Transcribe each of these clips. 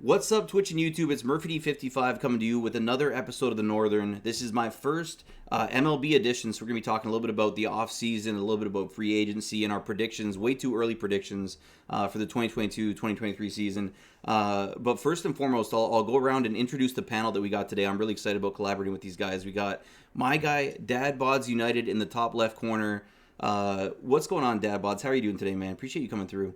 What's up, Twitch and YouTube? It's Murphy55 coming to you with another episode of The Northern. This is my first MLB edition, so we're going to be talking a little bit about the offseason, a little bit about free agency, and our predictions, way too early predictions for the 2022-2023 season. But first and foremost, I'll go around and introduce the panel that we got today. I'm really excited about collaborating with these guys. We got my guy, DadBods United, in the top left corner. What's going on, DadBods? How are you doing today, man? Appreciate you coming through.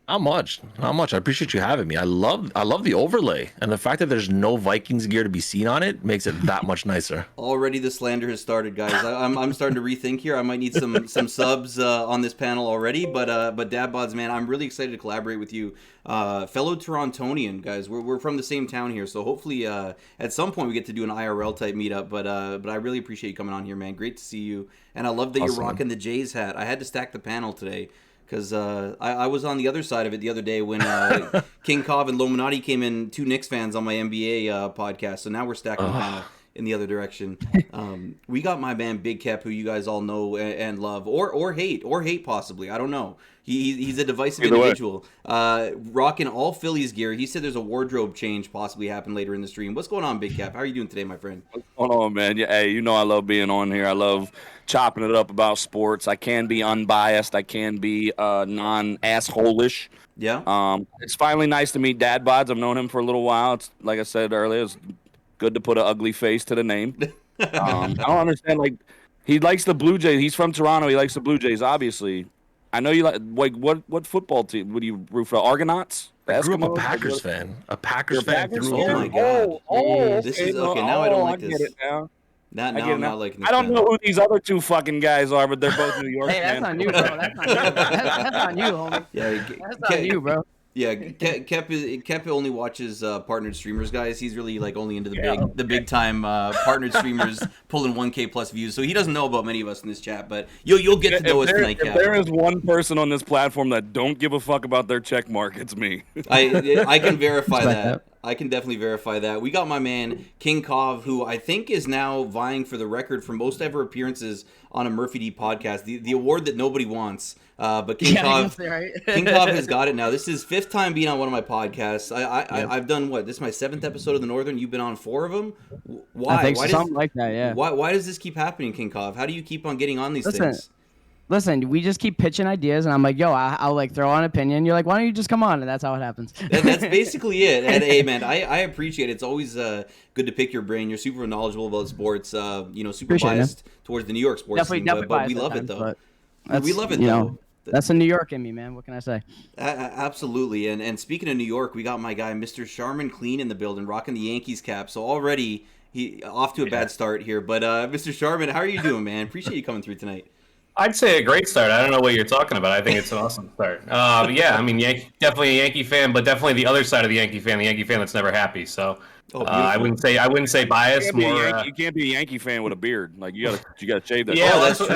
Not much. I appreciate you having me. I love the overlay, and the fact that there's no Vikings gear to be seen on it makes it that much nicer. Already the slander has started, guys. I'm starting to rethink here. I might need some subs on this panel already, but DadBods, man, I'm really excited to collaborate with you, fellow Torontonian guys. We're from the same town here, so hopefully at some point we get to do an IRL type meetup. But I really appreciate you coming on here, man. Great to see you, and I love that You're rocking the Jays hat. I had to stack the panel today. Because I was on the other side of it the other day when King Cov and Lominati came in, two Knicks fans on my NBA podcast. So now we're stacking the panel in the other direction. We got my man Big Kep, who you guys all know and love, or hate possibly. I don't know. He's a divisive individual. Rocking all Phillies gear. He said there's a wardrobe change possibly happen later in the stream. What's going on, Big Kep? How are you doing today, my friend? What's going on, man? Yeah, hey, you know I love being on here. I love chopping it up about sports. I can be unbiased. I can be non-asshole-ish. Yeah. It's finally nice to meet DadBods. I've known him for a little while. It's like I said earlier, it's good to put an ugly face to the name. I don't understand. Like, he likes the Blue Jays. He's from Toronto. He likes the Blue Jays, obviously. I know you like what football team would you root for? Argonauts? I grew up a Packers fan. A Packers fan through Oh my god. Okay. This is okay. Now I don't like I this. get it now. Now I'm not liking this. I don't know who these other two fucking guys are, but they're both New York. Hey, that's on you, bro. That's on you. That's on you, homie. Yeah, That's on you, bro. Yeah, Kep only watches partnered streamers, guys. He's really like only into the big time partnered streamers pulling 1K plus views. So he doesn't know about many of us in this chat, but you'll get to know us tonight, Kep. If there is one person on this platform that don't give a fuck about their check mark, it's me. I can verify that. I can definitely verify that. We got my man King Cov, who I think is now vying for the record for most ever appearances on a Murphy D podcast, the award that nobody wants. But King Cov has got it now. This is fifth time being on one of my podcasts. I've done what? This is my 7th episode of The Northern. You've been on 4 of them. Why? I think something like that. Yeah. Why does this keep happening, King Cov? How do you keep on getting on these things? Listen, we just keep pitching ideas, and I'm like, yo, I'll like throw on an opinion. You're like, why don't you just come on? And that's how it happens. That's basically it. And hey, man, I appreciate it. It's always good to pick your brain. You're super knowledgeable about sports. Super appreciate biased towards the New York sports scene, but we love it though. We love it though. That's a New York in me, man. What can I say? Absolutely. And speaking of New York, we got my guy, Mr. Charmin Clean in the building, rocking the Yankees cap. So already he off to a bad start here. But Mr. Charmin, how are you doing, man? Appreciate you coming through tonight. I'd say a great start. I don't know what you're talking about. I think it's an awesome start. But yeah, I mean, definitely a Yankee fan, but definitely the other side of the Yankee fan that's never happy. So I wouldn't say biased. You can't be a Yankee fan with a beard. Like you gotta shave that. Yeah, that's true.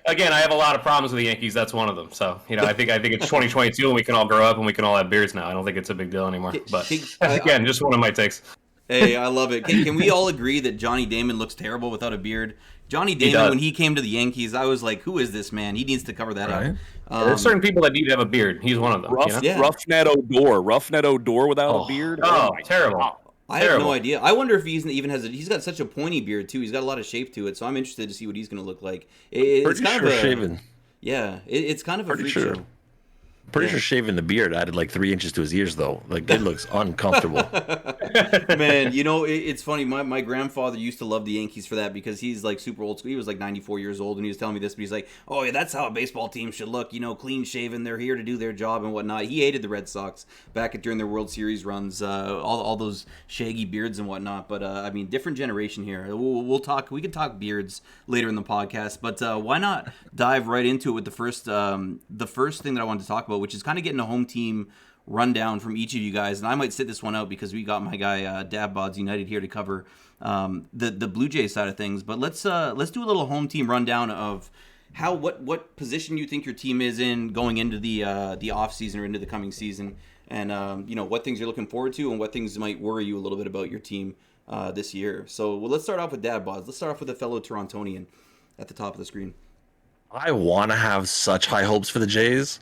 Again, I have a lot of problems with the Yankees. That's one of them. So I think it's 2022 and we can all grow up and we can all have beards now. I don't think it's a big deal anymore. But again, just one of my takes. Hey, I love it. Can we all agree that Johnny Damon looks terrible without a beard? Johnny Damon, when he came to the Yankees, I was like, who is this man? He needs to cover that up. There's certain people that need to have a beard. He's one of them. Roughneck Odor without a beard. Oh, terrible. I have no idea. I wonder if he even has he's got such a pointy beard, too. He's got a lot of shape to it, so I'm interested to see what he's going to look like. It's kind of shaven. Yeah, it's kind of a freak show. Pretty sure shaving the beard added like 3 inches to his ears, though. Like, it looks uncomfortable. Man, it's funny. My grandfather used to love the Yankees for that because he's like super old school. He was like 94 years old, and he was telling me this, but he's like, oh, yeah, that's how a baseball team should look, clean shaven. They're here to do their job and whatnot. He hated the Red Sox during their World Series runs, all those shaggy beards and whatnot. But, I mean, different generation here. We can talk beards later in the podcast, but why not dive right into it with the first thing that I wanted to talk about, which is kind of getting a home team rundown from each of you guys. And I might sit this one out because we got my guy DadBods United here to cover the Blue Jays side of things. But let's do a little home team rundown of what position you think your team is in going into the off season or into the coming season, and what things you're looking forward to and what things might worry you a little bit about your team this year. So let's start off with DadBods. Let's start off with a fellow Torontonian at the top of the screen. I want to have such high hopes for the Jays,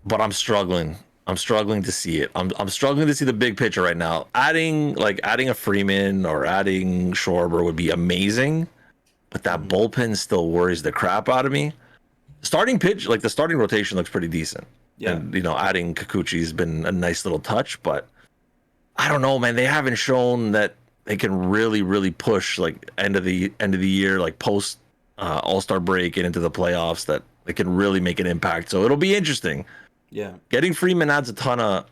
but I'm struggling. I'm struggling to see it. I'm struggling to see the big picture right now. Adding a Freeman or adding Schwarber would be amazing, but that bullpen still worries the crap out of me. Starting pitch, like the starting rotation looks pretty decent. Yeah. And adding Kikuchi's been a nice little touch, but I don't know, man. They haven't shown that they can really, really push like end of the year, like post All-Star break and into the playoffs, that they can really make an impact. So it'll be interesting. Yeah. Getting Freeman adds a ton of,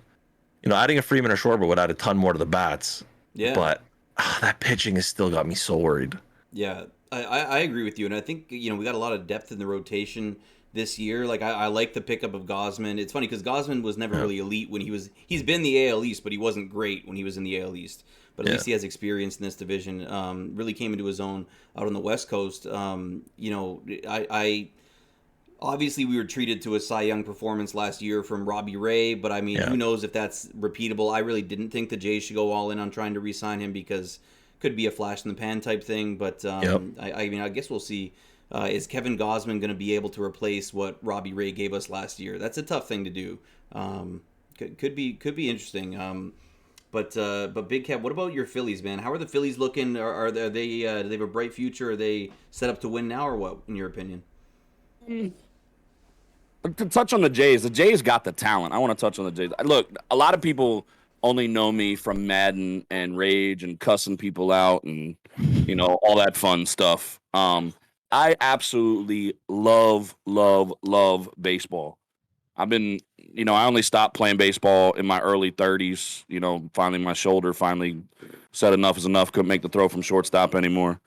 adding a Freeman or Schwarber would add a ton more to the bats. Yeah. But that pitching has still got me so worried. Yeah. I agree with you. And I think, we got a lot of depth in the rotation this year. Like, I like the pickup of Gosman. It's funny because Gosman was never really elite when he's been the AL East, but he wasn't great when he was in the AL East. But at least he has experience in this division. Really came into his own out on the West Coast. Obviously, we were treated to a Cy Young performance last year from Robbie Ray, but I mean, who knows if that's repeatable? I really didn't think the Jays should go all in on trying to re-sign him because could be a flash in the pan type thing. But I guess we'll see. Is Kevin Gosman going to be able to replace what Robbie Ray gave us last year? That's a tough thing to do. Could be interesting. But Big Kev, what about your Phillies, man? How are the Phillies looking? Are they do they have a bright future? Are they set up to win now, or what? In your opinion? To touch on the Jays got the talent. I want to touch on the Jays. Look, a lot of people only know me from Madden and Rage and cussing people out and all that fun stuff. I absolutely love baseball. I've been, I only stopped playing baseball in my early 30s. Finally my shoulder said enough is enough. Couldn't make the throw from shortstop anymore.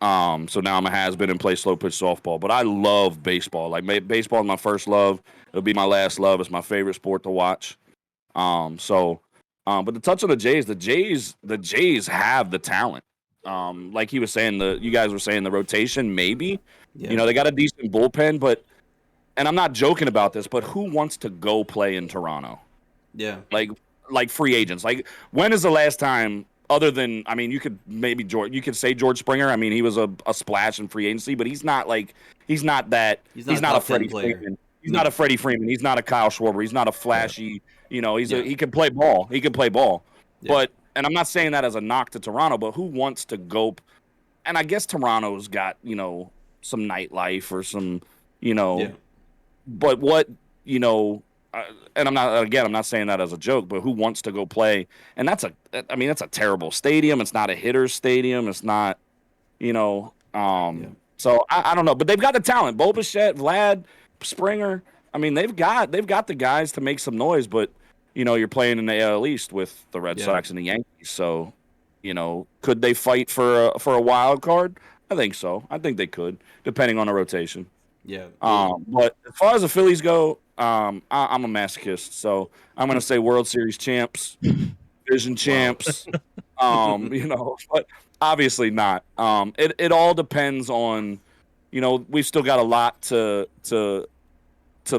So now I'm a has-been and play slow pitch softball. But I love baseball. Like baseball is my first love. It'll be my last love. It's my favorite sport to watch. But to touch on the Jays have the talent. Like he was saying, you guys were saying the rotation, maybe. Yeah. They got a decent bullpen, and I'm not joking about this, but who wants to go play in Toronto? Yeah. Like free agents. Like, when is the last time, other than, you could say George Springer. He was a splash in free agency, but he's not a Freddie Freeman. He's not a Freddie Freeman. He's not a Kyle Schwarber. He's not a flashy, he can play ball. He can play ball. Yeah. And I'm not saying that as a knock to Toronto, but who wants to go? And I guess Toronto's got, some nightlife or some, but what, and I'm not saying that as a joke, but who wants to go play? And that's a terrible stadium. It's not a hitter's stadium. It's not, so I don't know, but they've got the talent. Bo Bichette, Vlad, Springer. They've got the guys to make some noise, but you're playing in the AL East with the Red Sox and the Yankees. So, could they fight for a wild card? I think so. I think they could, depending on the rotation. Yeah. But as far as the Phillies go, I'm a masochist, so I'm gonna say World Series champs, division champs. But obviously not. It all depends on, we've still got a lot to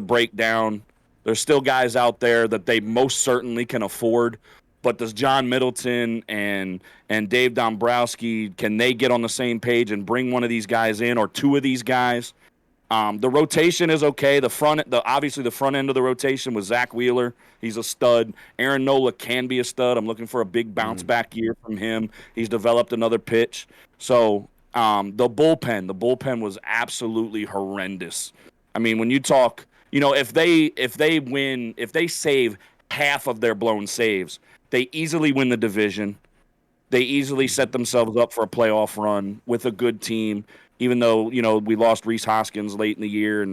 break down. There's still guys out there that they most certainly can afford, but does John Middleton and Dave Dombrowski, can they get on the same page and bring one of these guys in or two of these guys? The rotation is okay. Obviously the front end of the rotation was Zach Wheeler. He's a stud. Aaron Nola can be a stud. I'm looking for a big bounce back year from him. He's developed another pitch. So the bullpen was absolutely horrendous. When you talk, if they save half of their blown saves, they easily win the division. They easily set themselves up for a playoff run with a good team. Even though, we lost Rhys Hoskins late in the year,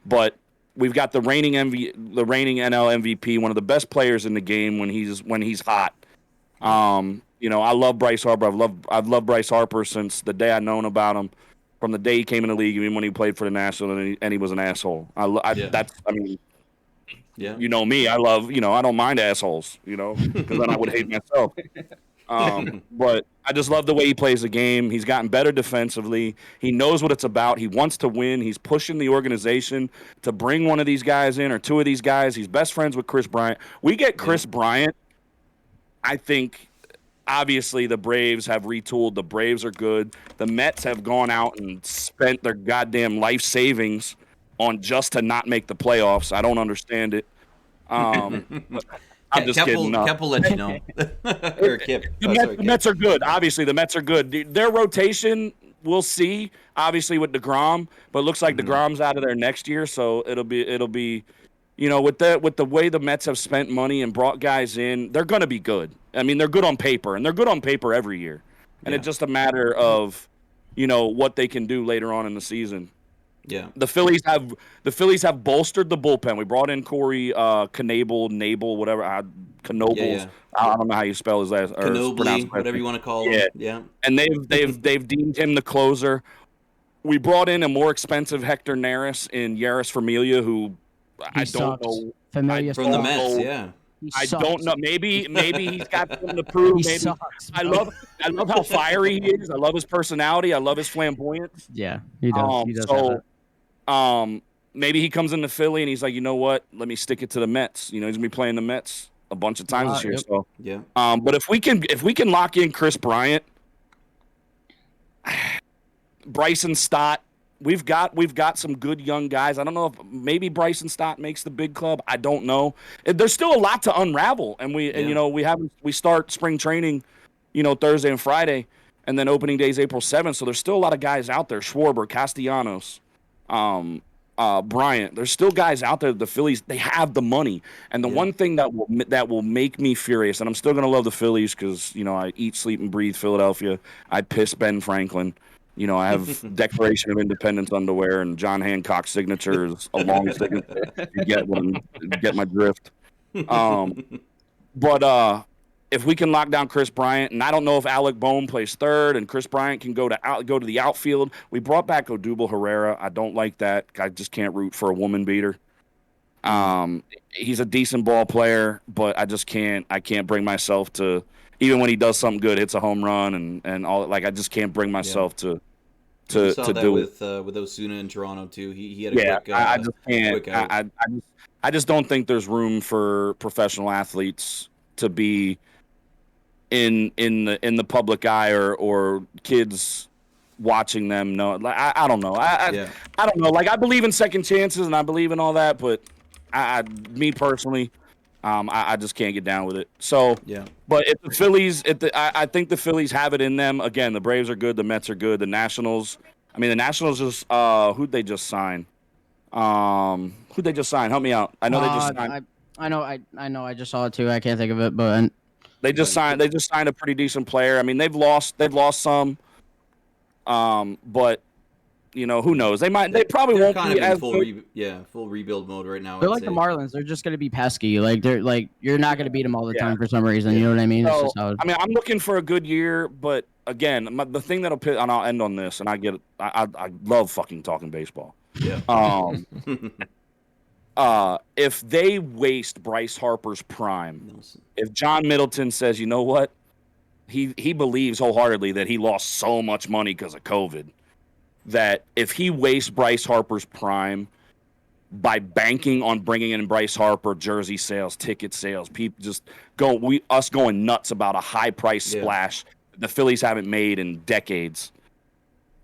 but we've got the reigning NL MVP, one of the best players in the game when he's hot. I love Bryce Harper. I've loved Bryce Harper since the day I've known about him, from the day he came in the league, even when he played for the National and he was an asshole. You know me. I love, I don't mind assholes, because then I would hate myself. But I just love the way he plays the game. He's gotten better defensively. He knows what it's about. He wants to win. He's pushing the organization to bring one of these guys in or two of these guys. He's best friends with Chris Bryant. We get Chris Bryant. I think, obviously, the Braves have retooled. The Braves are good. The Mets have gone out and spent their goddamn life savings on just to not make the playoffs. I don't understand it. I'm just kidding. No. Kep will let you know. Or Kip. The Mets are good. Obviously, the Mets are good. Their rotation, we'll see. Obviously, with DeGrom, but it looks like DeGrom's out of there next year, so it'll be, with the way the Mets have spent money and brought guys in, they're going to be good. I mean, they're good on paper, and they're good on paper every year, and it's just a matter of, what they can do later on in the season. Yeah, the Phillies have bolstered the bullpen. We brought in Corey Knable, whatever, Knobles. Yeah. I don't know how you spell his last. Knobly, whatever you want to call him. Yeah. And they've deemed him the closer. We brought in a more expensive Hector Neris in Yaris Familia, who I don't know. Familia from the Mets. Yeah. I don't know. Maybe he's got something to prove. Maybe sucks, I love how fiery he is. I love his personality. I love his flamboyance. Yeah, he does. He does have that. Maybe he comes into Philly and he's like, you know what? Let me stick it to the Mets. He's gonna be playing the Mets a bunch of times this year. Yep. So yeah. But if we can lock in Chris Bryant, Bryson Stott, we've got some good young guys. I don't know if maybe Bryson Stott makes the big club. I don't know. There's still a lot to unravel, and we start spring training, Thursday and Friday, and then opening day is April 7th. So there's still a lot of guys out there. Schwarber, Castellanos, Bryant. There's still guys out there. The Phillies, they have the money, and the one thing that will make me furious, and I'm still gonna love the Phillies because I eat, sleep, and breathe Philadelphia. I piss Ben Franklin. I have Declaration of Independence underwear and John Hancock signatures, a long signature. You get my drift. But if we can lock down Chris Bryant, and I don't know if Alec Bohm plays third, and Chris Bryant can go to the outfield. We brought back Odubel Herrera. I don't like that. I just can't root for a woman beater. He's a decent ball player, but I just can't. I can't bring myself to. Even when he does something good, hits a home run and all, I just can't bring myself to do it. With Osuna in Toronto too. He had a quick. I just can't. I just don't think there's room for professional athletes to be in the public eye or kids watching them. No, I don't know. I don't know. I believe in second chances and I believe in all that, but me personally. I just can't get down with it. So, but if the Phillies, I think the Phillies have it in them. Again, the Braves are good, the Mets are good, the Nationals just who'd they just sign? Who'd they just sign? Help me out. I know they just signed. I know. I just saw it too. I can't think of it, but they just signed a pretty decent player. I mean, they've lost some, but. Who knows? They probably won't be as full rebuild mode right now. They're like the Marlins. They're just going to be pesky. You're not going to beat them all the time for some reason. You know what I mean? So, I'm looking for a good year, but again, the thing that'll pit, and I'll end on this. And I love fucking talking baseball. Yeah. If they waste Bryce Harper's prime, if John Middleton says, you know what, he believes wholeheartedly that he lost so much money because of COVID. That if he wastes Bryce Harper's prime by banking on bringing in Bryce Harper, jersey sales, ticket sales, people just going nuts about a high price splash the Phillies haven't made in decades,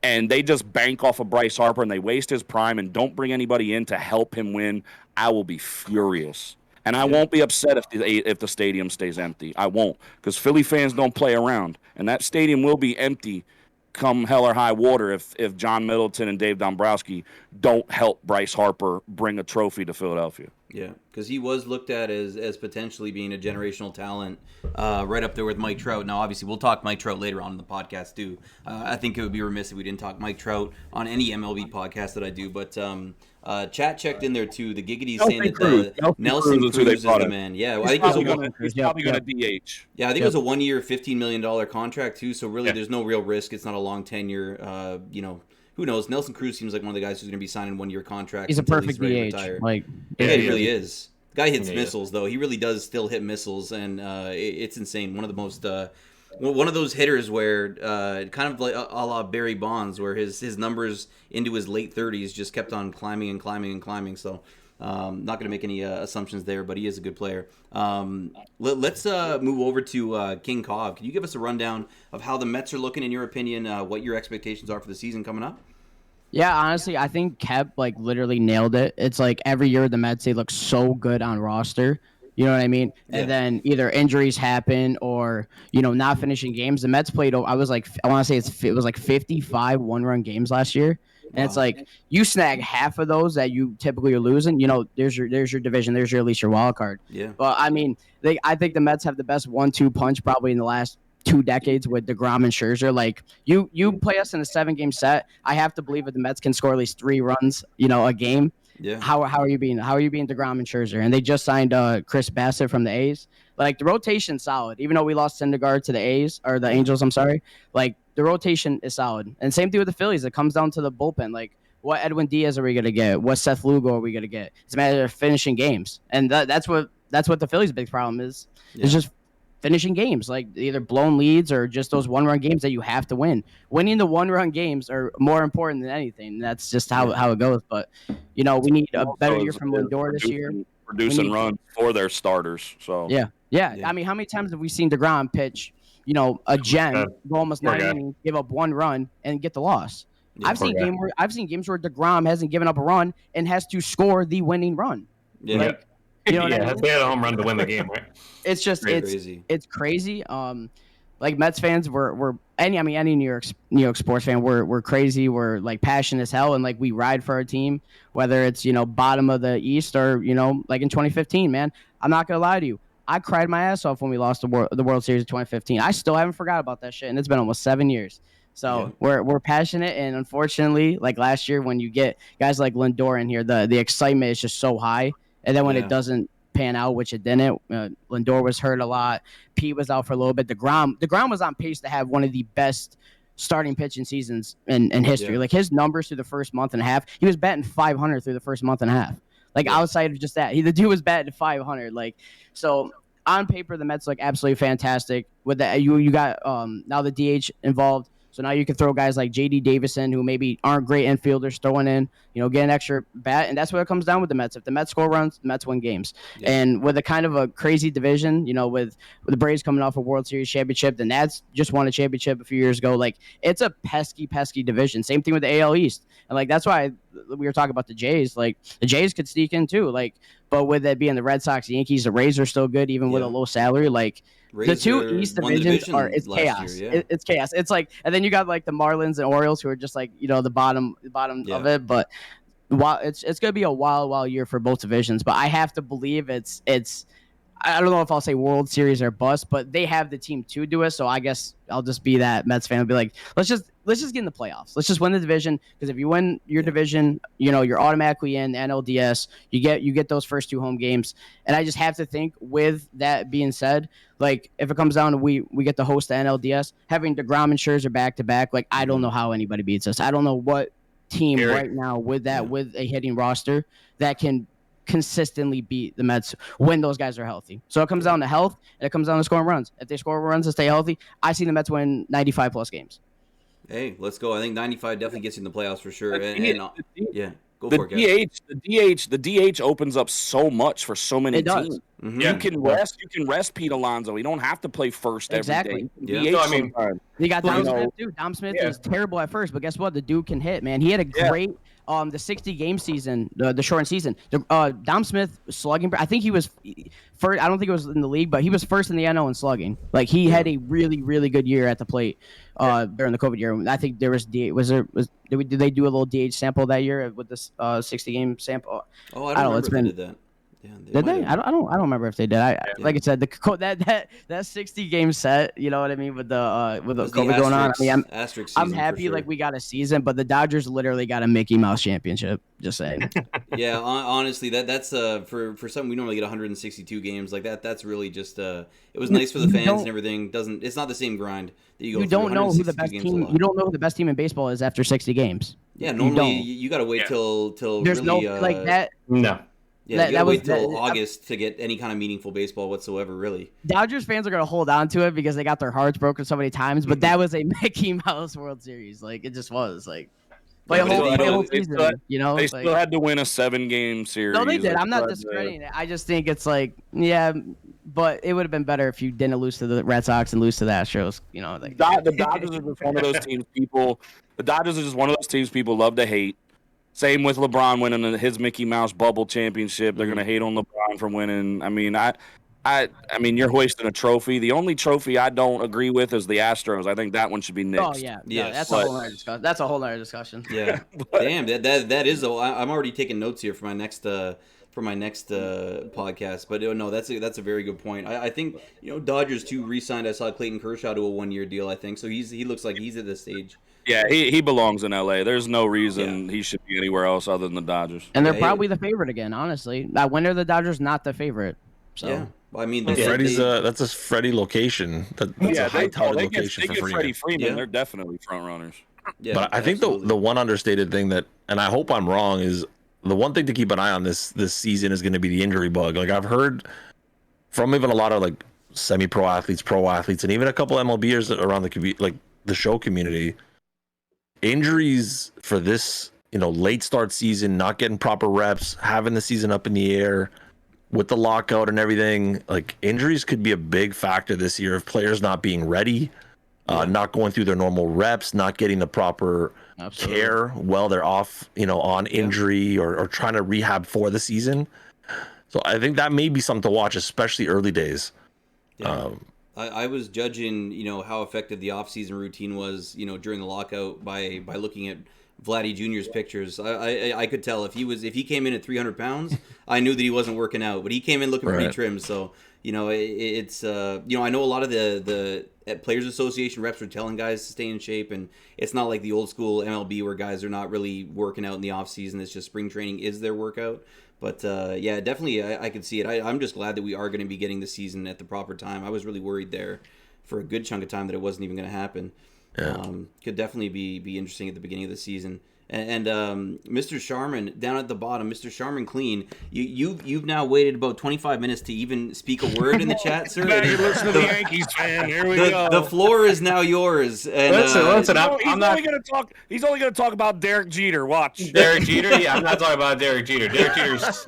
and they just bank off of Bryce Harper and they waste his prime and don't bring anybody in to help him win, I will be furious. And I won't be upset if the stadium stays empty. I won't, because Philly fans don't play around, and that stadium will be empty come hell or high water if John Middleton and Dave Dombrowski don't help Bryce Harper bring a trophy to Philadelphia. Yeah, because he was looked at as potentially being a generational talent, right up there with Mike Trout. Now, obviously, we'll talk Mike Trout later on in the podcast, too. I think it would be remiss if we didn't talk Mike Trout on any MLB podcast that I do. But chat checked in there, too. The Giggity's saying that Nelson Cruz is the man. Yeah, I think he's probably going to DH. Yeah, I think it was a 1 year, $15 million contract, too. So, really, there's no real risk. It's not a long tenure, who knows? Nelson Cruz seems like one of the guys who's going to be signing 1 year contracts. He's a perfect DH. He really is. The guy hits missiles, though. He really does still hit missiles, and it's insane. One of the most, one of those hitters where, kind of like a la Barry Bonds, where his numbers into his late 30s just kept on climbing and climbing and climbing. So, not going to make any assumptions there, but he is a good player. Let's move over to King Cobb. Can you give us a rundown of how the Mets are looking, in your opinion, what your expectations are for the season coming up? Yeah, honestly, I think Kep like literally nailed it. It's like every year the Mets they look so good on roster. You know what I mean? Yeah. And then either injuries happen or not finishing games. The Mets played. I want to say it was like 55 one-run games last year, and it's Wow. like you snag half of those that you typically are losing. There's your division. There's your at least your wild card. Yeah. But I mean, I think the Mets have the best 1-2 punch probably in the last 2 decades with DeGrom and Scherzer. Like you play us in a 7-game set, I have to believe that the Mets can score at least 3 runs, a game. Yeah. How are you being DeGrom and Scherzer? And they just signed Chris Bassett from the A's. Like the rotation's solid, even though we lost Syndergaard to the A's or the Angels. I'm sorry. Like the rotation is solid, and same thing with the Phillies. It comes down to the bullpen. Like what Edwin Diaz are we gonna get? What Seth Lugo are we gonna get? It's a matter of finishing games, and that's what the Phillies' big problem is. Yeah. It's just finishing games, like either blown leads or just those one-run games that you have to win. Winning the one-run games are more important than anything. That's just how it goes. But we need a better year from Lindor this year. Producing runs for their starters. So yeah. Yeah. I mean, how many times have we seen DeGrom pitch, a gem, go almost 9 innings, give up 1 run, and get the loss? Yeah, I've seen games where DeGrom hasn't given up a run and has to score the winning run. Yeah. Like, you know what I mean? They had a home run to win the game, right? It's just Crazy. it's crazy. Like Mets fans, we're any New York sports fan, we're crazy. We're like passionate as hell, and like we ride for our team, whether it's bottom of the East or like in 2015. Man, I'm not gonna lie to you. I cried my ass off when we lost the World Series of 2015. I still haven't forgot about that shit, and it's been almost 7 years. So we're passionate, and unfortunately, like last year, when you get guys like Lindor in here, the excitement is just so high, and then when it doesn't pan out, which it didn't. Lindor was hurt a lot. Pete was out for a little bit. DeGrom was on pace to have one of the best starting pitching seasons in history. Yeah. Like his numbers through the first month and a half, he was batting 500 through the first month and a half. Like outside of just that, the dude was batting 500. Like so. On paper, the Mets look absolutely fantastic. With that, you got now the DH involved, so now you can throw guys like J.D. Davison, who maybe aren't great infielders, throwing in, get an extra bat, and that's what it comes down with the Mets. If the Mets score runs, the Mets win games. Yeah. And with a kind of a crazy division, with the Braves coming off a World Series championship, the Nats just won a championship a few years ago. Like it's a pesky division. Same thing with the AL East, and like that's why we were talking about the Jays. Like the Jays could sneak in too. Like. But with it being the Red Sox, Yankees, the Rays are still good, even with a low salary. Like the 2 East divisions it's chaos. Year, yeah. It's chaos. It's like, and then you got like the Marlins and Orioles, who are just like the bottom of it. But it's gonna be a wild year for both divisions. But I have to believe it's. I don't know if I'll say World Series or bust, but they have the team to do it. So I guess I'll just be that Mets fan and be like, let's just get in the playoffs. Let's just win the division, because if you win your division, you're automatically in the NLDS. You get those first 2 home games. And I just have to think, with that being said, like if it comes down to we get to host the NLDS, having DeGrom and Scherzer back to back, like I don't know how anybody beats us. I don't know what team right now with a hitting roster that can consistently beat the Mets when those guys are healthy. So it comes down to health, and it comes down to scoring runs. If they score runs and stay healthy, I see the Mets win 95 plus games. Hey, let's go. I think 95 definitely gets you in the playoffs for sure. Go for it. The DH opens up so much for so many teams. Mm-hmm. You can rest Pete Alonso. You don't have to play first every day. Yeah. So, I mean, you got Dom Smith too. Dom Smith was terrible at first, but guess what? The dude can hit, man. He had a great the 60-game season, the shortened season. Dom Smith slugging, I think he was first. I don't think it was in the league, but he was first in the NL in slugging. Like he had a really, really good year at the plate during the COVID year. I think there was did they do a little DH sample that year with this 60-game sample? Oh, I don't remember if they did that. Yeah, did they? I don't remember if they did. Like I said, that 60-game set, you know what I mean, with the COVID going on. I mean, I'm happy like we got a season, but the Dodgers literally got a Mickey Mouse championship. Just saying. Yeah, honestly, that's for something we normally get 162 games like that. That's really just it was nice for the fans and everything. It's not the same grind that you go. You don't know who the best team. You don't know who the best team in baseball is after 60 games. Yeah, normally you got to wait till there's really, no like that. No. Yeah, you gotta wait till August to get any kind of meaningful baseball whatsoever, really. Dodgers fans are gonna hold on to it because they got their hearts broken so many times, but that was a Mickey Mouse World Series. Like it just was like. They still had to win a 7-game series. No, they did. I'm not discrediting it. I just think it's like, but it would have been better if you didn't lose to the Red Sox and lose to the Astros. The Dodgers are just one of those teams. People The Dodgers are just one of those teams people love to hate. Same with LeBron winning his Mickey Mouse bubble championship. They're gonna hate on LeBron for winning. I mean, you're hoisting a trophy. The only trophy I don't agree with is the Astros. I think that one should be nixed. Oh yeah, that's a whole other discussion. That's a whole other discussion. Yeah, damn, that is. I'm already taking notes here for my next podcast. But no, that's a very good point. I think Dodgers too re-signed. I saw Clayton Kershaw to a 1-year deal. I think so. He looks like he's at this stage. Yeah, he belongs in LA. There's no reason he should be anywhere else other than the Dodgers. And they're probably the favorite again, honestly. When are the Dodgers not the favorite? So. Yeah. Well, I mean, Freddie's that's a Freddie location. That's a high-touted location for Freeman. Freddie Freeman. They're definitely front runners. Yeah, but I think the one understated thing that, and I hope I'm wrong, is the one thing to keep an eye on this season is going to be the injury bug. Like I've heard from even a lot of like semi-pro athletes, pro athletes, and even a couple MLBers around the show community. Injuries for this, late start season, not getting proper reps, having the season up in the air with the lockout and everything, like injuries could be a big factor this year of players not being ready, not going through their normal reps, not getting the proper care while they're off, on injury or trying to rehab for the season. So I think that may be something to watch, especially early days. Yeah. I was judging, how effective the offseason routine was, during the lockout by looking at Vladdy Jr.'s pictures. I could tell if he came in at 300 pounds, I knew that he wasn't working out. But he came in looking pretty trim. So it's I know a lot of the Players Association reps are telling guys to stay in shape, and it's not like the old school MLB where guys are not really working out in the off season. It's just spring training is their workout. But yeah, definitely I could see it. I'm just glad that we are going to be getting the season at the proper time. I was really worried there for a good chunk of time that it wasn't even going to happen. Yeah. Could definitely be interesting at the beginning of the season. And Mr. Charmin down at the bottom, Mr. Charmin Clean, you've now waited about 25 minutes to even speak a word in the chat, sir. Now you're listening to the Yankees fan. Here we go. The floor is now yours. And, listen. He's only going to talk about Derek Jeter. Watch. Derek Jeter? Yeah, I'm not talking about Derek Jeter. Derek Jeter's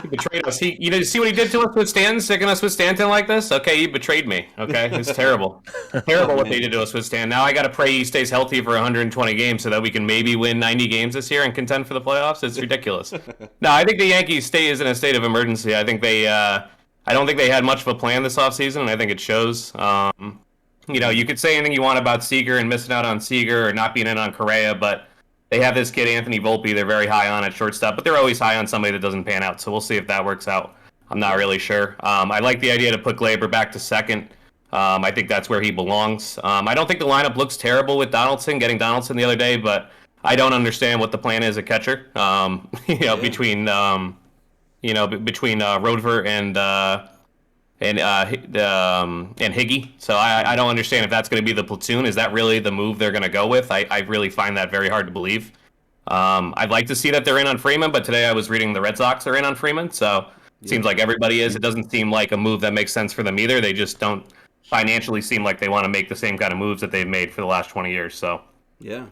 betrayed us. You see what he did to us with Stanton, sticking us with Stanton like this? Okay, he betrayed me. Okay, it's terrible. Terrible what they did to us with Stanton. Now I got to pray he stays healthy for 120 games so that we can maybe win 90 games this year and contend for the playoffs. It's ridiculous. No, I think the Yankees is in a state of emergency. I think I don't think they had much of a plan this offseason, and I think it shows. You could say anything you want about Seager and missing out on Seager or not being in on Correa, but they have this kid, Anthony Volpe, they're very high on at shortstop, but they're always high on somebody that doesn't pan out, so we'll see if that works out. I'm not really sure. I like the idea to put Glaber back to second. I think that's where he belongs. I don't think the lineup looks terrible with getting Donaldson the other day, but I don't understand what the plan is at catcher. Between Roedver and Higgy. So I don't understand if that's going to be the platoon. Is that really the move they're going to go with? I really find that very hard to believe. I'd like to see that they're in on Freeman, but today I was reading the Red Sox are in on Freeman, so it seems like everybody is. It doesn't seem like a move that makes sense for them either. They just don't financially seem like they want to make the same kind of moves that they've made for the last 20 years. So yeah.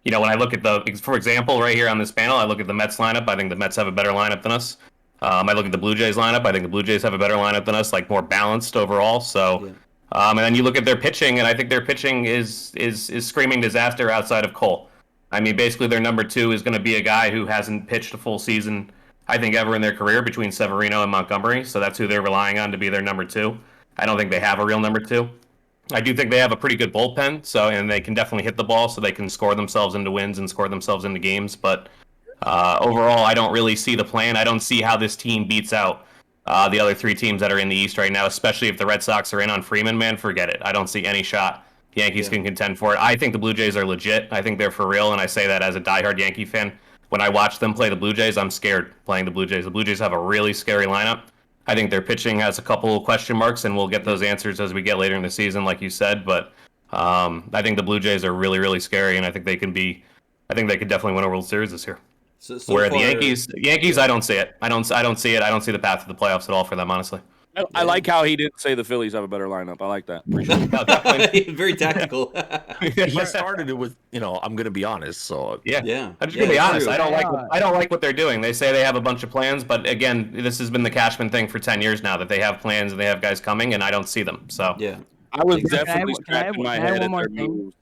When I look at for example, right here on this panel, I look at the Mets lineup. I think the Mets have a better lineup than us. I look at the Blue Jays lineup. I think the Blue Jays have a better lineup than us, like more balanced overall. So, and then you look at their pitching, and I think their pitching is screaming disaster outside of Cole. I mean, basically their number 2 is going to be a guy who hasn't pitched a full season, I think, ever in their career between Severino and Montgomery. So that's who they're relying on to be their number 2. I don't think they have a real number 2. I do think they have a pretty good bullpen, and they can definitely hit the ball, so they can score themselves into wins and score themselves into games. But overall, I don't really see the plan. I don't see how this team beats out the other 3 teams that are in the East right now, especially if the Red Sox are in on Freeman. Man, forget it. I don't see any shot the Yankees can contend for it. I think the Blue Jays are legit. I think they're for real, and I say that as a diehard Yankee fan. When I watch them play the Blue Jays, I'm scared playing the Blue Jays. The Blue Jays have a really scary lineup. I think their pitching has a couple of question marks, and we'll get those answers as we get later in the season, like you said. But I think the Blue Jays are really, really scary, and I think they could definitely win a World Series this year. Where the Yankees, I don't see it. I don't see it. I don't see the path to the playoffs at all for them, honestly. I like how he didn't say the Phillies have a better lineup. I like that. Appreciate it. Very tactical. He started it with, I'm going to be honest. So yeah. I'm just going to be honest. I don't like what they're doing. They say they have a bunch of plans, but again, this has been the Cashman thing for 10 years now, that they have plans and they have guys coming, and I don't see them. So yeah, I was definitely scratching my head at their moves.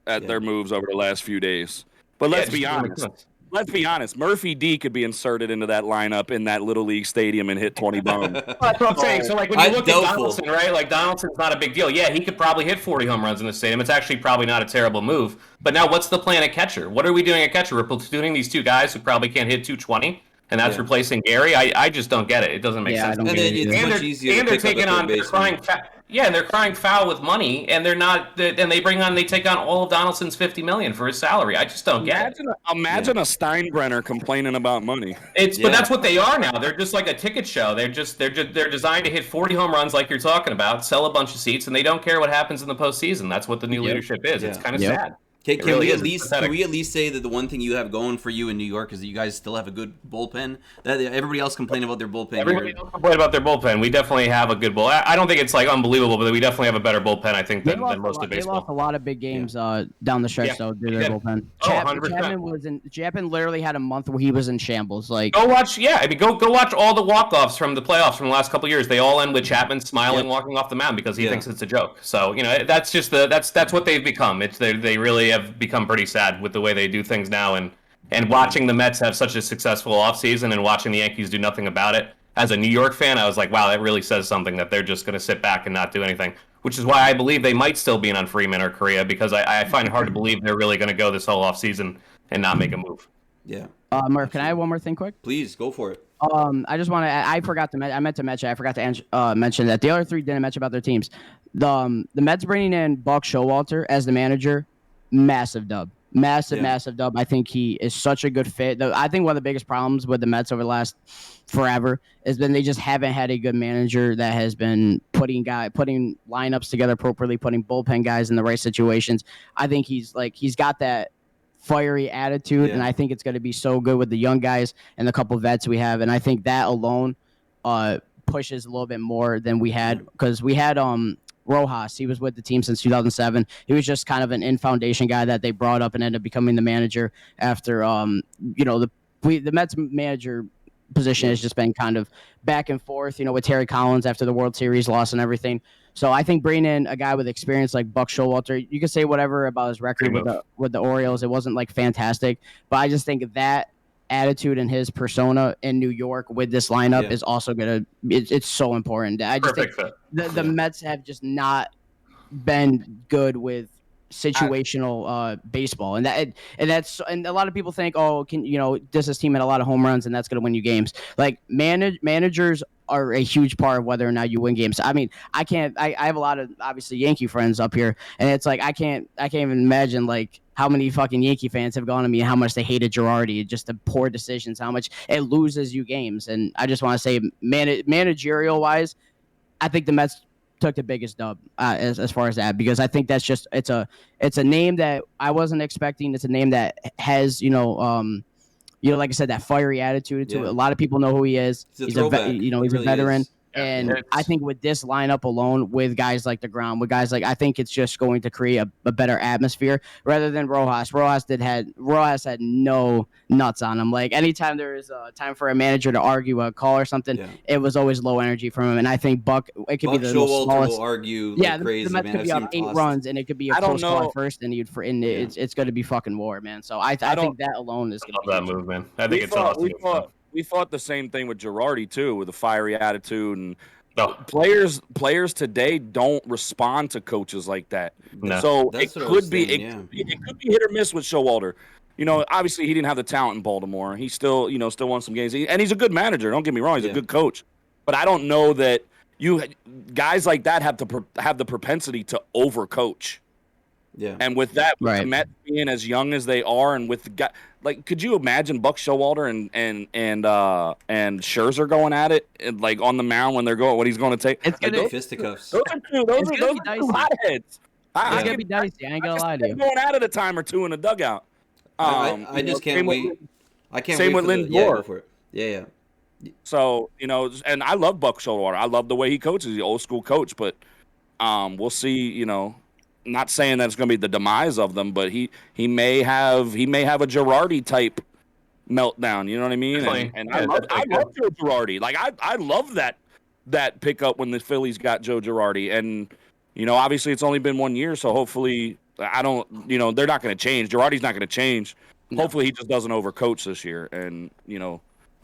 at their moves over the last few days. But let's be honest. Let's be honest. Murphy D could be inserted into that lineup in that little league stadium and hit 20 bombs. Well, that's what I'm saying. So, like, when you look at Donaldson, right? Like, Donaldson's not a big deal. Yeah, he could probably hit 40 home runs in the stadium. It's actually probably not a terrible move. But now, what's the plan at catcher? What are we doing at catcher? We're platooning these two guys who probably can't hit 220, and that's replacing Gary. I just don't get it. It doesn't make sense. And then it's much easier to pick up a third baseman. And they're crying foul with money, and they're not. And they take on all of Donaldson's $50 million for his salary. I just don't get it. Imagine a Steinbrenner complaining about money. But that's what they are now. They're just like a ticket show. They're designed to hit 40 home runs, like you're talking about, sell a bunch of seats, and they don't care what happens in the postseason. That's what the new leadership is. It's kind of sad. Can we at least say that the one thing you have going for you in New York is that you guys still have a good bullpen? That everybody else complain about their bullpen. Everybody else complain about their bullpen. We definitely have a good bull. I don't think it's like unbelievable, but we definitely have a better bullpen, I think, than most of baseball. They lost a lot of big games down the stretch though due to their bullpen. Chapman literally had a month where he was in shambles. Like go watch all the walk-offs from the playoffs from the last couple of years. They all end with Chapman smiling, walking off the mound because he thinks it's a joke. So that's just that's what they've become. They really have become pretty sad with the way they do things now, and watching the Mets have such a successful offseason and watching the Yankees do nothing about it. As a New York fan, I was like, wow, that really says something that they're just going to sit back and not do anything, which is why I believe they might still be in on Freeman or Correa, because I find it hard to believe they're really going to go this whole offseason and not make a move. Yeah. Murph, can I have one more thing quick? Please, go for it. I just want to. I forgot to. I meant to mention. I forgot to mention that the other three didn't mention about their teams. The Mets bringing in Buck Showalter as the manager, massive dub. Massive dub. I think he is such a good fit. I think one of the biggest problems with the Mets over the last forever is that they just haven't had a good manager that has been putting lineups together appropriately, putting bullpen guys in the right situations. I think he's got that fiery attitude, and I think it's going to be so good with the young guys and the couple vets we have. And I think that alone pushes a little bit more than we had, because we had Rojas. He was with the team since 2007. He was just kind of an in-foundation guy that they brought up and ended up becoming the manager after, the Mets manager position has just been kind of back and forth, with Terry Collins after the World Series loss and everything. So I think bringing in a guy with experience like Buck Showalter, you can say whatever about his record with the Orioles. It wasn't like fantastic, but I just think that attitude and his persona in New York with this lineup is also it's so important. I just think the Mets have just not been good with situational baseball, and a lot of people think, this team had a lot of home runs and that's going to win you games. Like managers are a huge part of whether or not you win games. I mean, I have a lot of obviously Yankee friends up here, and it's like I can't even imagine like how many fucking Yankee fans have gone to me and how much they hated Girardi, just the poor decisions, how much it loses you games. And I just want to say, managerial wise, I think the Mets took the biggest dub as far as that, because I think that's just it's a name that I wasn't expecting. It's a name that has like I said, that fiery attitude to it. A lot of people know who he is. He's a veteran. And I think with this lineup alone, with guys like DeGrom, with guys like, I think it's just going to create a better atmosphere rather than Rojas. Rojas had no nuts on him. Like anytime there is a time for a manager to argue a call or something, it was always low energy from him. And I think Buck be the smallest. Will argue like crazy. The Mets could be up 8 runs and it could be a close call at first, and it's going to be fucking war, man. So I think that alone is going to be that move, man. I think it's awesome. We thought the same thing with Girardi too, with a fiery attitude, and players today don't respond to coaches like that. No. So it could be hit or miss with Showalter. Obviously he didn't have the talent in Baltimore. He still won some games, and he's a good manager. Don't get me wrong, he's a good coach. But I don't know that guys like that have the propensity to overcoach. Yeah. And with that, with the Mets being as young as they are, and with the guy, like, could you imagine Buck Showalter and Scherzer going at it, and, like, on the mound when they're going, what he's going to take? It's gonna be fisticuffs. Those are hotheads. It's gonna be dicey. I ain't gonna lie to you. Going at it a time or two in the dugout. I just can't wait. I can't same wait with Lindor. Lindor. For it. Yeah. So and I love Buck Showalter. I love the way he coaches. He's an old school coach, but we'll see. Not saying that it's going to be the demise of them, but he may have a Girardi type meltdown. You know what I mean? And I love Joe Girardi. Like I love that pickup when the Phillies got Joe Girardi. And obviously it's only been 1 year, so hopefully I don't, they're not going to change. Girardi's not going to change. No. Hopefully, he just doesn't overcoach this year, and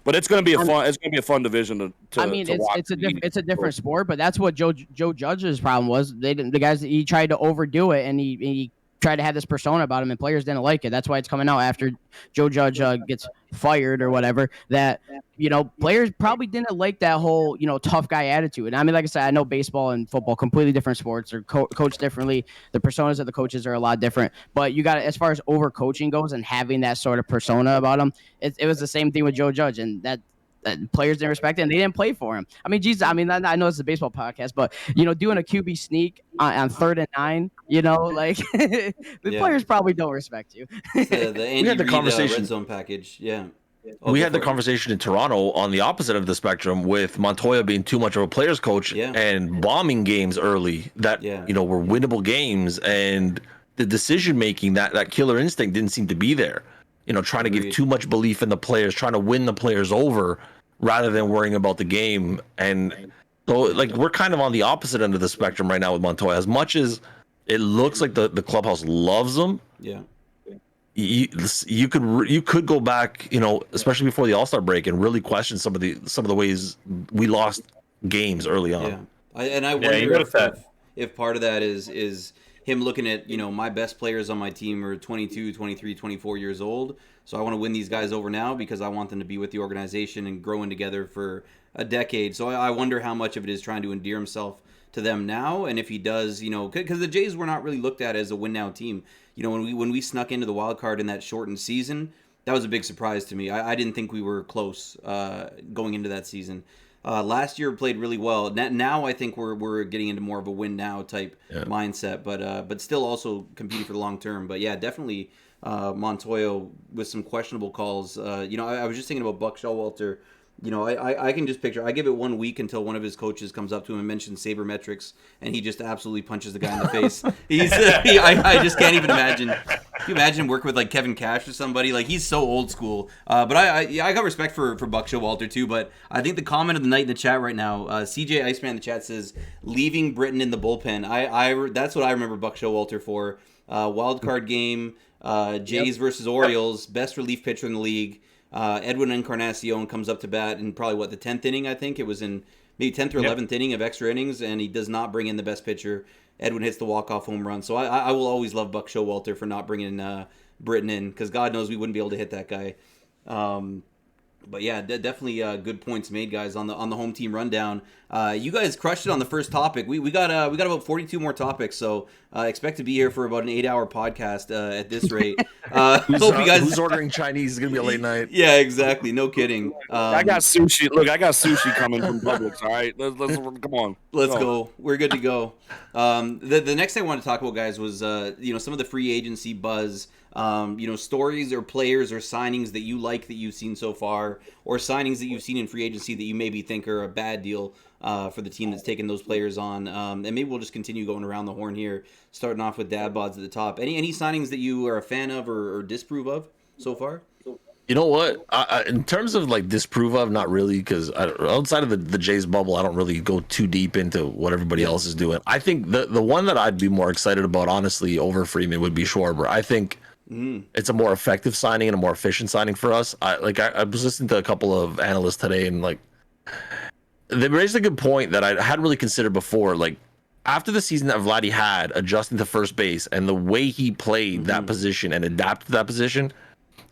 but it's going to be a fun division to. I mean, to watch. it's a different sport, but that's what Joe Judge's problem was. The guys, he tried to overdo it, and he tried to have this persona about him, and players didn't like it. That's why it's coming out after Joe Judge gets fired or whatever. That players probably didn't like that whole tough guy attitude. And I mean, like I said, I know baseball and football completely different sports. They're coached differently. The personas of the coaches are a lot different. But you got to, as far as overcoaching goes and having that sort of persona about him, it was the same thing with Joe Judge, and that players didn't respect it, and they didn't play for him. I mean, Jesus, I know it's a baseball podcast, but doing a QB sneak on 3rd and 9, the players probably don't respect you. The Andy Reid red zone package, yeah. We had the conversation in Toronto on the opposite of the spectrum with Montoya being too much of a player's coach and bombing games early that were winnable games, and the decision making, that killer instinct didn't seem to be there. Trying to give too much belief in the players, trying to win the players over rather than worrying about the game. And so, we're kind of on the opposite end of the spectrum right now with Montoya. As much as it looks like the clubhouse loves him, you could go back, especially before the All-Star break, and really question some of the ways we lost games early on. I wonder if part of that is him looking at, my best players on my team are 22, 23, 24 years old. So I want to win these guys over now because I want them to be with the organization and growing together for a decade. So I wonder how much of it is trying to endear himself to them now. And if he does, because the Jays were not really looked at as a win now team. When we snuck into the wild card in that shortened season, that was a big surprise to me. I didn't think we were close going into that season. Last year played really well. Now I think we're getting into more of a win now type mindset, but still also competing for the long term. But yeah, definitely Montoya with some questionable calls. I was just thinking about Buck Showalter. I can just picture. I give it 1 week until one of his coaches comes up to him and mentions sabermetrics, and he just absolutely punches the guy in the face. I just can't even imagine. Can you imagine working with Kevin Cash or somebody? He's so old school. But I got respect for Buck Showalter too. But I think the comment of the night in the chat right now, CJ Iceman in the chat says leaving Britton in the bullpen. That's what I remember Buck Showalter for. Wild card game, Jays versus Orioles, best relief pitcher in the league. Edwin Encarnacion comes up to bat in probably the 10th inning. I think it was in maybe 10th or 11th inning of extra innings, and he does not bring in the best pitcher. Edwin hits the walk-off home run. So I will always love Buck Showalter for not bringing Britton in, because God knows we wouldn't be able to hit that guy. But yeah, definitely good points made, guys, on the home team rundown. You guys crushed it on the first topic. We got about 42 more topics, so expect to be here for about an 8-hour podcast at this rate. Who's ordering Chinese is gonna be a late night. Yeah, exactly. No kidding. I got sushi. Look, I got sushi coming from Publix. All right, let's come on. Let's go. We're good to go. The next thing I wanted to talk about, guys, was some of the free agency buzz. Stories or players or signings that you like that you've seen so far, or signings that you've seen in free agency that you maybe think are a bad deal for the team that's taking those players on. And maybe we'll just continue going around the horn here, starting off with DadBods at the top. Any signings that you are a fan of or disapprove of so far? You know what? In terms of disprove of, not really, because outside of the Jays bubble, I don't really go too deep into what everybody else is doing. I think the one that I'd be more excited about, honestly, over Freeman would be Schwarber. I think it's a more effective signing and a more efficient signing for us. I was listening to a couple of analysts today, and they raised a good point that I hadn't really considered before. After the season that Vladdy had, adjusting to first base and the way he played that position and adapted to that position,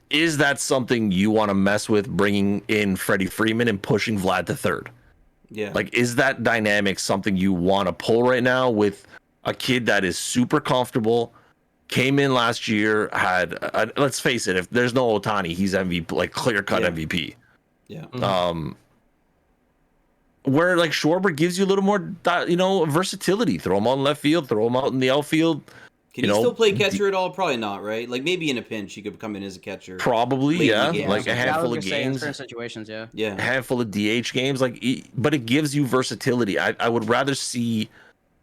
is that something you want to mess with, bringing in Freddie Freeman and pushing Vlad to third? Yeah. Is that dynamic something you want to pull right now with a kid that is super comfortable? Came in last year, had let's face it, if there's no Ohtani, he's MVP, clear-cut MVP. Yeah. Where Schwarber gives you a little more, versatility. Throw him out in left field, throw him out in the outfield. Can he still play catcher at all? Probably not, right? Maybe in a pinch, he could come in as a catcher. Probably, yeah. A handful of games. In certain situations, yeah. A handful of DH games, but it gives you versatility. I would rather see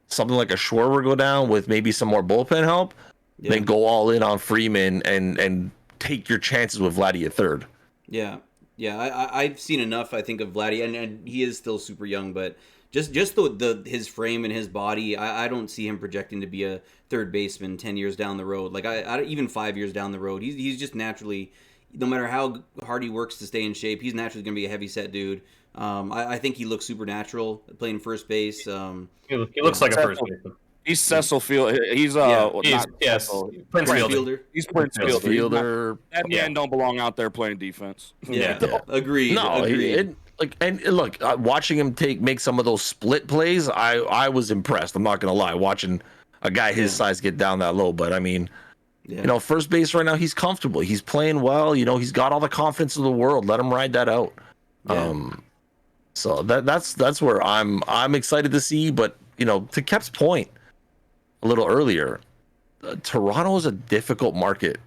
something like a Schwarber go down with maybe some more bullpen help. Then go all in on Freeman and take your chances with Vladdy at third. Yeah. I've seen enough, I think, of Vladdy, and he is still super young, but just his frame and his body. I don't see him projecting to be a third baseman 10 years down the road. Like I even 5 years down the road, he's just naturally, no matter how hard he works to stay in shape, he's naturally going to be a heavy set dude. I think he looks supernatural playing first base. He looks like a first baseman. He's Cecil Field. He's Prince Fielder. He's Prince Fielder. That Yeah. man don't belong out there playing defense. Yeah, agreed. No, agreed. Look, watching him make some of those split plays, I was impressed. I'm not gonna lie, watching a guy his size get down that low. But I mean, first base right now, he's comfortable. He's playing well. He's got all the confidence in the world. Let him ride that out. Yeah. So that's where I'm excited to see. But to Kep's point a little earlier, Toronto is a difficult market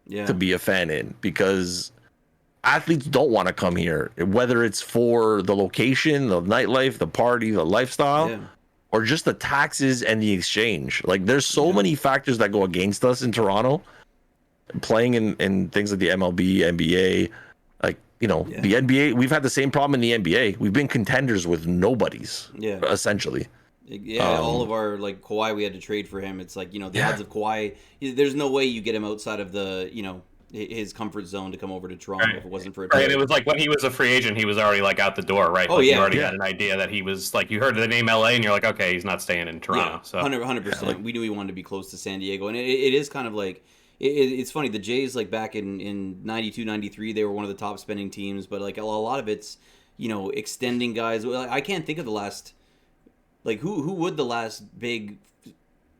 to be a fan in because athletes don't want to come here, whether it's for the location, the nightlife, the party, the lifestyle, or just the taxes and the exchange. Like there's so many factors that go against us in Toronto, playing in things like the MLB, NBA, the NBA. We've had the same problem in the NBA. We've been contenders with nobodies, essentially. Yeah, all of our Kawhi, we had to trade for him. It's the odds of Kawhi. There's no way you get him outside of the his comfort zone to come over to Toronto if it wasn't for a trade. Right, and it was like when he was a free agent, he was already out the door, right? Oh, you already had an idea that he was you heard the name LA, and you're like, okay, he's not staying in Toronto. Yeah, so 100%. We knew he wanted to be close to San Diego, and it is kind of it's funny. The Jays back in 92, 93, they were one of the top spending teams, but a lot of it's extending guys. I can't think of the last who would the last big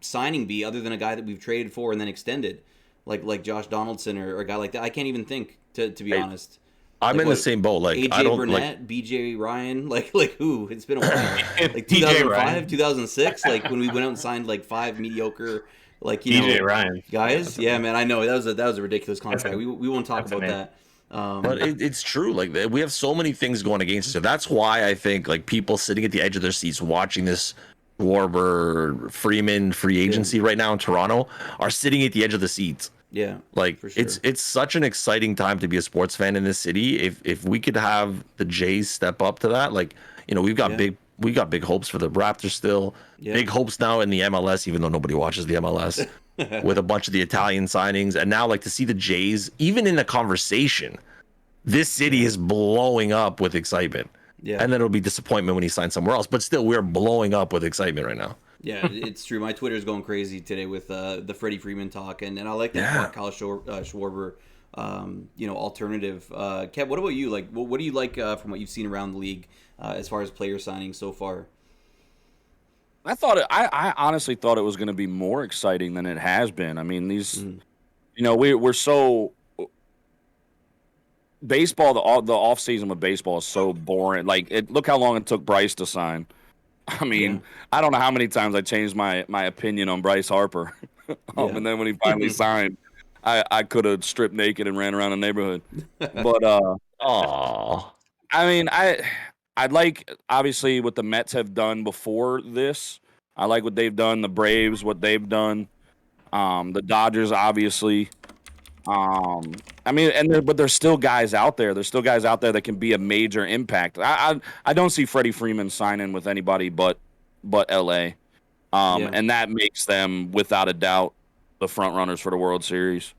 signing be other than a guy that we've traded for and then extended, like Josh Donaldson or a guy like that. I can't even think to be honest. I'm in the same boat. AJ Burnett, BJ Ryan, who? It's been a while. 2005, 2006, when we went out and signed 5 mediocre BJ Ryan guys. Yeah, man, I know that was a ridiculous contract. We won't talk about that. But it's true. We have so many things going against us. So that's why I think people sitting at the edge of their seats watching this Schwarber Freeman free agency right now in Toronto are sitting at the edge of the seats. Yeah, for sure. It's such an exciting time to be a sports fan in this city. If we could have the Jays step up to that, we've got big hopes for the Raptors still. Yeah. Big hopes now in the MLS, even though nobody watches the MLS. With a bunch of the Italian signings, and now to see the Jays even in the conversation, this city is blowing up with excitement. Yeah, and then it'll be disappointment when he signs somewhere else, but still we're blowing up with excitement right now. Yeah, it's true. My Twitter's going crazy today with the Freddie Freeman talk, and I like that Kyle Schwarber alternative. Kev, what about you? What do you like from what you've seen around the league as far as player signings so far? I honestly thought it was going to be more exciting than it has been. I mean, we're so baseball. The off season with baseball is so boring. Look how long it took Bryce to sign. I mean, I don't know how many times I changed my opinion on Bryce Harper, and then when he finally signed, I could have stripped naked and ran around the neighborhood. But I mean, I like, obviously, what the Mets have done before this. I like what they've done. The Braves, what they've done. The Dodgers, obviously. But there's still guys out there. There's still guys out there that can be a major impact. I don't see Freddie Freeman signing with anybody but LA. And that makes them, without a doubt, the front runners for the World Series.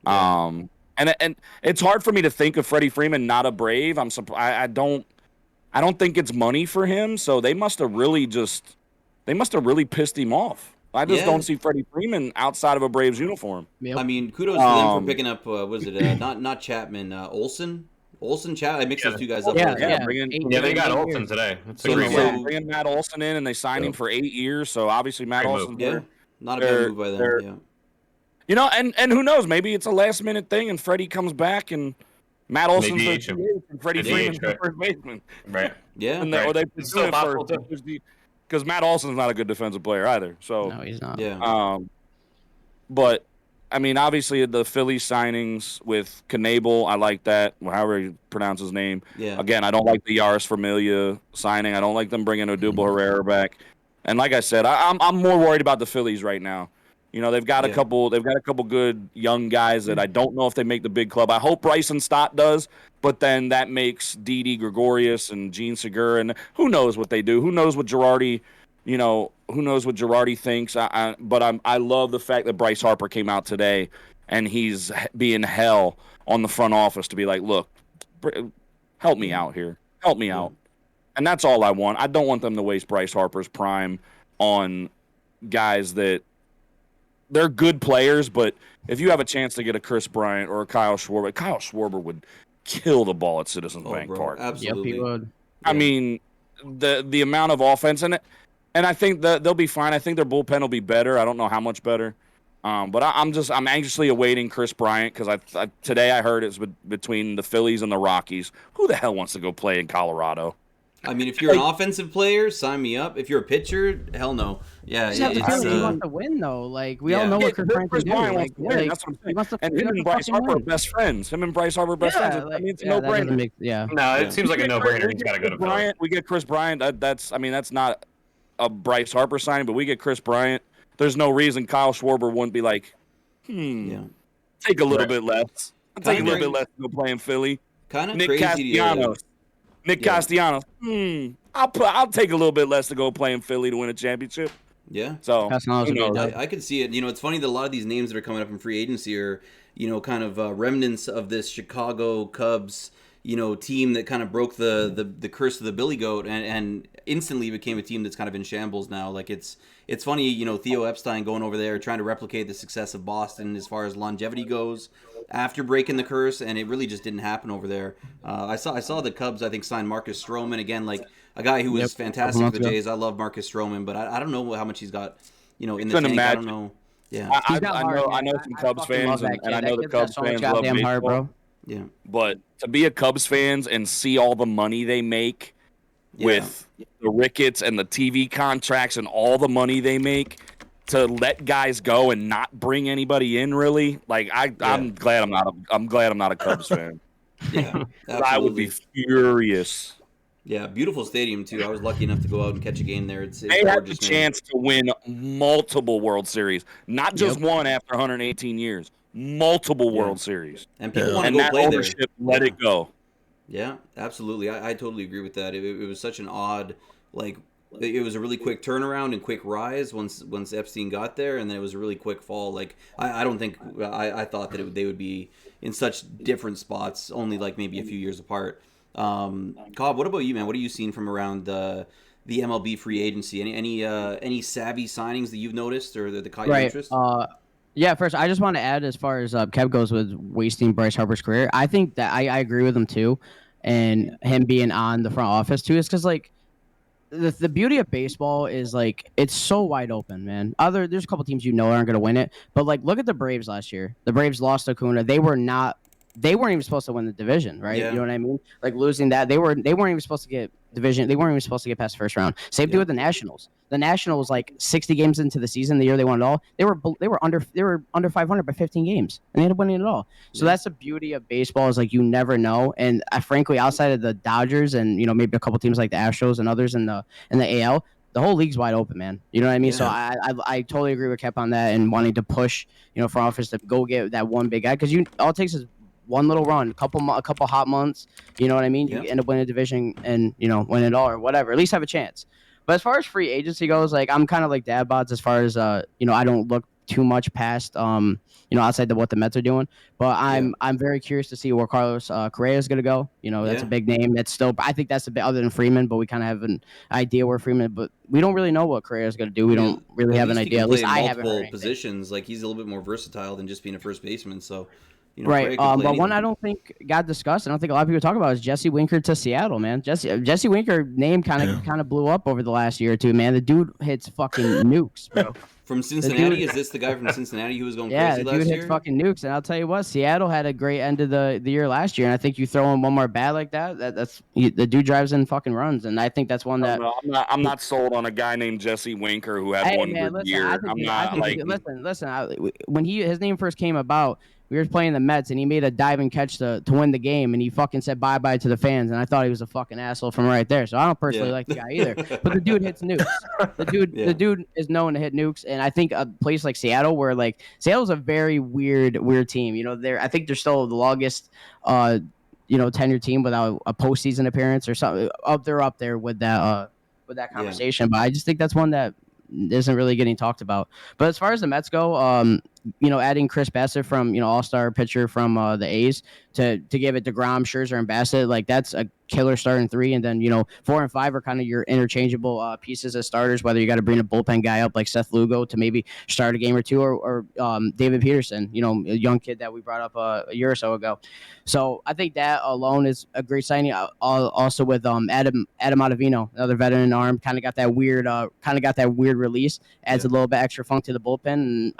Yeah. And it's hard for me to think of Freddie Freeman not a Brave. I don't think it's money for him, so they must have really pissed him off. I just don't see Freddie Freeman outside of a Braves uniform. Yep. I mean, kudos to them for picking up. Not Chapman, Olsen? Chapman. I mixed those two guys up. They got Olsen today. Bringing Matt Olsen in, and they signed him for 8 years. So obviously Matt Olsen. Yeah, not a bad move by them. Yeah. And who knows? Maybe it's a last minute thing, and Freddie comes back and. Matt Olsen for 2 years and Freddie Freeman for first baseman. Right. Yeah. And or they pursue it first because Matt Olsen's not a good defensive player either. So no, he's not. Yeah. But I mean, obviously the Philly signings with Knebel, I like that. However you pronounce his name. Yeah. Again, I don't like the Yaris Familia signing. I don't like them bringing Odubel Herrera back. And like I said, I'm more worried about the Phillies right now. You know, they've got a couple good young guys that I don't know if they make the big club. I hope Bryson Stott does, but then that makes Didi Gregorius and Gene Segura, and who knows what they do? Who knows what Girardi, thinks? I love the fact that Bryce Harper came out today and he's being hell on the front office to be like, look, help me out here. Help me out. And that's all I want. I don't want them to waste Bryce Harper's prime on guys that they're good players, but if you have a chance to get a Chris Bryant or a Kyle Schwarber would kill the ball at Citizens Bank Park. Absolutely. I mean, the amount of offense in it, and I think that they'll be fine. I think their bullpen will be better. I don't know how much better. But I'm anxiously awaiting Chris Bryant because today I heard it's between the Phillies and the Rockies. Who the hell wants to go play in Colorado? I mean, if you're an offensive player, sign me up. If you're a pitcher, hell no. Yeah, he wants to win though. Like we all know what Chris Bryant can do. Wants to win. That's what I'm saying. And him and Bryce Harper are best friends. Him and Bryce Harper are best friends. I mean, it's a no-brainer. No, it seems like a no-brainer. He's got to go to Bryant. We get Chris Bryant. That's not a Bryce Harper signing, but we get Chris Bryant. There's no reason Kyle Schwarber wouldn't be like, take a little bit less. I'll take a little bit less to go play in Philly. Kind of Nick crazy. Castellanos. I'll take a little bit less to go play in Philly to win a championship. Yeah. So I could see it. You know, it's funny that a lot of these names that are coming up in free agency are, kind of remnants of this Chicago Cubs, team that kind of broke the curse of the Billy Goat and instantly became a team that's kind of in shambles now. Like it's funny, Theo Epstein going over there trying to replicate the success of Boston as far as longevity goes after breaking the curse, and it really just didn't happen over there. I saw the Cubs, I think, sign Marcus Stroman again, like a guy who was fantastic for the Jays. I love Marcus Stroman, but I don't know how much he's got, in the tank. I don't know. Yeah, I know some Cubs fans, and I know the Cubs fans love baseball. Bro. Yeah, but to be a Cubs fans and see all the money they make with the Ricketts and the TV contracts and all the money they make, to let guys go and not bring anybody in, really, like I'm glad I'm not a Cubs fan. Yeah, I would be furious. Yeah, beautiful stadium too. I was lucky enough to go out and catch a game there. They had the chance to win multiple World Series, not just one after 118 years. Multiple World Series, and people want to go play there. Let it go. Yeah, absolutely. I totally agree with that. It was such an odd, it was a really quick turnaround and quick rise once Epstein got there, and then it was a really quick fall. Like I don't think I thought that they would be in such different spots, only like maybe a few years apart. Cobb, what about you, man? What have you seen from around the MLB free agency? Any savvy signings that you've noticed or that caught your interest? Yeah, first, I just want to add as far as Kev goes with wasting Bryce Harper's career, I think that I agree with him too, and him being on the front office too, is because, the beauty of baseball is, it's so wide open, man. There's a couple teams aren't going to win it, but, look at the Braves last year. The Braves lost Acuna. They weren't even supposed to win the division, right? Yeah. You know what I mean? Losing that, they weren't even supposed to get division. They weren't even supposed to get past the first round. Same thing with the Nationals. The Nationals, 60 games into the season, the year they won it all, they were under 500 by 15 games, and they ended up winning it all. So that's the beauty of baseball, is you never know. And frankly, outside of the Dodgers and maybe a couple teams like the Astros and others in the AL, the whole league's wide open, man. You know what I mean? Yeah. So I totally agree with Kep on that, and wanting to push front office to go get that one big guy, because all it takes is one little run, a couple hot months. You know what I mean? You end up winning a division and win it all or whatever. At least have a chance. But as far as free agency goes, I'm kind of like DadBods as far as I don't look too much past outside of what the Mets are doing. But I'm very curious to see where Carlos Correa is going to go. That's a big name. That's still, I think that's a bit other than Freeman, but we kind of have an idea where Freeman. But we don't really know what Correa is going to do. We don't really have an idea. At least I haven't heard anything. Positions. He's a little bit more versatile than just being a first baseman. So. Right, but one I don't think got discussed, I don't think a lot of people talk about, is Jesse Winker to Seattle, man. Jesse Winker name kind of blew up over the last year or two, man. The dude hits fucking nukes, bro. From Cincinnati? Is this the guy from Cincinnati who was going crazy last year? Yeah, the dude hits fucking nukes, and I'll tell you what, Seattle had a great end of the year last year, and I think you throw in one more bat like that, the dude drives in fucking runs, and I think that's one that I'm not sold on a guy named Jesse Winker who had good year. Listen, when his name first came about, we were playing the Mets, and he made a diving catch to win the game, and he fucking said bye-bye to the fans, and I thought he was a fucking asshole from right there. So I don't personally like the guy either. But the dude hits nukes. The dude is known to hit nukes, and I think a place like Seattle, where like Seattle's a very weird team. You know, I think they're still the longest, tenured team without a postseason appearance or something. They're up there with that conversation. But I just think that's one that isn't really getting talked about. But as far as the Mets go, adding Chris Bassett from All-Star pitcher from the A's to give it to DeGrom, Scherzer, and Bassett, like that's a killer start in 3, and then 4 and 5 are kind of your interchangeable pieces as starters. Whether you got to bring a bullpen guy up like Seth Lugo to maybe start a game or two, or David Peterson, a young kid that we brought up a year or so ago. So I think that alone is a great signing. Also with Adam Ottavino, another veteran arm, kind of got that weird release, adds a little bit extra funk to the bullpen, and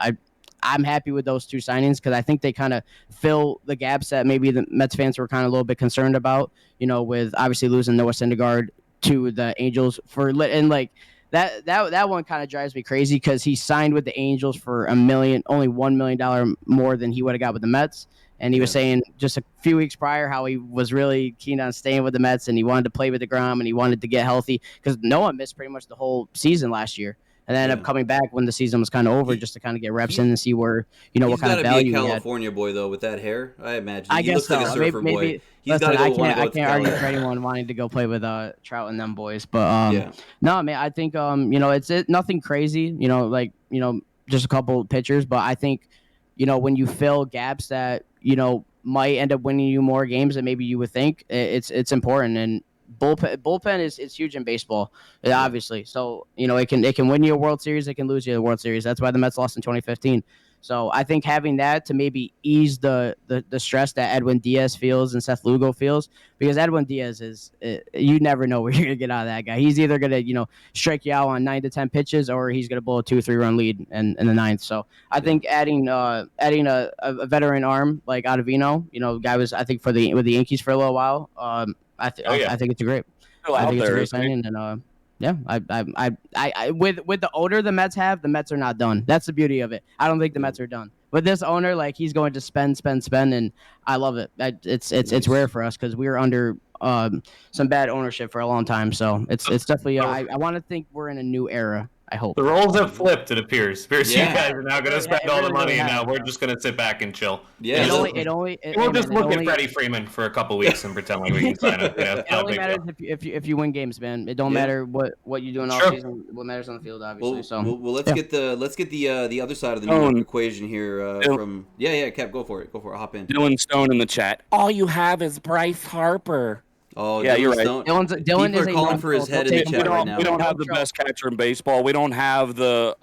I'm happy with those 2 signings because I think they kind of fill the gaps that maybe the Mets fans were kind of a little bit concerned about, with obviously losing Noah Syndergaard to the Angels and like that one kind of drives me crazy because he signed with the Angels for only $1 million more than he would have got with the Mets. And he was saying just a few weeks prior how he was really keen on staying with the Mets and he wanted to play with DeGrom and he wanted to get healthy because Noah missed pretty much the whole season last year. And then ended up coming back when the season was kind of over just to kind of get reps in and see where, what kind of value he had. He's got to be a California boy, though, with that hair, I imagine. He looks like a surfer boy. He's got to go I can't argue for anyone wanting to go play with Trout and them boys. But, no, man, I think, it's nothing crazy, just a couple pitchers. But I think, when you fill gaps that, might end up winning you more games than maybe you would think, it's important. And bullpen is huge in baseball, obviously. So it can win you a World Series, it can lose you a World Series. That's why the Mets lost in 2015. So I think having that to maybe ease the stress that Edwin Diaz feels and Seth Lugo feels, because Edwin Diaz you never know where you're gonna get out of that guy. He's either gonna strike you out on 9 to 10 pitches, or he's gonna blow a 2 or 3 run lead in the 9th. So I think adding a veteran arm like Ottavino, guy was I think with the Yankees for a little while. I think it's a great. I think it's a great signing, and with the owner the Mets have, the Mets are not done. That's the beauty of it. I don't think the Mets are done. With this owner, like he's going to spend, and I love it. It's rare for us because we were under some bad ownership for a long time. So it's definitely. I want to think we're in a new era. I hope the roles have flipped. It appears. You guys are now going to spend all the money, and now we're just going to sit back and chill. Yeah, we'll just look at Freddie Freeman for a couple weeks and pretend like we can sign him. It only matters if you win games, man. It don't matter what you do in all season. What matters on the field, obviously. Well, let's get the other side of the New York equation here. Cap, go for it. Hop in. Dylan Stone in the chat. All you have is Bryce Harper. Oh, yeah, you're right. Dylan is calling for his head in the chat right now. We don't have the best catcher in baseball. We don't have the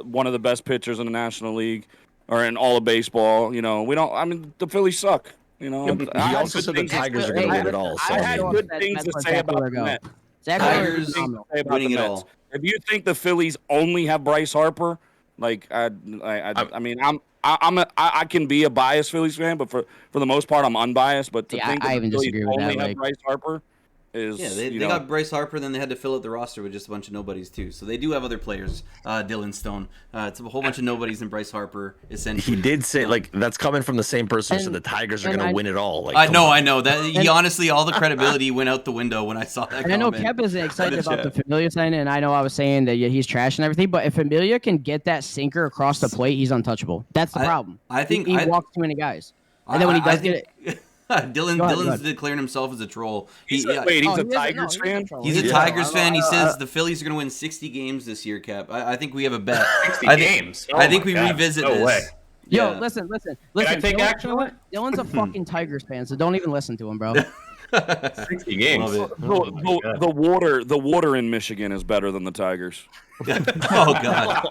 one of the best pitchers in the National League or in all of baseball. We don't. I mean, the Phillies suck. He also said the Tigers are going to win it all. So I had good things to say about the Mets. Tigers winning it all. If you think the Phillies only have Bryce Harper, like I mean, I can be a biased Phillies fan, but for the most part, I'm unbiased. But to think I that even the Phillies disagree with only that. have Bryce Harper is they got Bryce Harper, then they had to fill out the roster with just a bunch of nobodies too. So they do have other players. Dylan Stone, it's a whole bunch of nobodies and Bryce Harper. Essentially, he did say that's coming from the same person who said the Tigers are going to win it all. I know that he honestly all the credibility went out the window when I saw that. I know Kev is excited about the Familia signing, and I know I was saying that he's trash and everything, but if Familia can get that sinker across the plate, he's untouchable. That's the problem. I think he walks too many guys, and then when he does get it. Dylan's declaring himself as a troll. He's a Tigers fan? He's a Tigers fan. He says the Phillies are going to win 60 games this year, Cap. I think we have a bet. 60 games? I think we revisit this. Way. Yo, listen. Can I take action? Dylan's a fucking Tigers fan, so don't even listen to him, bro. 60 games. The water in Michigan is better than the Tigers. Oh God.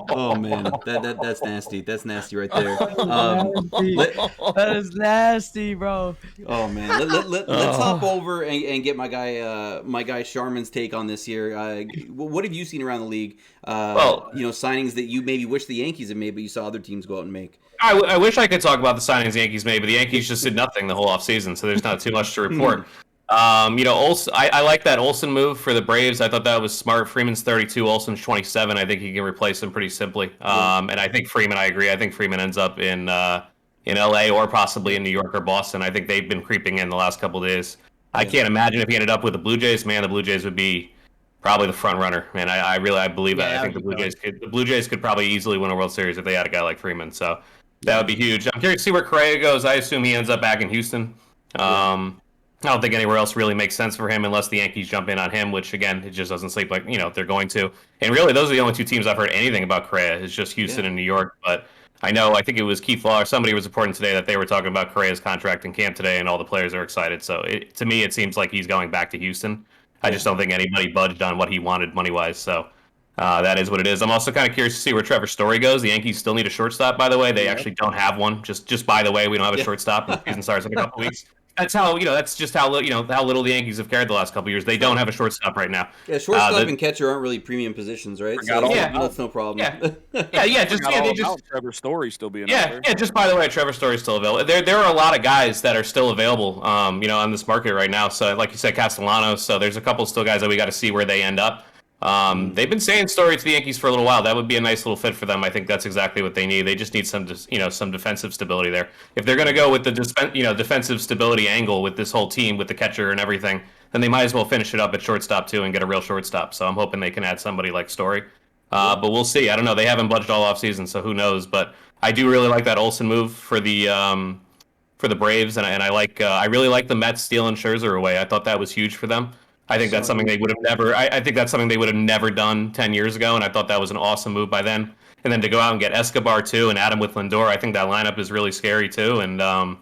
Oh man, that's nasty. That's nasty right there. That is nasty, bro. Oh man, let's hop over and get my guy Charmin's take on this here. What have you seen around the league? Signings that you maybe wish the Yankees had made, but you saw other teams go out and make. I wish I could talk about the signings the Yankees made, but the Yankees just did nothing the whole offseason, so there's not too much to report. Olsen, I like that Olsen move for the Braves. I thought that was smart. Freeman's 32, Olsen's 27. I think he can replace him pretty simply. And I think Freeman, I agree. I think Freeman ends up in LA or possibly in New York or Boston. I think they've been creeping in the last couple of days. I can't imagine if he ended up with the Blue Jays. Man, the Blue Jays would be probably the front runner. And I really believe that. Yeah, I think the Blue Jays could probably easily win a World Series if they had a guy like Freeman. So that would be huge. I'm curious to see where Correa goes. I assume he ends up back in Houston. I don't think anywhere else really makes sense for him unless the Yankees jump in on him, which again, it just doesn't sleep like they're going to. And really, those are the only two teams I've heard anything about Correa. It's just Houston and New York. But I think it was Keith Law or somebody was reporting today that they were talking about Correa's contract in camp today, and all the players are excited. So to me, it seems like he's going back to Houston. I just don't think anybody budged on what he wanted money wise. So that is what it is. I'm also kind of curious to see where Trevor Story goes. The Yankees still need a shortstop, by the way. They actually don't have one. Just by the way, we don't have a shortstop. The season starts in a couple weeks. That's how that's just how how little the Yankees have cared the last couple of years. They don't have a shortstop right now. Yeah, shortstop and catcher aren't really premium positions, right? So that's no problem. They just Trevor Story still being out there. Yeah. Just by the way, Trevor Story's still available. There are a lot of guys that are still available, on this market right now. So like you said, Castellanos. So there's a couple still guys that we got to see where they end up. They've been saying Story to the Yankees for a little while. That would be a nice little fit for them. I think that's exactly what they need. They just need some defensive stability there. If they're going to go with the defensive stability angle with this whole team, with the catcher and everything, then they might as well finish it up at shortstop too and get a real shortstop. So I'm hoping they can add somebody like Story. But we'll see. I don't know. They haven't budged all offseason, so who knows? But I do really like that Olsen move for the Braves, and I really like the Mets stealing Scherzer away. I thought that was huge for them. I think that's something they would have never. I think that's something they would have never done 10 years ago, and I thought that was an awesome move by them. And then to go out and get Escobar too, and add him with Lindor, I think that lineup is really scary too. And I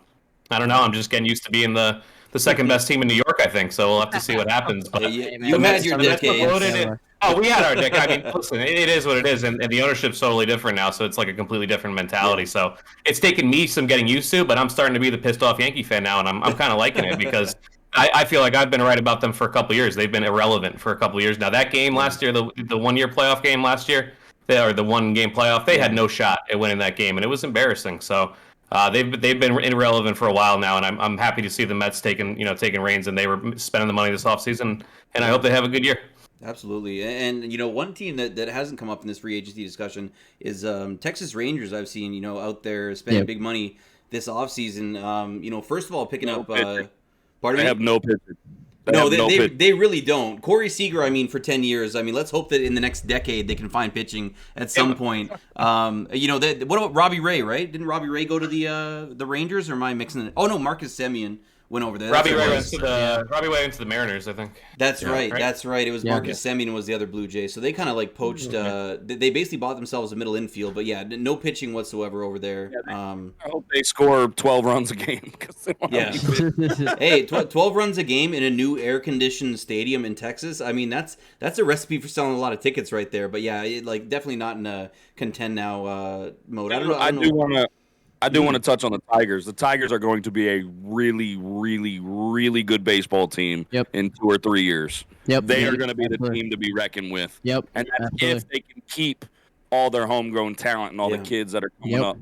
don't know. I'm just getting used to being the second best team in New York. I think so. We'll have to see what happens. But you had your decades. We had our dick. I mean, listen, it is what it is, and the ownership's totally different now, so it's like a completely different mentality. So it's taken me some getting used to, but I'm starting to be the pissed off Yankee fan now, and I'm kind of liking it because. I feel like I've been right about them for a couple of years. They've been irrelevant for a couple of years now. That game last year, the 1 year playoff game last year, or the 1 game playoff, they had no shot at winning that game, and it was embarrassing. So they've been irrelevant for a while now, and I'm happy to see the Mets taking reins, and they were spending the money this offseason, and I hope they have a good year. Absolutely. And one team that hasn't come up in this free agency discussion is Texas Rangers. I've seen out there spending big money this offseason. First of all, picking up. They have no pitcher. They really don't. Corey Seager, for 10 years. Let's hope that in the next decade they can find pitching at some point. What about Robbie Ray, right? Didn't Robbie Ray go to the Rangers, or am I mixing it? Oh, no, Marcus Semien went over there. Robbie Ray went to the Mariners, I think. That's right. That's right. It was Marcus Semien was the other Blue Jay. So they kind of poached. They basically bought themselves a middle infield, but no pitching whatsoever over there. I hope they score 12 runs a game. Hey, 12 runs a game in a new air-conditioned stadium in Texas. That's a recipe for selling a lot of tickets right there. But definitely not in a contend now mode. I do want to touch on the Tigers. The Tigers are going to be a really, really, really good baseball team in 2 or 3 years. They are going to be the team to be reckoned with. And that's if they can keep all their homegrown talent and all the kids that are coming up.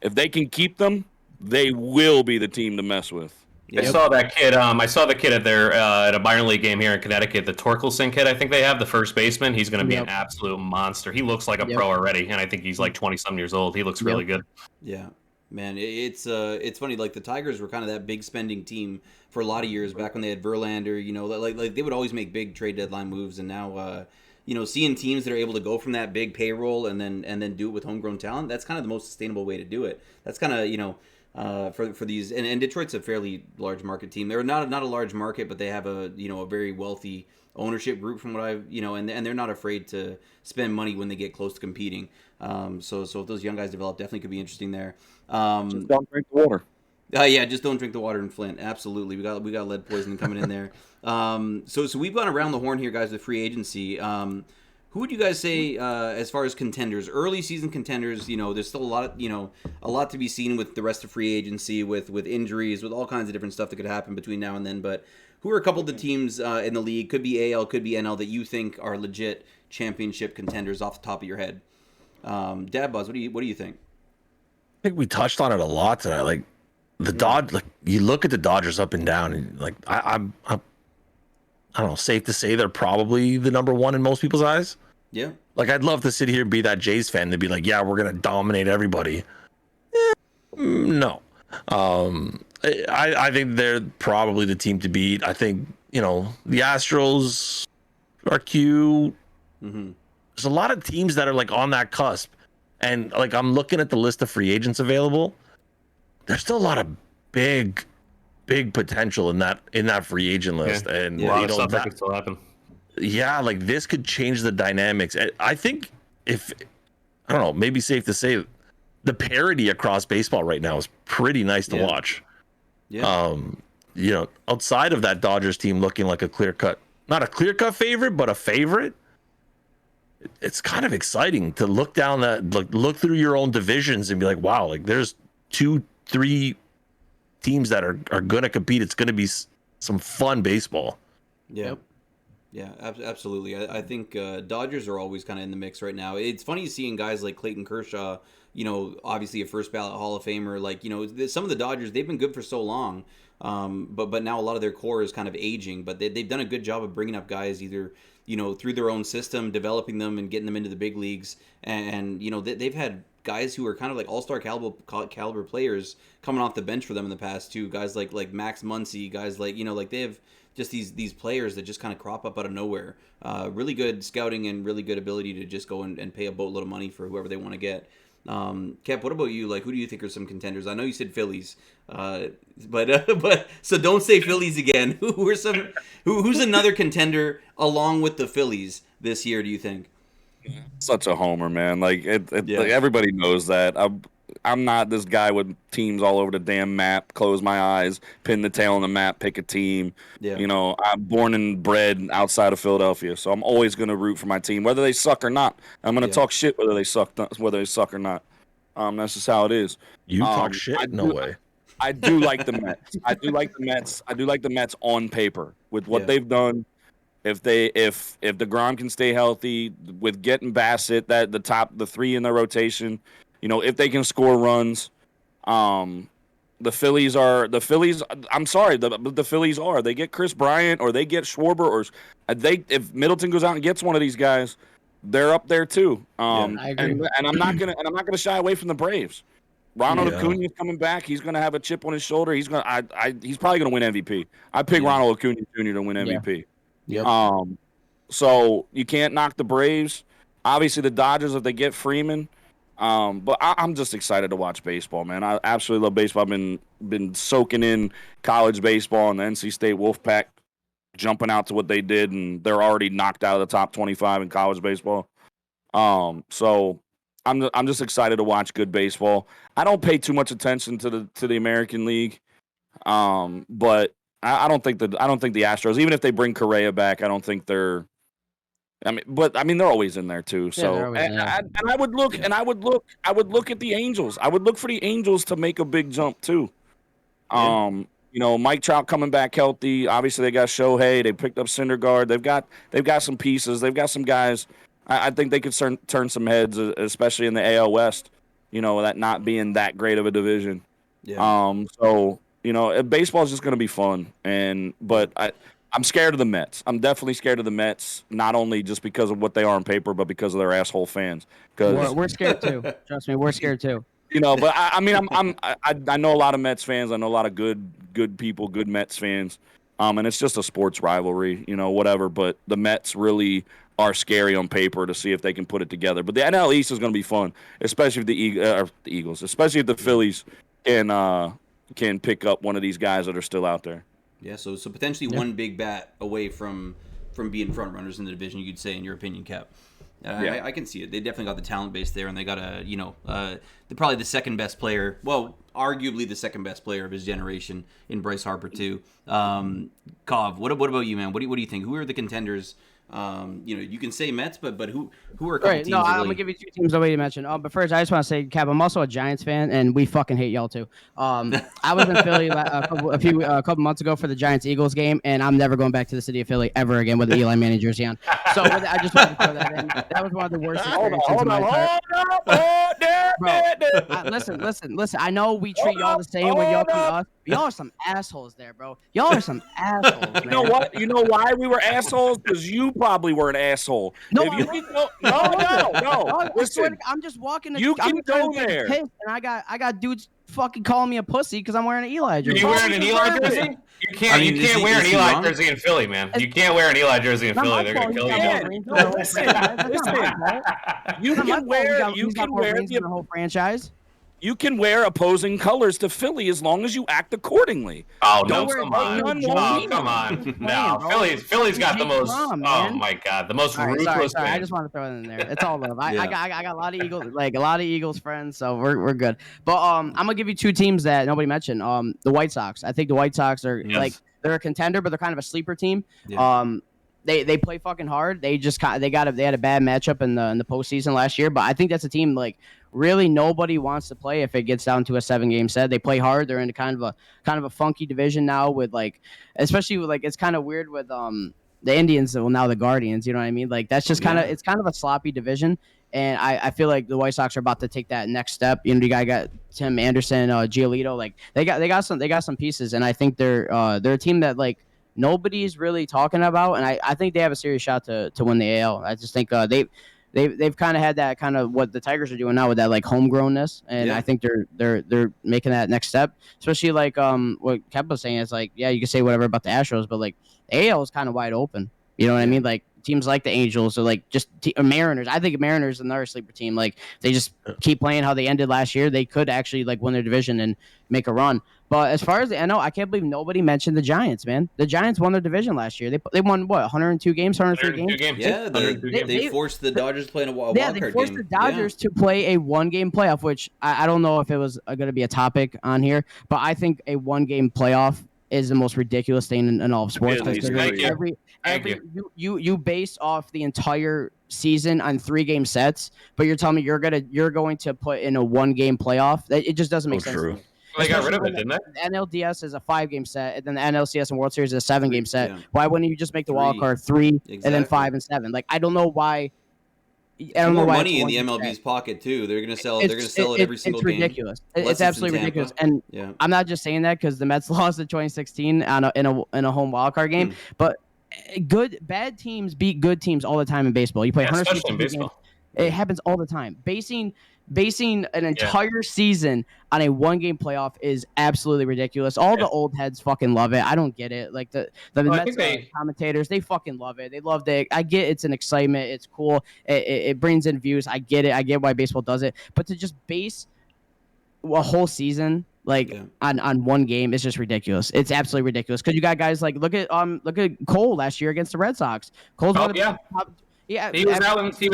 If they can keep them, they will be the team to mess with. I saw that kid. I saw the kid at a minor league game here in Connecticut. The Torkelson kid, I think they have the first baseman. He's going to be an absolute monster. He looks like a pro already, and I think he's 20-some years old. He looks really good. Yeah. Man, it's funny. The Tigers were kind of that big spending team for a lot of years back when they had Verlander. They would always make big trade deadline moves, and now seeing teams that are able to go from that big payroll and then do it with homegrown talent, that's kind of the most sustainable way to do it. That's kind of for these, and Detroit's a fairly large market team. They're not a large market, but they have a very wealthy ownership group from what I've and they're not afraid to spend money when they get close to competing. So if those young guys develop, definitely could be interesting there. Just don't drink the water. Just don't drink the water in Flint. Absolutely, we got lead poisoning coming in there. So we've gone around the horn here, guys, with free agency. Who would you guys say as far as contenders, early season contenders? There's still a lot to be seen with the rest of free agency, with injuries, with all kinds of different stuff that could happen between now and then. But who are a couple of the teams in the league? Could be AL, could be NL, that you think are legit championship contenders off the top of your head. DadBods, what do you think? I think we touched on it a lot tonight. You look at the Dodgers up and down, and I don't know, safe to say they're probably the number one in most people's eyes. Yeah. I'd love to sit here and be that Jays fan and be like, yeah, we're gonna dominate everybody. No. I think they're probably the team to beat. I think the Astros RQ. Mm-hmm. There's a lot of teams that are like on that cusp, and like I'm looking at the list of free agents available. There's still a lot of big potential in that free agent list, and a lot you of know stuff that that could still happen. yeah, like this could change the dynamics. I think if I don't know, maybe safe to say the parity across baseball right now is pretty nice to watch. Yeah. You know, outside of that Dodgers team looking like not a clear cut favorite, but a favorite. It's kind of exciting to look down look through your own divisions and be like, wow, like there's 2-3 teams that are going to compete. It's going to be some fun baseball. Yeah. Yep. Yeah, absolutely. I think Dodgers are always kind of in the mix right now. It's funny seeing guys like Clayton Kershaw, you know, obviously a first ballot Hall of Famer. Like, you know, some of the Dodgers, they've been good for so long, but now a lot of their core is kind of aging. But they've done a good job of bringing up guys either, you know, through their own system, developing them and getting them into the big leagues. And you know, they've had guys who are kind of like all-star caliber players coming off the bench for them in the past too. Guys like Max Muncy, guys like, you know, like they have just these players that just kind of crop up out of nowhere. Really good scouting and really good ability to just go and pay a boatload of money for whoever they want to get. Kep, what about you? Like, who do you think are some contenders? I know you said Phillies, but so don't say Phillies again. Who's another contender along with the Phillies this year? Do you think? Such a homer, man. Like like everybody knows that. I'm not this guy with teams all over the damn map. Close my eyes, pin the tail on the map, pick a team. Yeah. You know, I'm born and bred outside of Philadelphia, so I'm always going to root for my team, whether they suck or not. I'm going to talk shit whether they suck or not. That's just how it is. You talk shit? No way. I do like the Mets. I do like the Mets on paper with what they've done. If DeGrom can stay healthy with getting Bassett, the three in their rotation, you know, if they can score runs, the Phillies. I'm sorry, the Phillies are. They get Chris Bryant or they get Schwarber or if Middleton goes out and gets one of these guys, they're up there too. I agree. And I'm not gonna shy away from the Braves. Ronald Acuna is coming back. He's gonna have a chip on his shoulder. He's probably gonna win MVP. I pick Ronald Acuna Jr. to win MVP. Yep. So you can't knock the Braves. Obviously, the Dodgers if they get Freeman. But I'm just excited to watch baseball, man. I absolutely love baseball. I've been soaking in college baseball and the NC State Wolfpack jumping out to what they did, and they're already knocked out of the top 25 in college baseball. So I'm just excited to watch good baseball. I don't pay too much attention to the American League, but I don't think the Astros, even if they bring Correa back, I don't think they're. They're always in there too. So I would look at the Angels. I would look for the Angels to make a big jump too. You know, Mike Trout coming back healthy. Obviously, they got Shohei. They picked up Syndergaard. They've got some pieces. They've got some guys. I think they could turn some heads, especially in the AL West. You know, that not being that great of a division. Yeah. So you know, baseball is just going to be fun. But I'm scared of the Mets. I'm definitely scared of the Mets, not only just because of what they are on paper, but because of their asshole fans. We're scared too. Trust me, we're scared too. You know, but I know a lot of Mets fans. I know a lot of good people, good Mets fans. And it's just a sports rivalry, you know, whatever. But the Mets really are scary on paper to see if they can put it together. But the NL East is going to be fun, especially if the Eagles, especially if the Phillies can pick up one of these guys that are still out there. Yeah, so potentially one big bat away from being front runners in the division, you could say, in your opinion, Cap. I can see it. They definitely got the talent base there, and they got probably the second best player. Well, arguably the second best player of his generation in Bryce Harper too. Kov, what about you, man? What do you think? Who are the contenders? You can say Mets, but who are a couple teams? No, I'm gonna give you two teams already mentioned. But first, I just want to say, Cap, I'm also a Giants fan, and we fucking hate y'all too. I was in Philly a couple months ago for the Giants-Eagles game, and I'm never going back to the city of Philly ever again with the Eli Manning jersey on. So I just wanted to throw that in. That was one of the worst experiences of my entire. Bro, listen. I know we treat y'all the same when y'all come to us. Y'all are some assholes there, bro. Y'all are some assholes, man. You know what? You know why we were assholes? Because you probably were an asshole. No, no. Listen, I'm just walking. You can go there. And I got dudes fucking calling me a pussy because I'm wearing an Eli jersey. You wearing an Eli jersey? You can't wear an Eli jersey in Philly, man. You can't wear an Eli jersey in Philly. They're gonna kill you. Listen. You can wear the whole franchise. You can wear opposing colors to Philly as long as you act accordingly. Oh no, come on. No, Philly's got the most. Oh my God, the most ruthless. Sorry, I just want to throw it in there. It's all love. I got a lot of Eagles, friends, so we're good. But I'm gonna give you two teams that nobody mentioned. The White Sox. I think the White Sox are they're a contender, but they're kind of a sleeper team. Yeah. They play fucking hard. They had a bad matchup in the postseason last year, but I think that's a team really nobody wants to play if it gets down to a 7-game set. They play hard. They're in kind of a funky division now with especially with it's kind of weird with the Indians, well now the Guardians, you know what I mean? That's just it's kind of a sloppy division. And I feel like the White Sox are about to take that next step. You know, the guy got Tim Anderson, Giolito, they got some pieces, and I think they're a team that nobody's really talking about, and I think they have a serious shot to win the AL. I just think they've kind of had that kind of what the Tigers are doing now with that homegrownness, and I think they're making that next step. Especially what Kev was saying is you can say whatever about the Astros, but the AL is kind of wide open. You know what I mean? Teams like the Angels or Mariners. I think Mariners are another sleeper team. They just keep playing how they ended last year. They could actually win their division and make a run. But as far as the NL, I can't believe nobody mentioned the Giants, man. The Giants won their division last year. They won 102 games, 103 games. Yeah, they forced the Dodgers to play in a wild card game. Yeah, they forced the Dodgers to play a 1-game playoff, which I don't know if it was going to be a topic on here, but I think a 1-game playoff is the most ridiculous thing in all of sports. You base off the entire season on 3-game sets, but you're telling me you're going to put in a 1-game playoff? It just doesn't make sense. True. They got rid of it, didn't they? The NLDS is a 5-game set, and then the NLCS and World Series is a 7-game set. Yeah. Why wouldn't you just make the wild card 3 and then 5 and 7? I don't know why. I don't know why money in the MLB's pocket too. They're gonna sell. They're gonna sell it every single game. It's ridiculous. It's absolutely ridiculous. And I'm not just saying that because the Mets lost in 2016 in a home wildcard game. But bad teams beat good teams all the time in baseball. You play 160 games. It happens all the time. Basing an entire season on a 1-game playoff is absolutely ridiculous. All the old heads fucking love it. I don't get it. The Mets commentators, they fucking love it. They love it. I get it's an excitement. It's cool. It brings in views. I get it. I get why baseball does it. But to just base a whole season on 1 game is just ridiculous. It's absolutely ridiculous because you got guys look at Cole last year against the Red Sox. Cole's one of the top. Yeah, he was out in 3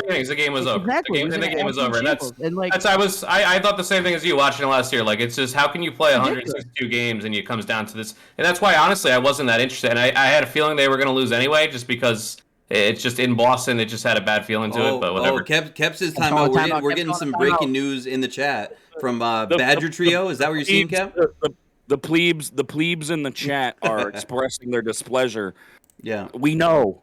innings. The game was over. Exactly. The game was over. I thought the same thing as you watching it last year. It's just how can you play 162 games and it comes down to this? And that's why honestly I wasn't that interested. And I had a feeling they were going to lose anyway, just because it's just in Boston. It just had a bad feeling to it. But whatever. Keps his time out. We're getting some breaking news in the chat from Badger Trio. Is that what you're seeing, Kep? The plebes in the chat are expressing their displeasure. Yeah, we know.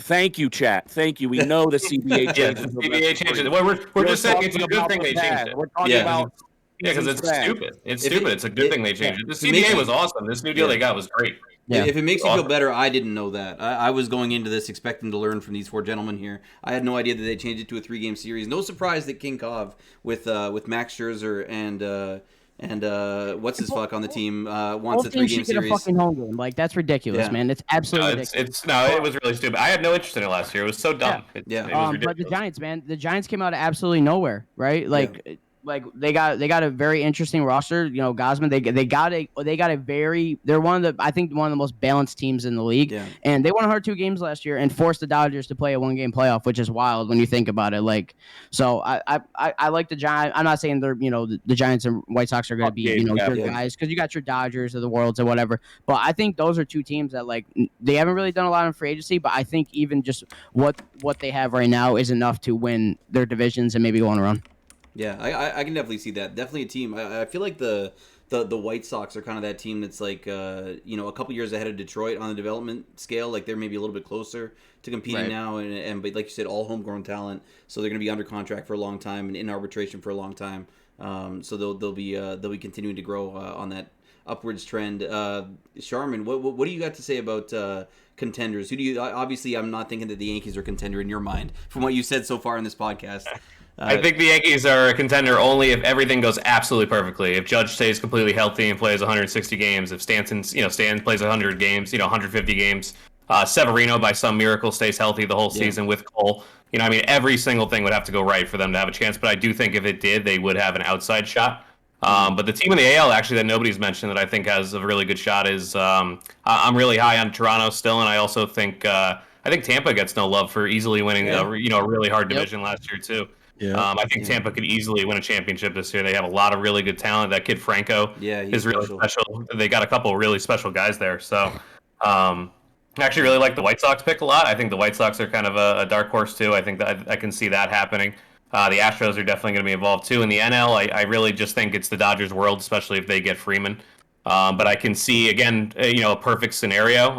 Thank you, chat. Thank you. We know the CBA changes. CBA changes. We're just saying it's a good thing they changed it. We're talking about because it's stupid. It's stupid. It's a good thing they changed it. The CBA was awesome. This new deal they got was great. Yeah. If it makes you feel better, I didn't know that. I was going into this expecting to learn from these 4 gentlemen here. I had no idea that they changed it to a 3-game series. No surprise that King Kov with Max Scherzer and what's his fuck on the team wants a 3-game series. A fucking home game. That's ridiculous, man. It's absolutely ridiculous. It was really stupid. I had no interest in it last year. It was so dumb. It was ridiculous. But the Giants, man, the Giants came out of absolutely nowhere, right? They got a very interesting roster. You know, Gosman. They're one of the most balanced teams in the league. Yeah. And they won 102 games last year and forced the Dodgers to play a 1-game playoff, which is wild when you think about it. So I like the Giants. I'm not saying they're the Giants and White Sox are going to be good guys because you got your Dodgers or the Worlds or whatever. But I think those are 2 teams that they haven't really done a lot in free agency. But I think even just what they have right now is enough to win their divisions and maybe go on a run. Yeah, I can definitely see that. Definitely a team. I feel like the White Sox are kind of that team that's a couple years ahead of Detroit on the development scale. They're maybe a little bit closer to competing now, and but like you said, all homegrown talent. So they're going to be under contract for a long time and in arbitration for a long time. So they'll be continuing to grow on that upwards trend. Charmin, what do you got to say about Contenders? Who do you? Obviously, I'm not thinking that the Yankees are a contender in your mind from what you said so far in this podcast. I think the Yankees are a contender only if everything goes absolutely perfectly. If Judge stays completely healthy and plays 160 games, if Stanton plays 100 games, 150 games, Severino by some miracle stays healthy the whole season with Cole. Every single thing would have to go right for them to have a chance. But I do think if it did, they would have an outside shot. But the team in the AL actually that nobody's mentioned that I think has a really good shot is I'm really high on Toronto still, and I also think Tampa gets no love for easily winning a really hard division last year too. Yeah. I think Tampa could easily win a championship this year. They have a lot of really good talent. That kid Franco is really special. They got a couple of really special guys there. So I actually really like the White Sox pick a lot. I think the White Sox are kind of a dark horse too. I think that I can see that happening. The Astros are definitely going to be involved too. In the NL, I really just think it's the Dodgers' world, especially if they get Freeman. But I can see, again, a perfect scenario.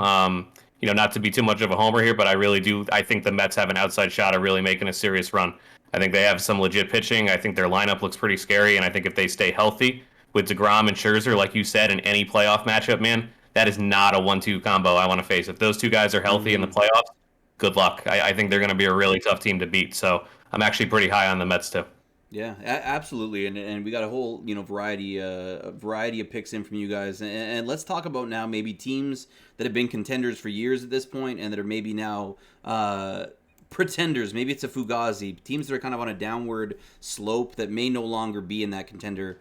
Not to be too much of a homer here, but I really do. I think the Mets have an outside shot of really making a serious run. I think they have some legit pitching. I think their lineup looks pretty scary, and I think if they stay healthy with DeGrom and Scherzer, like you said, in any playoff matchup, man, that is not a 1-2 combo I want to face. If those two guys are healthy in the playoffs, good luck. I think they're going to be a really tough team to beat. So I'm actually pretty high on the Mets too. Yeah, absolutely, and we got a whole variety of picks in from you guys, and let's talk about now maybe teams that have been contenders for years at this point, and that are maybe now pretenders. Maybe it's a Fugazi, teams that are kind of on a downward slope that may no longer be in that contender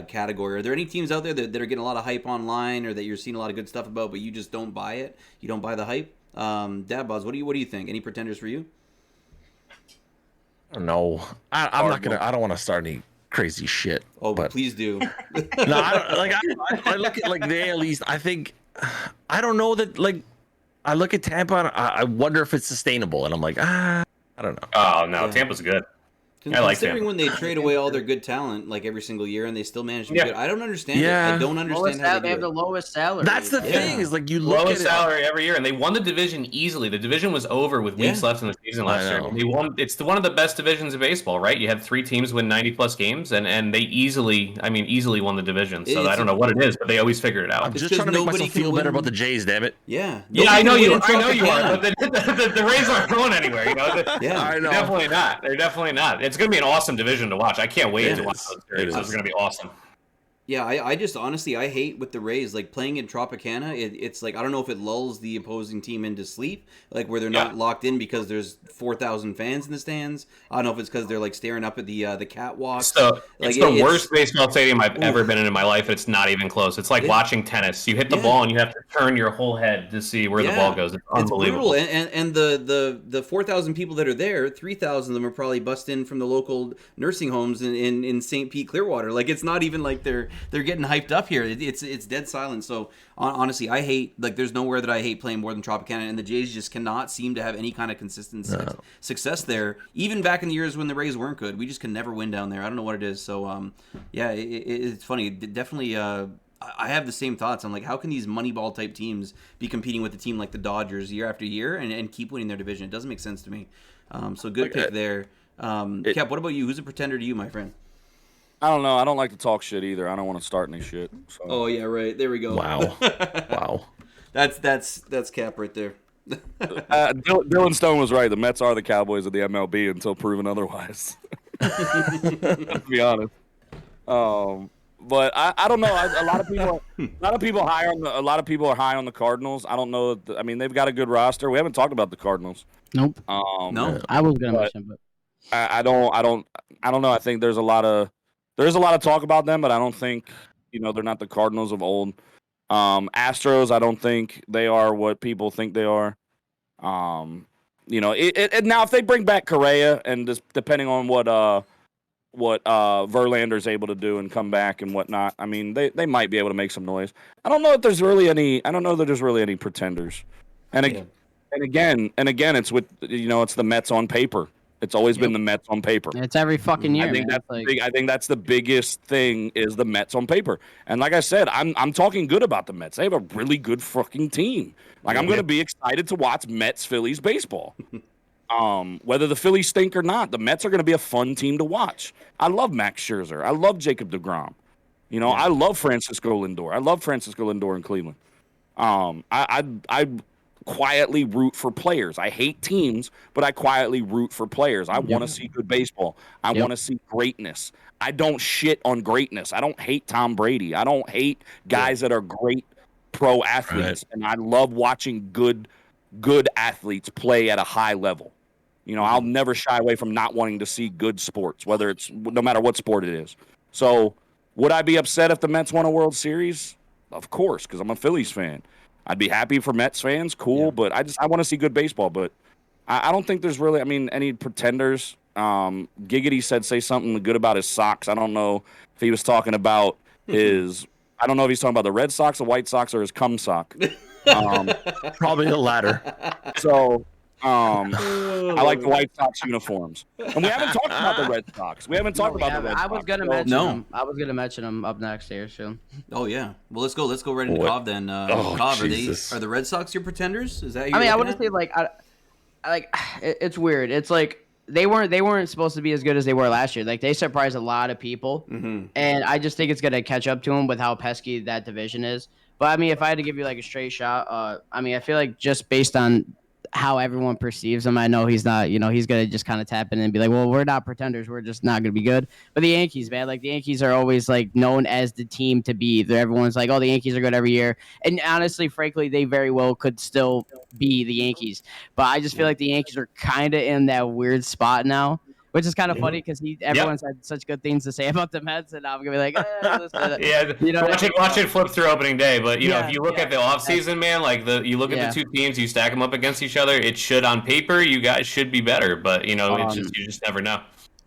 category. Are there any teams out there that are getting a lot of hype online, or that you're seeing a lot of good stuff about, but you just don't buy it? You don't buy the hype? DadBods, what do you think? Any pretenders for you? No, I'm not gonna. I don't want to start any crazy shit. Oh, but please do. No, I look at like the AL East. I think I don't know that. Like, I look at Tampa. And I wonder if it's sustainable, and I'm like, I don't know. Oh no, Tampa's good. Considering when they trade away all their good talent like every single year and they still manage to be good. I don't understand it. I don't understand how they have the lowest salary. That's the thing is like you look lowest at salary every year, and they won the division easily. The division was over with weeks left in the season last year. They won. It's one of the best divisions in baseball, right? You had 3 teams win 90+ games, and they easily won the division. So I don't know what it is, but they always figured it out. I'm just trying to make myself feel better about the Jays, damn it. Yeah, I know you are, but the Rays aren't going anywhere. I know. Definitely not. They're definitely not. It's going to be an awesome division to watch. I can't wait to watch those series. It's going to be awesome. Yeah, I just honestly I hate with the Rays like playing in Tropicana. It's like I don't know if it lulls the opposing team into sleep, like where they're not locked in because there's 4,000 fans in the stands. I don't know if it's because they're like staring up at the catwalk. So it's the worst baseball stadium I've ever been in my life. It's not even close. It's like watching tennis. You hit the ball and you have to turn your whole head to see where the ball goes. It's unbelievable. It's brutal. And the 4,000 people that are there, 3,000 of them are probably bussed in from the local nursing homes in St. Pete, Clearwater. Like it's not even like they're getting hyped up here. It's dead silent. So honestly, I hate there's nowhere that I hate playing more than Tropicana, and the Jays just cannot seem to have any kind of consistent success there. Even back in the years when the Rays weren't good, we just can never win down there. I don't know what it is. So it's funny. Definitely. I have the same thoughts. I'm like, how can these Moneyball type teams be competing with a team like the Dodgers year after year and keep winning their division? It doesn't make sense to me. So good pick there. Cap, what about you? Who's a pretender to you, my friend? I don't know. I don't like to talk shit either. I don't want to start any shit. So. Oh yeah, right. There we go. Wow. Wow. That's Cap right there. Dylan Stone was right. The Mets are the Cowboys of the MLB until proven otherwise. To be honest. But I don't know. A lot of people are high on the Cardinals. I don't know. I mean, they've got a good roster. We haven't talked about the Cardinals. Nope. No, I was gonna mention, but I don't know. I think there's a lot of talk about them, but I don't think they're not the Cardinals of old. Astros, I don't think they are what people think they are. Now if they bring back Correa and just depending on what Verlander's able to do and come back and whatnot, I mean they might be able to make some noise. I don't know that there's really any pretenders. And again, it's with it's the Mets on paper. It's always been the Mets on paper. It's every fucking year. I think that's the biggest thing is the Mets on paper. And like I said, I'm talking good about the Mets. They have a really good fucking team. Like I'm going to be excited to watch Mets-Phillies baseball. Whether the Phillies stink or not, the Mets are going to be a fun team to watch. I love Max Scherzer. I love Jacob deGrom. I love Francisco Lindor. I love Francisco Lindor in Cleveland. quietly root for players. I hate teams, but I quietly root for players. I want to see good baseball. I want to see greatness. I don't shit on greatness. I don't hate Tom Brady. I don't hate guys that are great pro athletes. And I love watching good athletes play at a high level. You know, I'll never shy away from not wanting to see good sports, no matter what sport it is. So would I be upset if the Mets won a World Series? Of course, because I'm a Phillies fan. I'd be happy for Mets fans, cool, but I want to see good baseball. But I don't think there's really, any pretenders. Giggity say something good about his socks. I don't know if he was talking about I don't know if he's talking about the Red Sox, the White Sox, or his cum sock. Probably the latter. So I like the White Sox uniforms. And we haven't talked about the Red Sox. We haven't talked about the Red Sox. I was gonna mention them. I was gonna mention them up next here soon. Oh yeah. Well, let's go right into Cov then. Cov, are the Red Sox your pretenders? Is that? I want to say it's weird. It's like they weren't supposed to be as good as they were last year. Like they surprised a lot of people, and I just think it's gonna catch up to them with how pesky that division is. But if I had to give you like a straight shot, I feel like just based on how everyone perceives him, I know he's not, he's going to just kind of tap in and be like, well, we're not pretenders. We're just not going to be good. But the Yankees, man, like the Yankees are always like known as the team to beat. Everyone's like, oh, the Yankees are good every year. And honestly, frankly, they very well could still be the Yankees. But I just feel like the Yankees are kind of in that weird spot now, which is kind of funny because everyone's had such good things to say about the Mets, and I'm gonna be like, watch it flip through opening day. But if you look at the offseason, man, like you look at the two teams, you stack them up against each other. It should, on paper, you guys should be better, but you just never know.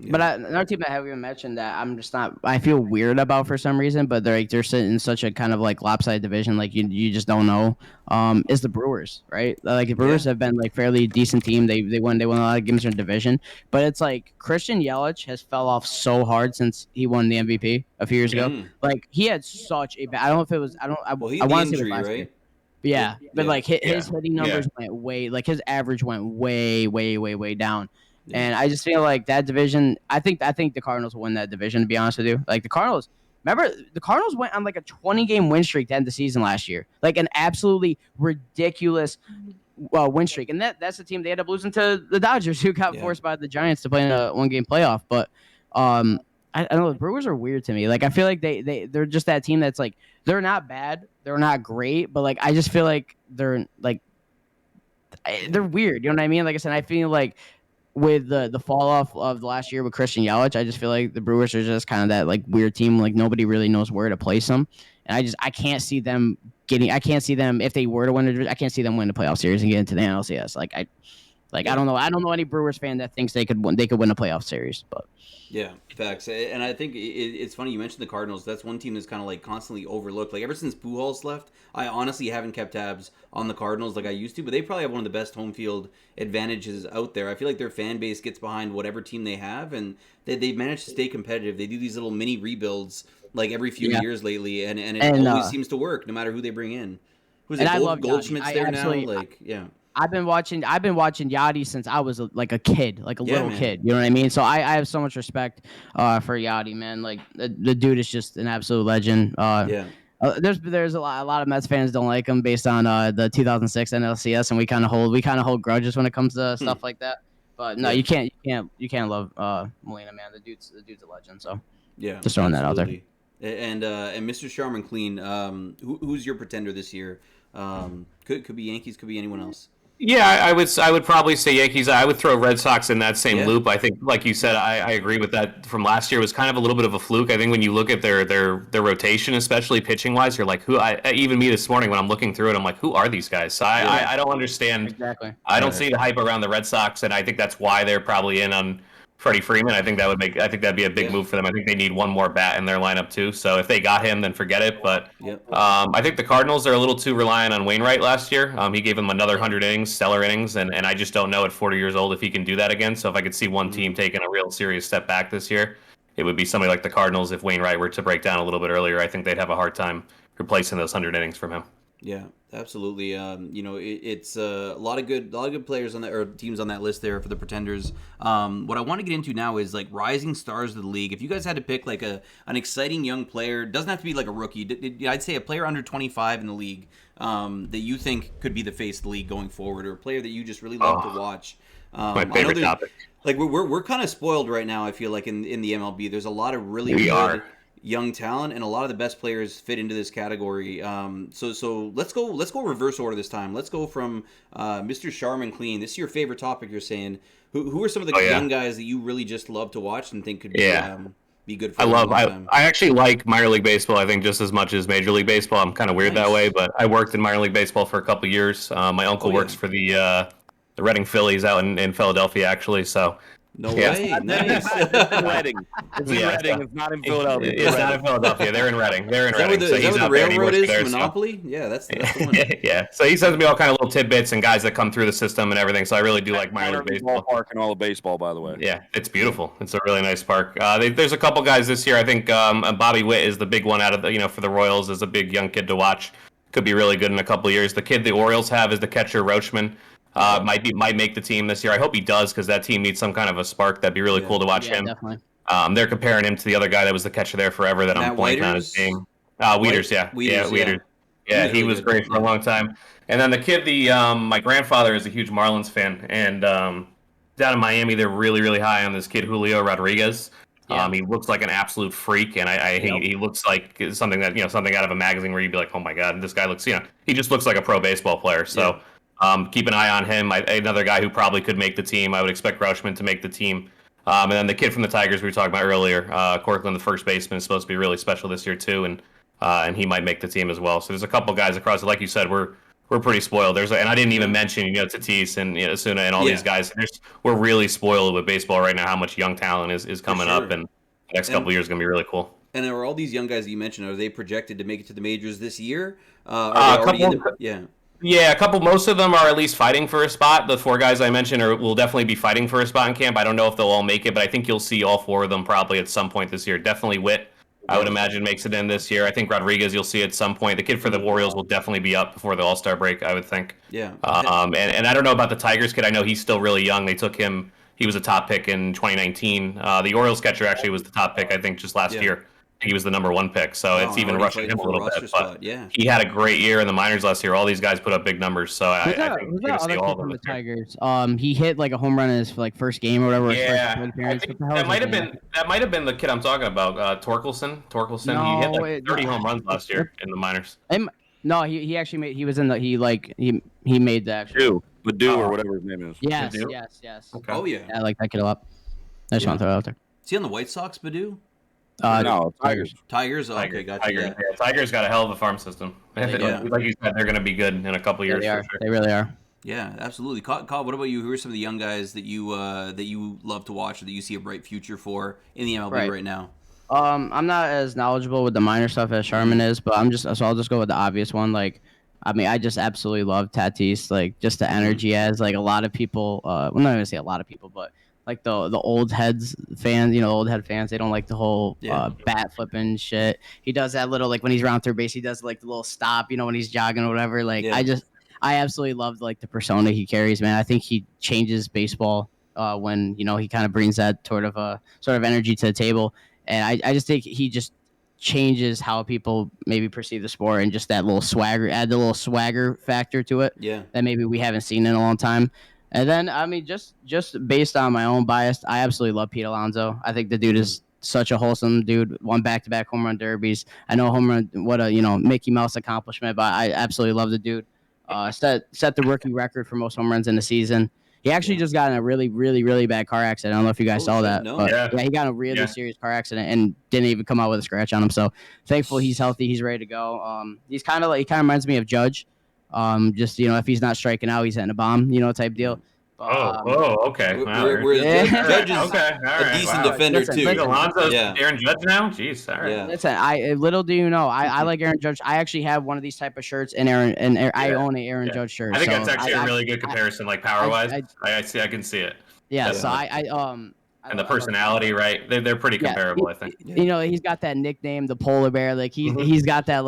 But another team that I haven't even mentioned that I'm just not, I feel weird about for some reason, but they're sitting in such a kind of like lopsided division, like you just don't know, is the Brewers, right? Like the Brewers have been like fairly decent team. They won a lot of games in their division, but it's like Christian Yelich has fell off so hard since he won the MVP a few years ago. Like he had such a bad, I don't know if it was, I want to say it was last year. Yeah, but like his hitting numbers went way, like his average went way, way, way, way down. Yeah. And I just feel like that division, I think the Cardinals will win that division, to be honest with you. Like the Cardinals went on like a 20-game win streak to end the season last year. Like an absolutely ridiculous win streak. And that's the team they ended up losing to the Dodgers, who got forced by the Giants to play in a one-game playoff. But I don't know, the Brewers are weird to me. Like I feel like they're just that team that's like, they're not bad, they're not great, but like I just feel like they're weird. You know what I mean? Like I said, I feel like with the fall off of the last year with Christian Yelich, I just feel like the Brewers are just kind of that like weird team. Like nobody really knows where to place them, and I can't see them if they were to win. I can't see them win the playoff series and get into the NLCS. I don't know any Brewers fan that thinks they could win a playoff series, but. Yeah, facts. And I think it's funny you mentioned the Cardinals. That's one team that's kind of like constantly overlooked. Like ever since Pujols left, I honestly haven't kept tabs on the Cardinals like I used to, but they probably have one of the best home field advantages out there. I feel like their fan base gets behind whatever team they have, and they've managed to stay competitive. They do these little mini rebuilds like every few years lately, and it always seems to work no matter who they bring in. Who's it? Goldschmidt's there now? I've been watching Yachty since I was like a kid, like a little kid. You know what I mean? So I have so much respect for Yachty, man. Like the dude is just an absolute legend. There's a lot of Mets fans don't like him based on the 2006 NLCS, and we kind of hold grudges when it comes to stuff like that. But no, you can't love Molina, man. The dude's a legend. So just throwing that out there. And Mr. Charmin Clean, who's your pretender this year? Could be Yankees, could be anyone else. Yeah, I would probably say Yankees. I would throw Red Sox in that same loop. I think, like you said, I agree with that. From last year, it was kind of a little bit of a fluke. I think when you look at their rotation, especially pitching wise, you're like, even me this morning when I'm looking through it, I'm like, who are these guys? So I don't understand. Exactly. I don't see the hype around the Red Sox, and I think that's why they're probably in on Freddie Freeman. I think that'd be a big move for them. I think they need one more bat in their lineup too. So if they got him, then forget it. But I think the Cardinals are a little too reliant on Wainwright last year. He gave them another 100 innings, stellar innings, and I just don't know at 40 years old if he can do that again. So if I could see one team taking a real serious step back this year, it would be somebody like the Cardinals. If Wainwright were to break down a little bit earlier, I think they'd have a hard time replacing those 100 innings from him. Yeah, Absolutely. It's a lot of good players on that, or teams on that list there for the Pretenders. What I want to get into now is like rising stars of the league. If you guys had to pick like an exciting young player, doesn't have to be like a rookie. I'd say a player under 25 in the league that you think could be the face of the league going forward, or a player that you just really love to watch. My favorite topic. Like we're kind of spoiled right now. I feel like in the MLB, there's a lot of really young talent, and a lot of the best players fit into this category. So let's go reverse order this time. Let's go from Mr. Charmin Clean. This is your favorite topic. You're saying who are some of the young guys that you really just love to watch and think could be good for I actually like minor league baseball, I think, just as much as Major League Baseball. I'm kind of weird that way, but I worked in minor league baseball for a couple years. My uncle works for the Reading Phillies out in Philadelphia, actually, so No way. Nice. It's in Reading. It's in Reading. It's not in Philadelphia. It's not in Philadelphia. They're in Reading. They're in Reading. Is that where the railroad is? Monopoly? Yeah, that's the one. Yeah. So he sends me all kind of little tidbits and guys that come through the system and everything. So I really do like minor league baseball. Park and all the baseball, by the way. Yeah, it's beautiful. It's a really nice park. There's a couple guys this year. I think Bobby Witt is the big one out of the, for the Royals, is a big young kid to watch. Could be really good in a couple of years. The kid the Orioles have is the catcher Roachman. Might make the team this year. I hope he does, because that team needs some kind of a spark. That'd be really cool to watch him. Definitely. They're comparing him to the other guy that was the catcher there forever that I'm blanking on his name. Wieters, Wieters. Yeah, he was great for a long time. And then the kid, my grandfather is a huge Marlins fan, and down in Miami, they're really, really high on this kid Julio Rodriguez. He looks like an absolute freak, and he looks like something that something out of a magazine where you'd be like, oh my god, this guy looks he just looks like a pro baseball player. So. Keep an eye on him. Another guy who probably could make the team. I would expect Rauschman to make the team. And then the kid from the Tigers we were talking about earlier, Corkland, the first baseman, is supposed to be really special this year too, and he might make the team as well. So there's a couple guys across it. Like you said, we're pretty spoiled. And I didn't even mention Tatis and Asuna and all these guys. We're really spoiled with baseball right now. How much young talent is coming up, and the next couple of years is gonna be really cool. And are all these young guys that you mentioned, are they projected to make it to the majors this year? Yeah, a couple. Most of them are at least fighting for a spot. The four guys I mentioned will definitely be fighting for a spot in camp. I don't know if they'll all make it, but I think you'll see all four of them probably at some point this year. Definitely Witt, I would imagine, makes it in this year. I think Rodriguez you'll see at some point. The kid for the Orioles will definitely be up before the All-Star break, I would think. Yeah. And I don't know about the Tigers kid. I know he's still really young. They took him. He was a top pick in 2019. The Orioles catcher actually was the top pick, I think, just last year. He was the number 1 pick, so it's even rushing him a little bit. But he had a great year in the minors last year. All these guys put up big numbers, so I think you're going to see all of them. The Tigers. He hit like a home run in his first game or whatever. Yeah, that might have been the kid I'm talking about, Torkelson. No, he hit like 30 home runs last year in the minors. No, he actually made. He was in the. He made the actual. Badu or whatever his name is. Yes. Okay. Oh yeah. I like that kid a lot. I just want to throw it out there. Is he on the White Sox, Badu? No, Tigers. Tigers? Oh, okay, gotcha. Tigers got a hell of a farm system. Like you said, they're going to be good in a couple years. They for sure. They really are. Yeah, absolutely. Cobb, what about you? Who are some of the young guys that you love to watch, or that you see a bright future for in the MLB right now? I'm not as knowledgeable with the minor stuff as Charmin is, but I'll just go with the obvious one. I just absolutely love Tatis. Like, just the energy as a lot of people. I'm not gonna say a lot of people, but the old heads fans, old head fans, they don't like the whole bat flipping shit. He does that little when he's around third base, he does the little stop, when he's jogging or whatever. I absolutely love the persona he carries, man. I think he changes baseball when he kind of brings that sort of energy to the table, and I just think he just changes how people maybe perceive the sport, and just that little swagger, add the little swagger factor to it. Yeah, that maybe we haven't seen in a long time. And then, just based on my own bias, I absolutely love Pete Alonso. I think the dude is such a wholesome dude. Won back-to-back home run derbies. I know home run, what a Mickey Mouse accomplishment, but I absolutely love the dude. Set the rookie record for most home runs in the season. He actually just got in a really, really, really bad car accident. I don't know if you guys saw that. No. But he got in a really serious car accident and didn't even come out with a scratch on him. So thankful he's healthy. He's ready to go. He kind of reminds me of Judge. If he's not striking out, he's hitting a bomb, type deal. Okay. Judge is a decent defender too. Alonso's Aaron Judge now? Jeez, all right. Yeah. Listen, little do you know, I like Aaron Judge. I actually have one of these type of shirts, and I own an Aaron Judge shirt. I think that's actually a really good comparison, power-wise. I can see it. Yeah, so and the personality, right? They're pretty comparable, I think. He's got that nickname, the polar bear. He's got that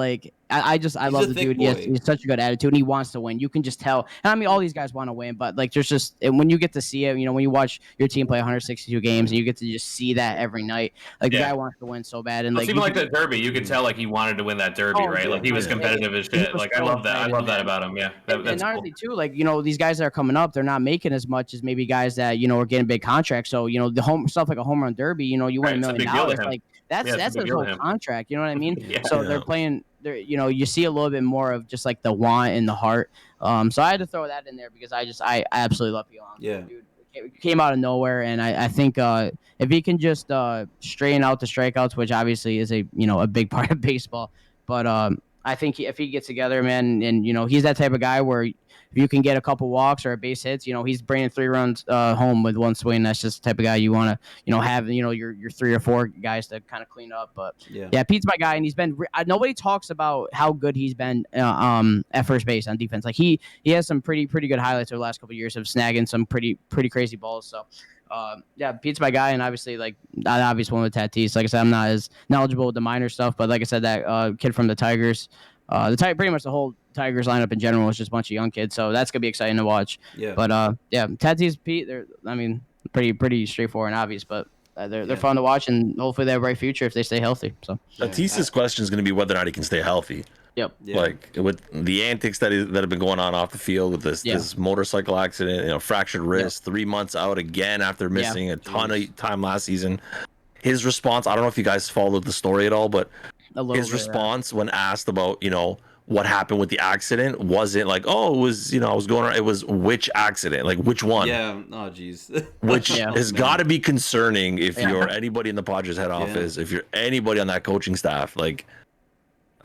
I love a the thick dude. boy. He's such a good attitude, and he wants to win. You can just tell. And I mean, all these guys want to win, but like, there's just when you get to see it, when you watch your team play 162 games, and you get to just see that every night. Like the guy wants to win so bad, and Well, like even like the Derby, you could tell like he wanted to win that Derby, right? yeah, Like he was competitive as shit. Like I love that. I love that about him. Yeah, and that's honestly cool. too, like these guys that are coming up, they're not making as much as maybe guys that are getting big contracts. So the home stuff like a home run derby, you win $1 million. Like that's his whole contract. You know what I mean? So they're playing. You see a little bit more of just like the want and the heart. So I had to throw that in there because I absolutely love Alonso. Yeah. Dude, it came out of nowhere, and I think if he can just straighten out the strikeouts, which obviously is a big part of baseball, but I think if he gets together, man, and he's that type of guy where if you can get a couple walks or a base hits, he's bringing 3 runs home with one swing. That's just the type of guy you want to have your 3 or 4 guys to kind of clean up. But yeah, Pete's my guy, and he's been nobody talks about how good he's been at first base on defense. Like he has some pretty good highlights over the last couple of years of snagging some pretty crazy balls. So yeah, Pete's my guy, and obviously like that obvious one with Tatis. Like I said, I'm not as knowledgeable with the minor stuff, but like I said, that kid from the Tigers, pretty much the whole Tigers lineup in general is just a bunch of young kids, so that's gonna be exciting to watch. Yeah. But yeah, Tatis, Pete, they're pretty straightforward and obvious, but they're fun to watch, and hopefully they have a bright future if they stay healthy. So Tatis's question is going to be whether or not he can stay healthy. Yep. Yeah. Like with the antics that have been going on off the field with this motorcycle accident, fractured wrist, 3 months out again after missing a ton of time last season. His response, I don't know if you guys followed the story at all, but his response when asked about, what happened with the accident wasn't like, oh, it was, I was going around. It was which accident, like which one? Yeah. Oh, geez. Which has got to be concerning if you're anybody in the Padres head office, if you're anybody on that coaching staff. Like,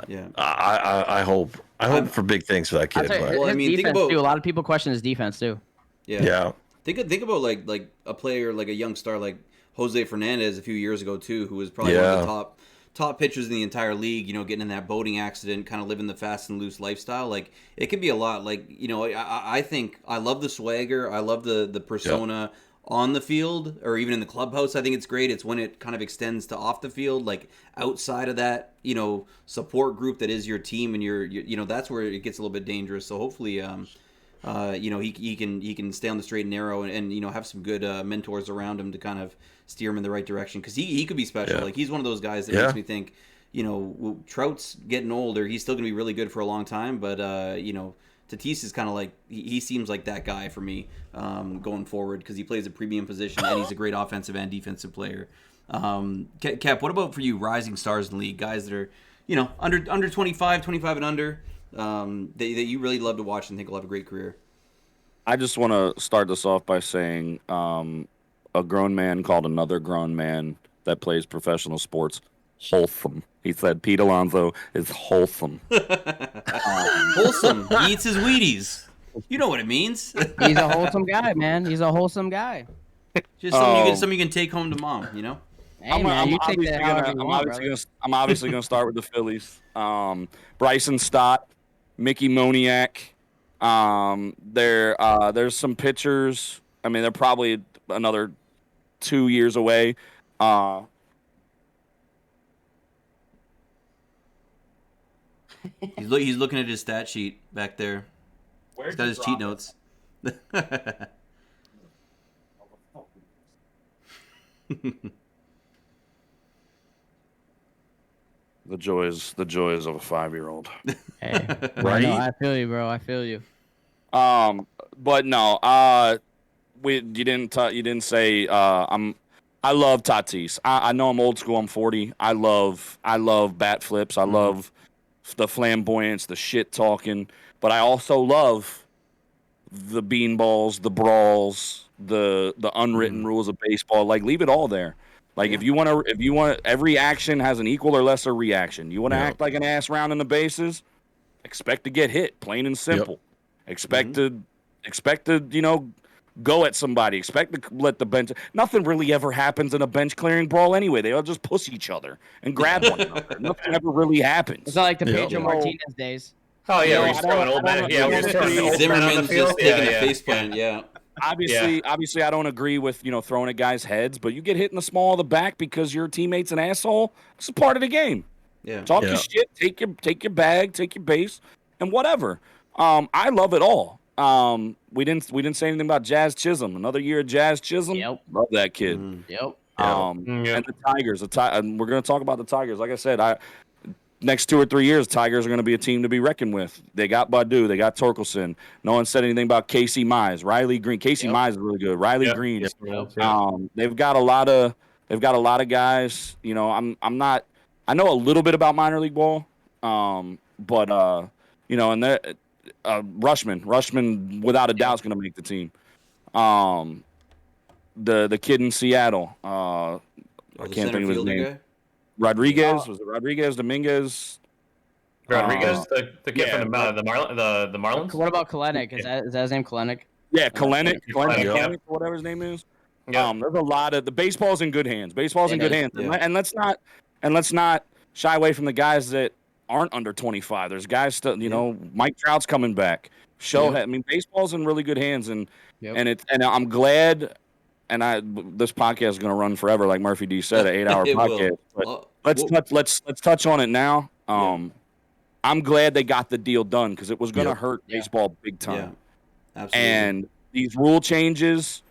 I hope for big things for that kid. But. Well, I mean, think about a lot of people question his defense too. Yeah. Think about like a player, like a young star like Jose Fernandez a few years ago too, who was probably one of the top pitchers in the entire league, getting in that boating accident, kind of living the fast and loose lifestyle. Like it could be a lot. Like, I think I love the swagger. I love the persona on the field or even in the clubhouse. I think it's great. It's when it kind of extends to off the field, like outside of that, support group that is your team, and that's where it gets a little bit dangerous. So hopefully, he can stay on the straight and narrow and have some good mentors around him to kind of steer him in the right direction, because he could be special. Like he's one of those guys that makes me think, Trout's getting older, he's still gonna be really good for a long time, but Tatis is kind of like he seems like that guy for me going forward, because he plays a premium position and he's a great offensive and defensive player. Cap, what about for you, rising stars in the league, guys that are under 25 and under, that you really love to watch and think will have a great career? I just want to start this off by saying a grown man called another grown man that plays professional sports wholesome. He said Pete Alonso is wholesome. Wholesome. He eats his Wheaties. You know what it means. He's a wholesome guy, man. He's a wholesome guy. Just something you can take home to mom, Hey, I'm obviously going to start with the Phillies. Bryson Stott, Mickey Moniak. There's some pitchers. I mean, they're probably another 2 years away. He's looking at his stat sheet back there. He's got his cheat notes. The joys of a 5-year-old. Hey, right? I feel you, bro. I feel you. But no. You didn't say. I love Tatis. I know I'm old school. I'm 40. I love bat flips. I love the flamboyance, the shit talking. But I also love the beanballs, the brawls, the unwritten rules of baseball. Like, leave it all there. Like, if you want, every action has an equal or lesser reaction. You want to act like an ass rounding the bases, expect to get hit, plain and simple. Expect to go at somebody. Expect to let the bench. Nothing really ever happens in a bench clearing brawl anyway. They all just push each other and grab one another. Nothing ever really happens. It's not like the Pedro Martinez days. Oh yeah, we're just throwing old men. Yeah, we're just throwing old men on the Zimmerman's field. just taking a face plant. Yeah. Obviously, I don't agree with throwing at guys' heads, but you get hit in the small of the back because your teammate's an asshole. It's a part of the game. Yeah. Talk your shit, take your bag, take your base, and whatever. I love it all. We didn't say anything about Jazz Chisholm. Another year of Jazz Chisholm. Yep. Love that kid. Yep. And the Tigers. And we're gonna talk about the Tigers. Like I said, next 2 or 3 years, Tigers are going to be a team to be reckoned with. They got Badu, they got Torkelson. No one said anything about Casey Mize, Riley Green. Casey Mize is really good. Riley Green. They've got a lot of guys. You know, I know a little bit about minor league ball, but you know, and Rushman without a doubt is going to make the team. The kid in Seattle, I can't think of his name. Guy? Rodriguez, was it Rodriguez? Dominguez? Rodriguez, the kid from the Marlins. What about Kalenic? Is that his name, Kalenic? Yeah, Kalenic, whatever his name is. Yeah. There's a lot of the baseball's in good hands. Baseball's in good hands, yeah. and let's not shy away from the guys that aren't under 25. There's guys still, you know, Mike Trout's coming back. I mean, baseball's in really good hands, and I'm glad. And this podcast is going to run forever, like Murphy D said, an 8-hour podcast. But let's touch on it now. I'm glad they got the deal done because it was going to hurt baseball big time. Yeah. Absolutely. And these rule changes,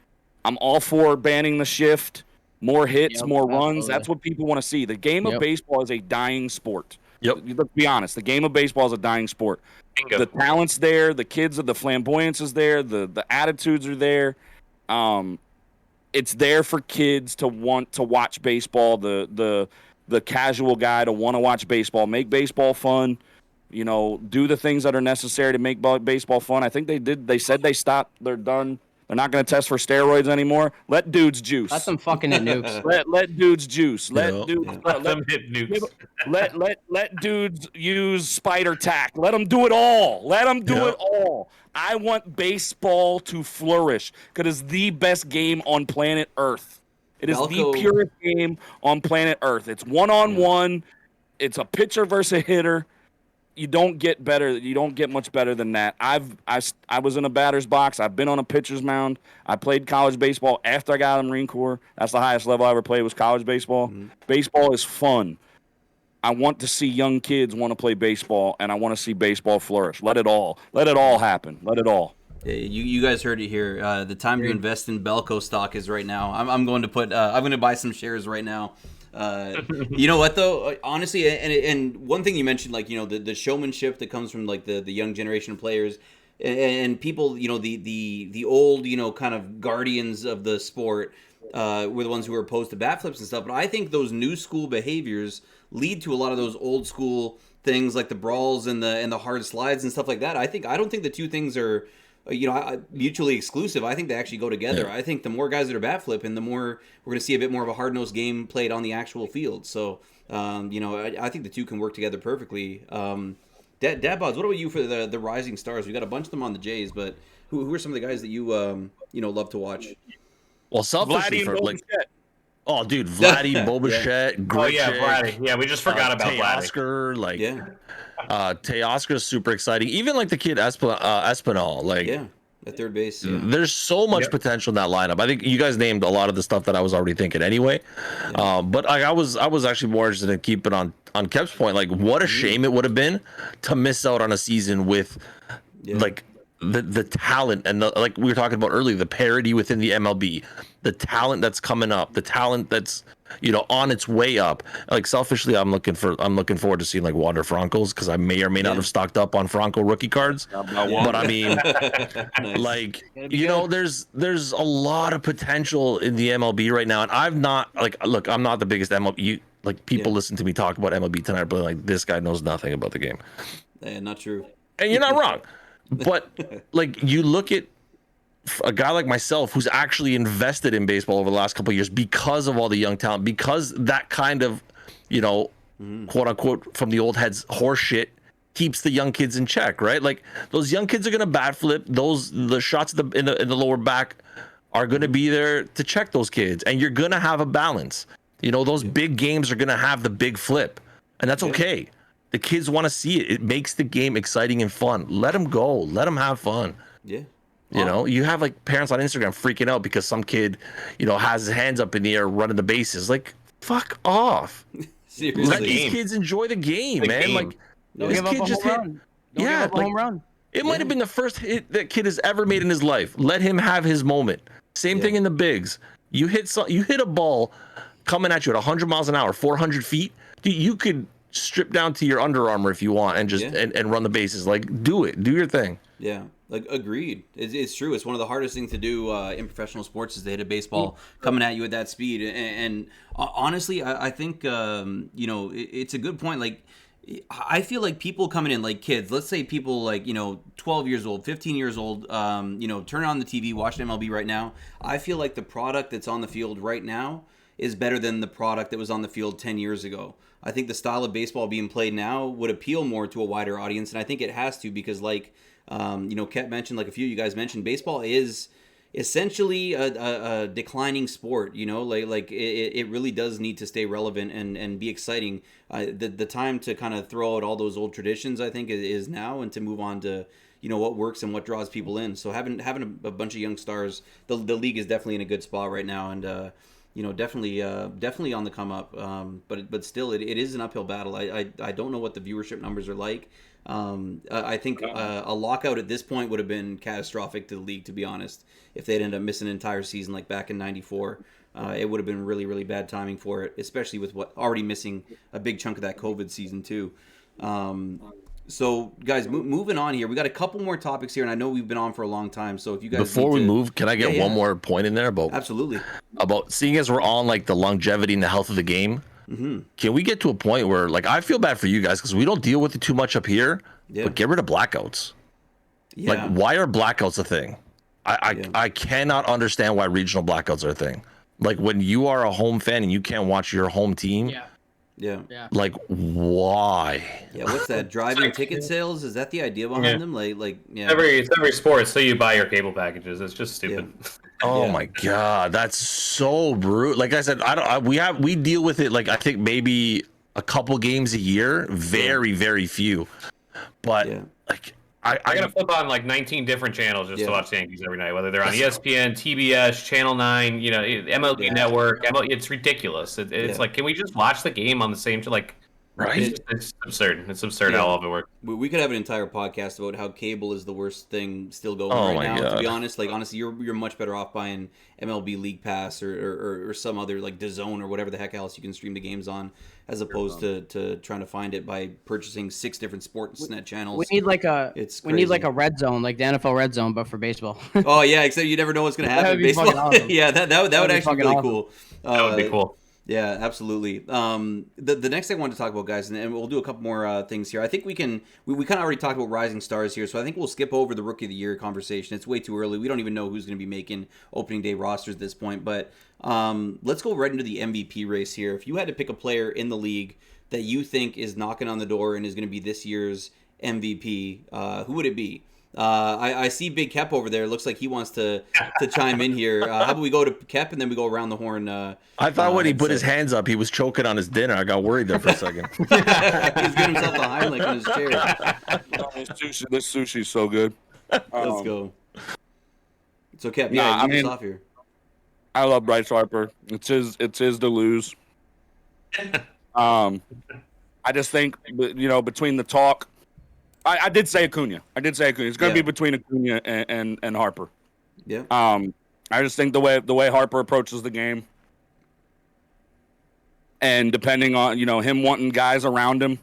I'm all for banning the shift, more hits, more runs. Absolutely. That's what people want to see. The game of baseball is a dying sport. Yep. Let's be honest. The game of baseball is a dying sport. Bingo. The talent's there. The kids of the flamboyance is there. The attitudes are there. It's there for kids to want to watch baseball. The casual guy to want to watch baseball. Make baseball fun. You know, do the things that are necessary to make baseball fun. I think they did. They said they stopped. They're done. They're not going to test for steroids anymore. Let dudes juice. That's some fucking nukes. Let dudes juice. Let dudes Let them hit nukes. let dudes use spider tack. Let them do it all. Let them do it all. I want baseball to flourish because it's the best game on planet Earth. It is the purest game on planet Earth. It's one-on-one. It's a pitcher versus a hitter. You don't get better. You don't get much better than that. I was in a batter's box. I've been on a pitcher's mound. I played college baseball after I got out of the Marine Corps. That's the highest level I ever played was college baseball. Mm-hmm. Baseball is fun. I want to see young kids want to play baseball, and I want to see baseball flourish. Let it all happen. Let it all. Yeah, you guys heard it here. The time to invest in Belco stock is right now. I'm going to put. I'm going to buy some shares right now. You know what though? Honestly, and one thing you mentioned, like, you know, the showmanship that comes from like the young generation of players and people, you know, the old, you know, kind of guardians of the sport were the ones who were opposed to bat flips and stuff. But I think those new school behaviors lead to a lot of those old school things like the brawls and the hard slides and stuff like that. I don't think the two things are, you know, mutually exclusive. I think they actually go together. Yeah. I think the more guys that are bat flipping, the more we're going to see a bit more of a hard-nosed game played on the actual field. So, you know, I think the two can work together perfectly. DadBods, what about you for the rising stars? We got a bunch of them on the Jays, but who are some of the guys that you you know, love to watch? Well, selfishly for like, oh, dude, Vladdy, Bobichette, Grichuk. Oh yeah, Vladdy. Yeah, we just forgot about Vladdy. Oscar, like, Teoscar is super exciting. Even like the kid Espinal, like, at third base. Yeah. There's so much potential in that lineup. I think you guys named a lot of the stuff that I was already thinking anyway. Yeah. But I was actually more interested in keeping on Kev's point. Like, what a shame it would have been to miss out on a season with like the talent and like we were talking about earlier, the parity within the MLB, the talent that's coming up, the talent that's, you know, on its way up. Like, selfishly, I'm looking forward to seeing like Wander Franco's, because I may or may not have stocked up on Franco rookie cards. But I mean, like, you know, there's a lot of potential in the MLB right now, and I'm not the biggest MLB. Like, people listen to me talk about MLB tonight, but like, this guy knows nothing about the game. Not true. And you're not wrong. But like, you look at a guy like myself who's actually invested in baseball over the last couple of years because of all the young talent, because that kind of, you know, quote unquote, from the old heads horse shit keeps the young kids in check, right? Like, those young kids are going to bat flip. The shots in the lower back are going to be there to check those kids, and you're going to have a balance. You know, those big games are going to have the big flip, and that's okay. The kids want to see it. It makes the game exciting and fun. Let them go. Let them have fun. Yeah. You know, you have like parents on Instagram freaking out because some kid, you know, has his hands up in the air running the bases. Like, fuck off. Seriously. Let these kids enjoy the game, man. Game. Like, Don't this give up kid a just home hit. run. Don't Yeah, give up a home run. It might have been the first hit that kid has ever made in his life. Let him have his moment. Same thing in the bigs. You hit a ball coming at you at 100 miles an hour, 400 feet. Dude, you could strip down to your Under Armour if you want and just and run the bases. Like, do it. Do your thing. Yeah, like agreed. It's true. It's one of the hardest things to do in professional sports is to hit a baseball coming at you at that speed. And honestly, I think it's a good point. Like, I feel like people coming in, like kids, let's say people like 12 years old, 15 years old, turn on the TV, watch MLB right now. I feel like the product that's on the field right now is better than the product that was on the field 10 years ago. I think the style of baseball being played now would appeal more to a wider audience, and I think it has to because Ket mentioned, like a few of you guys mentioned, baseball is essentially a declining sport. It really does need to stay relevant and be exciting. The time to kind of throw out all those old traditions, I think, is now, and to move on to what works and what draws people in. So having a bunch of young stars, the league is definitely in a good spot right now, and definitely on the come up. But still, it is an uphill battle. I don't know what the viewership numbers are like. I think a lockout at this point would have been catastrophic to the league, to be honest. If they'd end up missing an entire season like back in '94, it would have been really, really bad timing for it, especially with what already missing a big chunk of that COVID season too. So, guys, moving on here, we got a couple more topics here, and I know we've been on for a long time. So, if you guys before we move, can I get one more point in there about absolutely about seeing as we're on like the longevity and the health of the game? Mm-hmm. Can we get to a point where, like, I feel bad for you guys because we don't deal with it too much up here, but get rid of blackouts. Yeah. Like, why are blackouts a thing? I cannot understand why regional blackouts are a thing. Like, when you are a home fan and you can't watch your home team. Yeah. Like, why? Yeah, what's that? Driving ticket sales? Is that the idea behind them? It's every sport, so you buy your cable packages. It's just stupid. Yeah. Oh my god, that's so brutal. Like I said, we deal with it like I think maybe a couple games a year, very very few. But like I gotta flip on like 19 different channels just to watch the Yankees every night, whether they're on ESPN, TBS, Channel 9, MLB Network. It's ridiculous. It's like, can we just watch the game on the same right? It's absurd. It's absurd how all of it works. We could have an entire podcast about how cable is the worst thing still going right now. God. To be honest, honestly, you're much better off buying MLB League Pass or some other like DAZN or whatever the heck else you can stream the games on, as opposed to trying to find it by purchasing 6 different Sportsnet channels. We need like a red zone, like the NFL red zone, but for baseball. Oh yeah, except you never know what's going to happen in baseball. Awesome. Yeah, that would actually be really awesome. Cool. That would be cool. Yeah, absolutely. The next thing I wanted to talk about, guys, and we'll do a couple more things here. I think we kind of already talked about rising stars here, so I think we'll skip over the Rookie of the Year conversation. It's way too early. We don't even know who's going to be making opening day rosters at this point. But let's go right into the MVP race here. If you had to pick a player in the league that you think is knocking on the door and is going to be this year's MVP, who would it be? I see Big Kep over there. Looks like he wants to chime in here. How about we go to Kep and then we go around the horn? I thought when he put his hands up, he was choking on his dinner. I got worried there for a second. He's getting himself a Heimlich on his chair. This sushi's so good. Let's go. So Kep, lead us off here. I love Bryce Harper. It's his to lose. I just think between the talk. I did say Acuna. It's going to be between Acuna and Harper. Yeah. I just think the way Harper approaches the game, and depending on him wanting guys around him,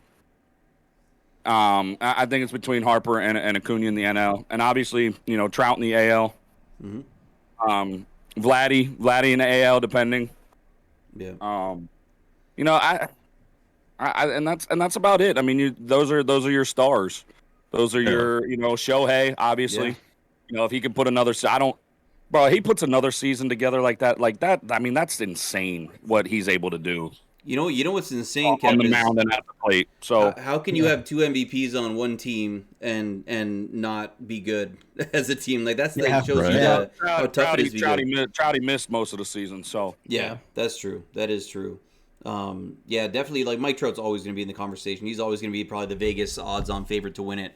I think it's between Harper and Acuna in the NL, and obviously Trout in the AL. Mm-hmm. Vladdy in the AL, depending. Yeah. And that's about it. I mean, those are your stars. Those are your, Shohei, obviously. Yeah. If he can put another, he puts another season together like that. I mean, that's insane what he's able to do. You know what's insane, Kevin? On the mound and at the plate. So how can you have 2 MVPs on one team and not be good as a team? Like that shows you how tough it is to be good. Trouty missed most of the season, so yeah, that's true. That is true. Definitely. Like Mike Trout's always going to be in the conversation. He's always going to be probably the Vegas odds-on favorite to win it.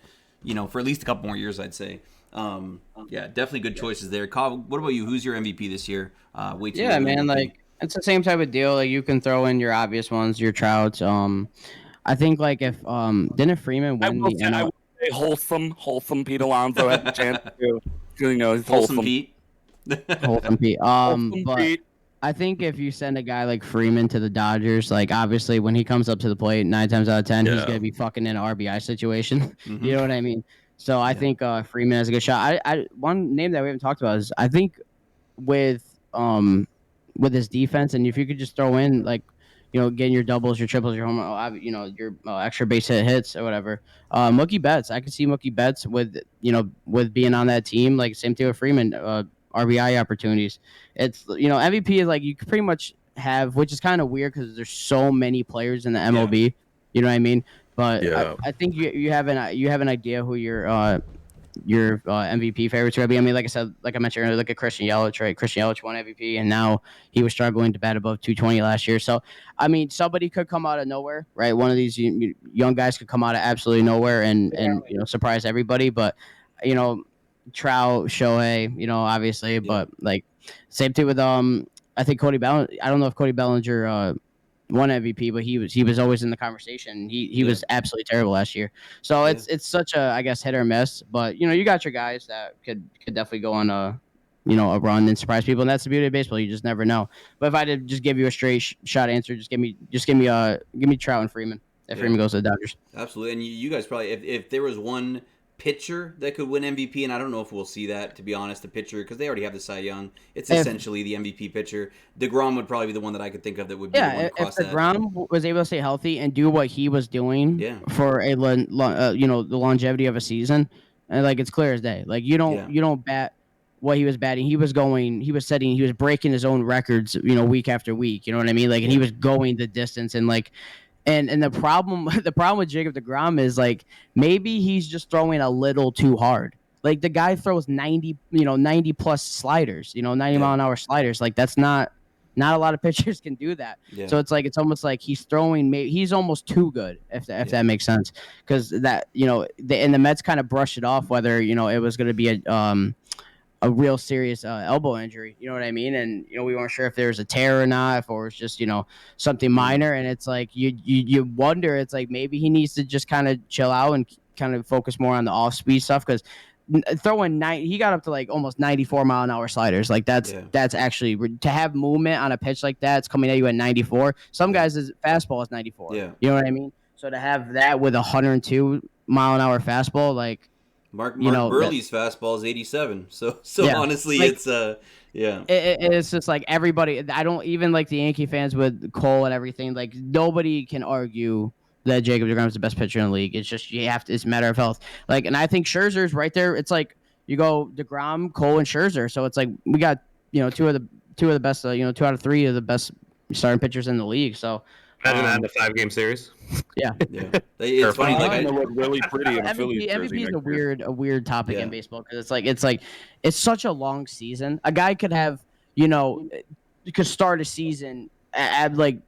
For at least a couple more years, I'd say. Yeah, definitely good choices there. Cobb, what about you? Who's your MVP this year? Man. Like It's the same type of deal. Like you can throw in your obvious ones, your Trouts. I think like if didn't Freeman win the I will say wholesome Pete Alonso had the chance to, it's Wholesome Pete. wholesome Pete. Wholesome But Pete. I think if you send a guy like Freeman to the Dodgers, like obviously when he comes up to the plate, 9 times out of 10, he's gonna be fucking in an RBI situation. Mhm. You know what I mean? So I think Freeman has a good shot. I one name that we haven't talked about is I think with his defense, and if you could just throw in like getting your doubles, your triples, your home, your extra base hits or whatever. Mookie Betts, I could see Mookie Betts with with being on that team. Like same thing with Freeman, RBI opportunities. It's MVP is like you could pretty much have, which is kind of weird because there's so many players in the MLB. Yeah. You know what I mean? But Yeah. I think you have an idea who your MVP favorites are gonna be. I mean, like I said, like I mentioned earlier, look at Christian Yelich, right? Christian Yelich won MVP, and now he was struggling to bat above 220 last year. So, I mean, somebody could come out of nowhere, right? One of these young guys could come out of absolutely nowhere and surprise everybody. But Trout, Shohei, obviously, but like same thing with I think Cody Bellinger. I don't know if Cody Bellinger won MVP, but he was always in the conversation. He was absolutely terrible last year. So it's such a, I guess, hit or miss. But you got your guys that could definitely go on a run and surprise people, and that's the beauty of baseball. You just never know. But if I did just give you a straight shot answer, just give me Trout and Freeman. If Freeman goes to the Dodgers, absolutely. And you guys probably, if there was one pitcher that could win MVP, and I don't know if we'll see that, to be honest, the pitcher, because they already have the Cy Young. It's essentially the MVP pitcher. DeGrom would probably be the one that I could think of that would be the one to cross that. If DeGrom was able to stay healthy and do what he was doing for the longevity of a season, and like it's clear as day. Like you don't bat what he was batting. He was breaking his own records, week after week. You know what I mean? Like, and he was going the distance and like. And the problem with Jacob deGrom is like maybe he's just throwing a little too hard. Like the guy throws 90 plus sliders, 90 mile an hour sliders. Like that's not a lot of pitchers can do that. Yeah. So it's almost like he's throwing. He's almost too good if that makes sense. Because that the Mets kind of brushed it off whether it was going to be a real serious elbow injury, you know what I mean? And we weren't sure if there was a tear or not, if it was just something minor. And it's like you wonder, it's like maybe he needs to just kind of chill out and kind of focus more on the off speed stuff, because throwing he got up to like almost 94 mile an hour sliders. Like that's actually to have movement on a pitch like that. It's coming at you at 94. Some guys' fastball is 94. Yeah, you know what I mean? So to have that with 102 mile an hour fastball, like. Mark Burley's fastball is 87. So honestly, like, it's it's just like everybody. I don't even like the Yankee fans with Cole and everything. Like nobody can argue that Jacob deGrom is the best pitcher in the league. It's just it's a matter of health. Like, and I think Scherzer's right there. It's like you go deGrom, Cole, and Scherzer. So it's like we got two of the best. 2 out of 3 of the best starting pitchers in the league. So. Imagine that in a 5-game series. Yeah. It's funny. Like look really pretty in a Phillies jersey. MVP is a weird topic in baseball because it's such a long season. A guy could have could start a season at like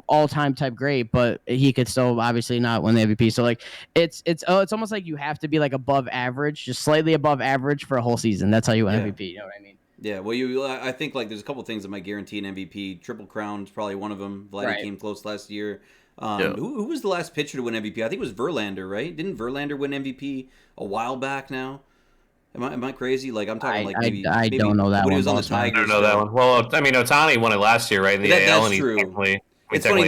all time type great, but he could still obviously not win the MVP. So like it's almost like you have to be like above average, just slightly above average for a whole season. That's how you win MVP. You know what I mean? Yeah, well, I think like there's a couple things that might guarantee an MVP. Triple Crown's probably one of them. Vladdy came close last year. Who was the last pitcher to win MVP? I think it was Verlander, right? Didn't Verlander win MVP a while back now? Am I crazy? Like I'm talking like maybe I don't know that when one. He was on the Tigers. I don't know that one. Well, I mean, Ohtani won it last year, right? In the AL, that's true. It's funny,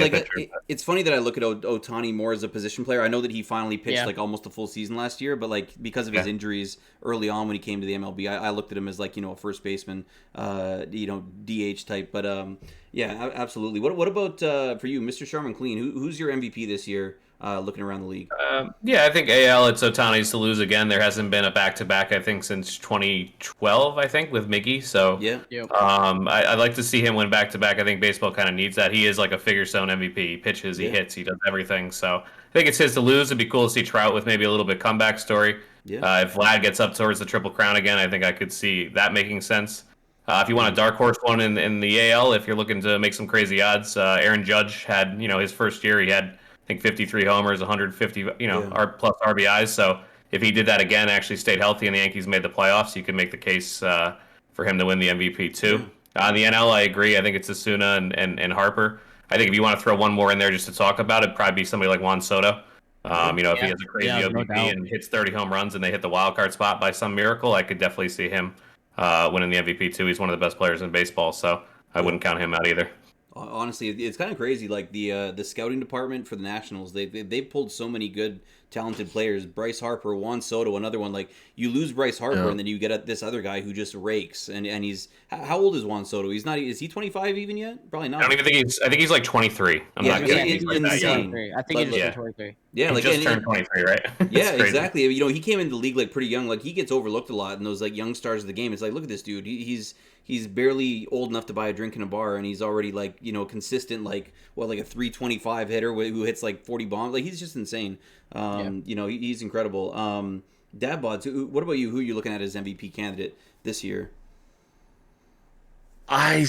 it's funny that I look at Ohtani more as a position player. I know that he finally pitched like almost a full season last year, but like because of his injuries early on when he came to the MLB, I looked at him as like a first baseman, DH type. But absolutely. What about for you, Mr. Charmin Clean? Who's your MVP this year? Looking around the league. I think AL, it's Ohtani's to lose again. There hasn't been a back-to-back, I think, since 2012, I think, with Miggy. So I'd like to see him win back-to-back. I think baseball kind of needs that. He is like a figure stone MVP. He pitches, he hits, he does everything. So I think it's his to lose. It'd be cool to see Trout with maybe a little bit comeback story. Yeah. If Vlad gets up towards the Triple Crown again, I think I could see that making sense. If you want a dark horse one in the AL, if you're looking to make some crazy odds, Aaron Judge had, his first year, he had I think 53 homers, 150, plus RBIs. So if he did that again, actually stayed healthy, and the Yankees made the playoffs, you could make the case for him to win the MVP too. The NL, I agree. I think it's Asuna and Harper. I think if you want to throw one more in there just to talk about it, probably be somebody like Juan Soto. If he has a crazy OBP and hits 30 home runs and they hit the wild card spot by some miracle, I could definitely see him winning the MVP too. He's one of the best players in baseball, so I wouldn't count him out either. Honestly, it's kind of crazy. Like the scouting department for the Nationals, they've pulled so many good, talented players. Bryce Harper, Juan Soto, another one. Like you lose Bryce Harper, and then you get this other guy who just rakes. And he's how old is Juan Soto? He's not. Is he 25 even yet? Probably not. I don't even think he's. I think he's like 23. I'm not kidding. It's insane. I think he just turned 23. Yeah, he just turned 23, right? Yeah, exactly. He came into the league like pretty young. Like he gets overlooked a lot in those like young stars of the game. It's like, look at this dude. He's barely old enough to buy a drink in a bar, and he's already like consistent like a 325 hitter who hits like 40 bombs. Like he's just insane. He's incredible. DadBods, what about you? Who are you looking at as MVP candidate this year? I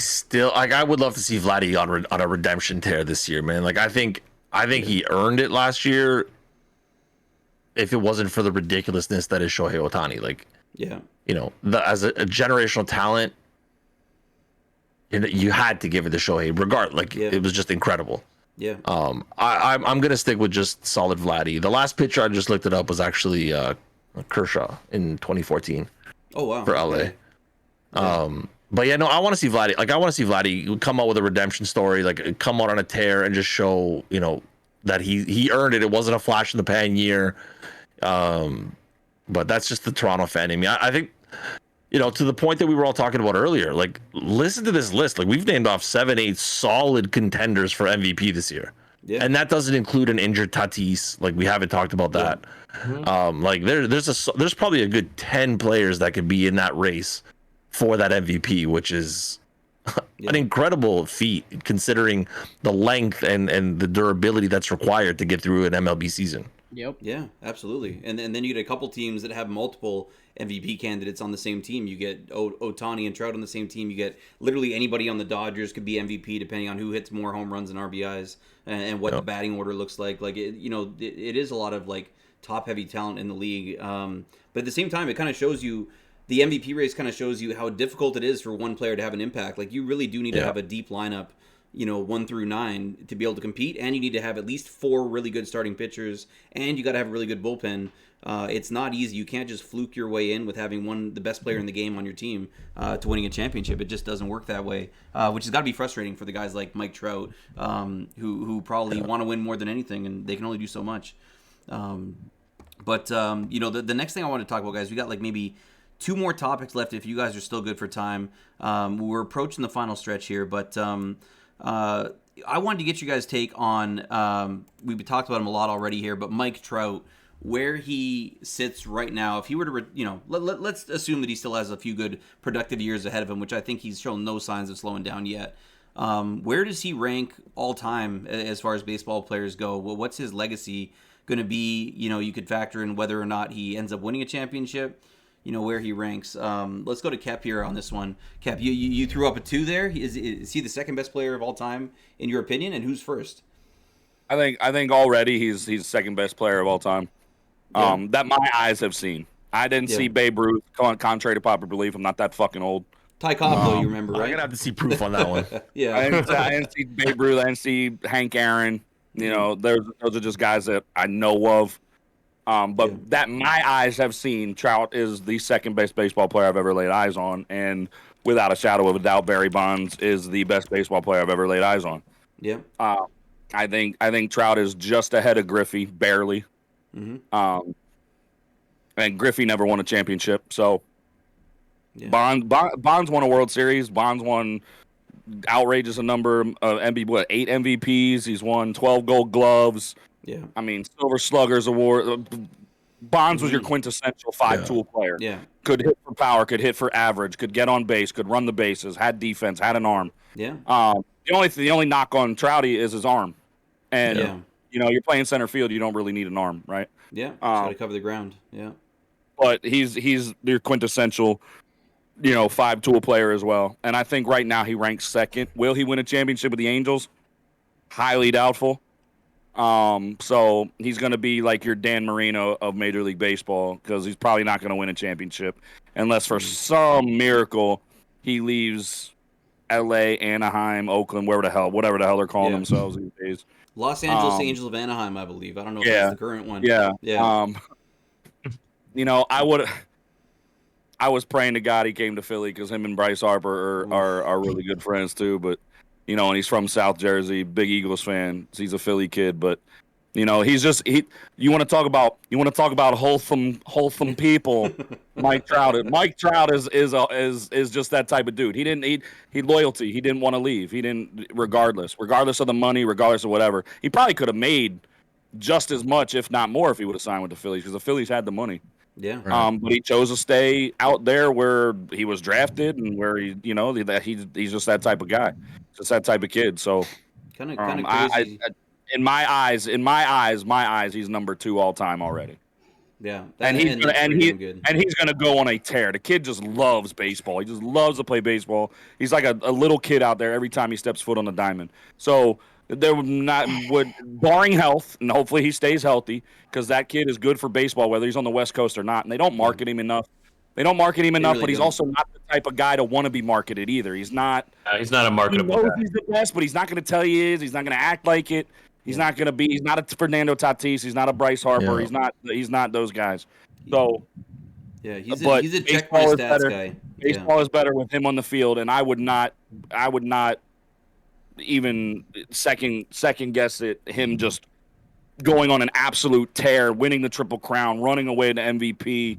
would love to see Vladdy on a redemption tear this year, man. Like I think he earned it last year. If it wasn't for the ridiculousness that is Shohei Ohtani, as a generational talent, you had to give it to Shohei, it was just incredible. Yeah. I'm gonna stick with just solid Vladdy. The last pitcher I just looked it up was actually Kershaw in 2014. Oh wow. For LA. Okay. Yeah. But yeah, no, I want to see Vladdy. Like I want to see Vladdy come out with a redemption story, like come out on a tear and just show, that he earned it. It wasn't a flash in the pan year. But that's just the Toronto fan in me. I think, to the point that we were all talking about earlier, like listen to this list. Like we've named off 7-8 solid contenders for MVP this year. Yeah. And that doesn't include an injured Tatis. Like we haven't talked about that. Yeah. Mm-hmm. There's probably a good 10 players that could be in that race for that MVP, which is an incredible feat considering the length and the durability that's required to get through an MLB season. Yep. Yeah, absolutely. And then you get a couple teams that have multiple MVP candidates on the same team. You get Ohtani and Trout on the same team. You get literally anybody on the Dodgers could be MVP depending on who hits more home runs and RBIs and what the batting order looks like. Like it is a lot of like top heavy talent in the league. But at the same time, it kind of shows you. The MVP race kind of shows you how difficult it is for one player to have an impact. Like you really do need to have a deep lineup, 1 through 9 to be able to compete, and you need to have at least 4 really good starting pitchers, and you got to have a really good bullpen. It's not easy. You can't just fluke your way in with having the best player in the game on your team to winning a championship. It just doesn't work that way, which has got to be frustrating for the guys like Mike Trout, who probably want to win more than anything, and they can only do so much. But the next thing I want to talk about, guys, we got like maybe 2 more topics left if you guys are still good for time. We're approaching the final stretch here, but I wanted to get you guys' take on, we've talked about him a lot already here, but Mike Trout, where he sits right now. If he were to, let's assume that he still has a few good productive years ahead of him, which I think he's shown no signs of slowing down yet. Where does he rank all time as far as baseball players go? What's his legacy going to be? You could factor in whether or not he ends up winning a championship. Where he ranks. Let's go to Kep here on this one. Kep, you threw up a 2 there. Is he the second best player of all time in your opinion? And who's first? I think already he's second best player of all time. That my eyes have seen. I didn't see Babe Ruth. Contrary to popular belief, I'm not that fucking old. Ty Cobb, though, you remember, right? I'm gonna have to see proof on that one. Yeah, I didn't see Babe Ruth. I didn't see Hank Aaron. Those are just guys that I know of. That my eyes have seen, Trout is the second best baseball player I've ever laid eyes on, and without a shadow of a doubt, Barry Bonds is the best baseball player I've ever laid eyes on. Yeah. I think Trout is just ahead of Griffey, barely. Mm-hmm. And Griffey never won a championship, so Bonds won a World Series. Bonds won outrageous a number of 8 MVPs. He's won 12 Gold Gloves. Yeah, I mean, Silver Sluggers award. Bonds was your quintessential 5-tool player. Yeah, could hit for power, could hit for average, could get on base, could run the bases, had defense, had an arm. Yeah. The only knock on Trouty is his arm, and you're playing center field, you don't really need an arm, right? Yeah, got to cover the ground. Yeah, but he's your quintessential, 5-tool player as well, and I think right now he ranks second. Will he win a championship with the Angels? Highly doubtful. So he's going to be like your Dan Marino of Major League Baseball because he's probably not going to win a championship unless for some miracle he leaves L.A., Anaheim, Oakland, whatever the hell they're calling themselves these days. Los Angeles Angels of Anaheim, I believe. I don't know if that's the current one. Yeah. Yeah. I was praying to God he came to Philly because him and Bryce Harper are really good friends too. But and he's from South Jersey, big Eagles fan. He's a Philly kid, but he's just You want to talk about wholesome people? Mike Trout. Mike Trout is just that type of dude. He loyalty. He didn't want to leave. He didn't regardless of the money, regardless of whatever. He probably could have made just as much, if not more, if he would have signed with the Phillies because the Phillies had the money. Yeah. But he chose to stay out there where he was drafted and where he's just that type of guy, just that type of kid. So kind of crazy. In my eyes, he's number 2 all time already. Yeah, he's gonna go on a tear. The kid just loves baseball. He just loves to play baseball. He's like a little kid out there every time he steps foot on the diamond. So there would barring health, and hopefully he stays healthy because that kid is good for baseball, whether he's on the West Coast or not. And they don't market him enough. Really but he's also not the type of guy to want to be marketed either. He's not. He's not a marketable guy. He's the best, but he's not going to tell you he is. He's not going to act like it. He's not going to be. He's not a Fernando Tatis. He's not a Bryce Harper. Yeah. He's not those guys. So. Yeah, he's a check my stats guy. Baseball is better with him on the field, and I would not even second guess it. Him just going on an absolute tear, winning the Triple Crown, running away to MVP,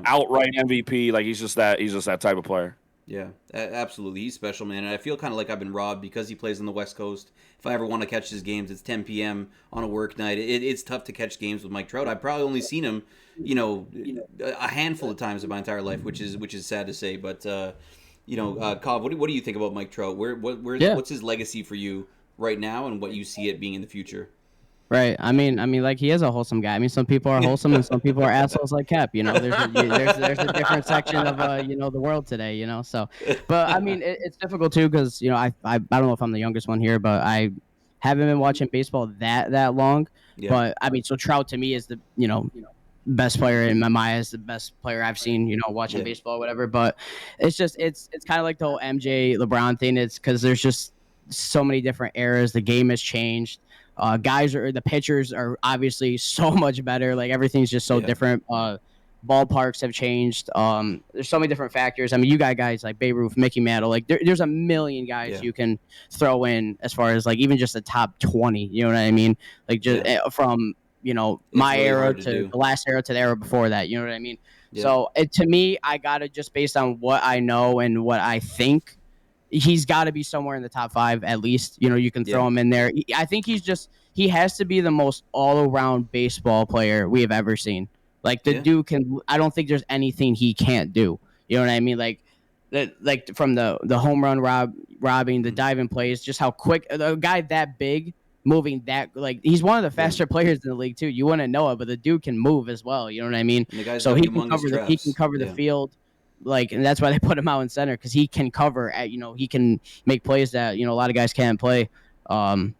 outright MVP. Like he's just that type of player. Yeah, absolutely. He's special, man. And I feel kind of like I've been robbed because he plays on the West Coast. If I ever want to catch his games, it's 10 p.m. on a work night. It's tough to catch games with Mike Trout. I've probably only seen him, a handful of times in my entire life, which is sad to say. But Cobb, what do you think about Mike Trout? What's his legacy for you right now, and what you see it being in the future? Right. I mean, like he is a wholesome guy. I mean, some people are wholesome and some people are assholes like Cap. There's a different section of the world today. So, but I mean, it's difficult too because I don't know if I'm the youngest one here, but I haven't been watching baseball that long. Yeah. But I mean, so Trout to me is the best player in my mind, is the best player I've seen watching baseball, whatever. But it's kind of like the whole MJ LeBron thing. It's because there's just so many different eras. The game has changed. The pitchers are obviously so much better. Like everything's just so different. Ballparks have changed. There's so many different factors. I mean, you got guys like Babe Ruth, Mickey Mantle. Like there's a million guys you can throw in as far as like even just the top 20. You know what I mean? Like just from my really era to the last era to the era before that. You know what I mean? Yeah. So to me, I gotta just based on what I know and what I think. He's got to be somewhere in the top 5 at least. You can throw him in there. I think he has to be the most all-around baseball player we have ever seen. Like the dude can. I don't think there's anything he can't do. You know what I mean? Like from the home run robbing, the diving plays, just how quick a guy that big moving that he's one of the faster players in the league too. You wouldn't know it, but the dude can move as well. You know what I mean? So he can cover the field. And that's why they put him out in center because he can cover he can make plays that a lot of guys can't play. And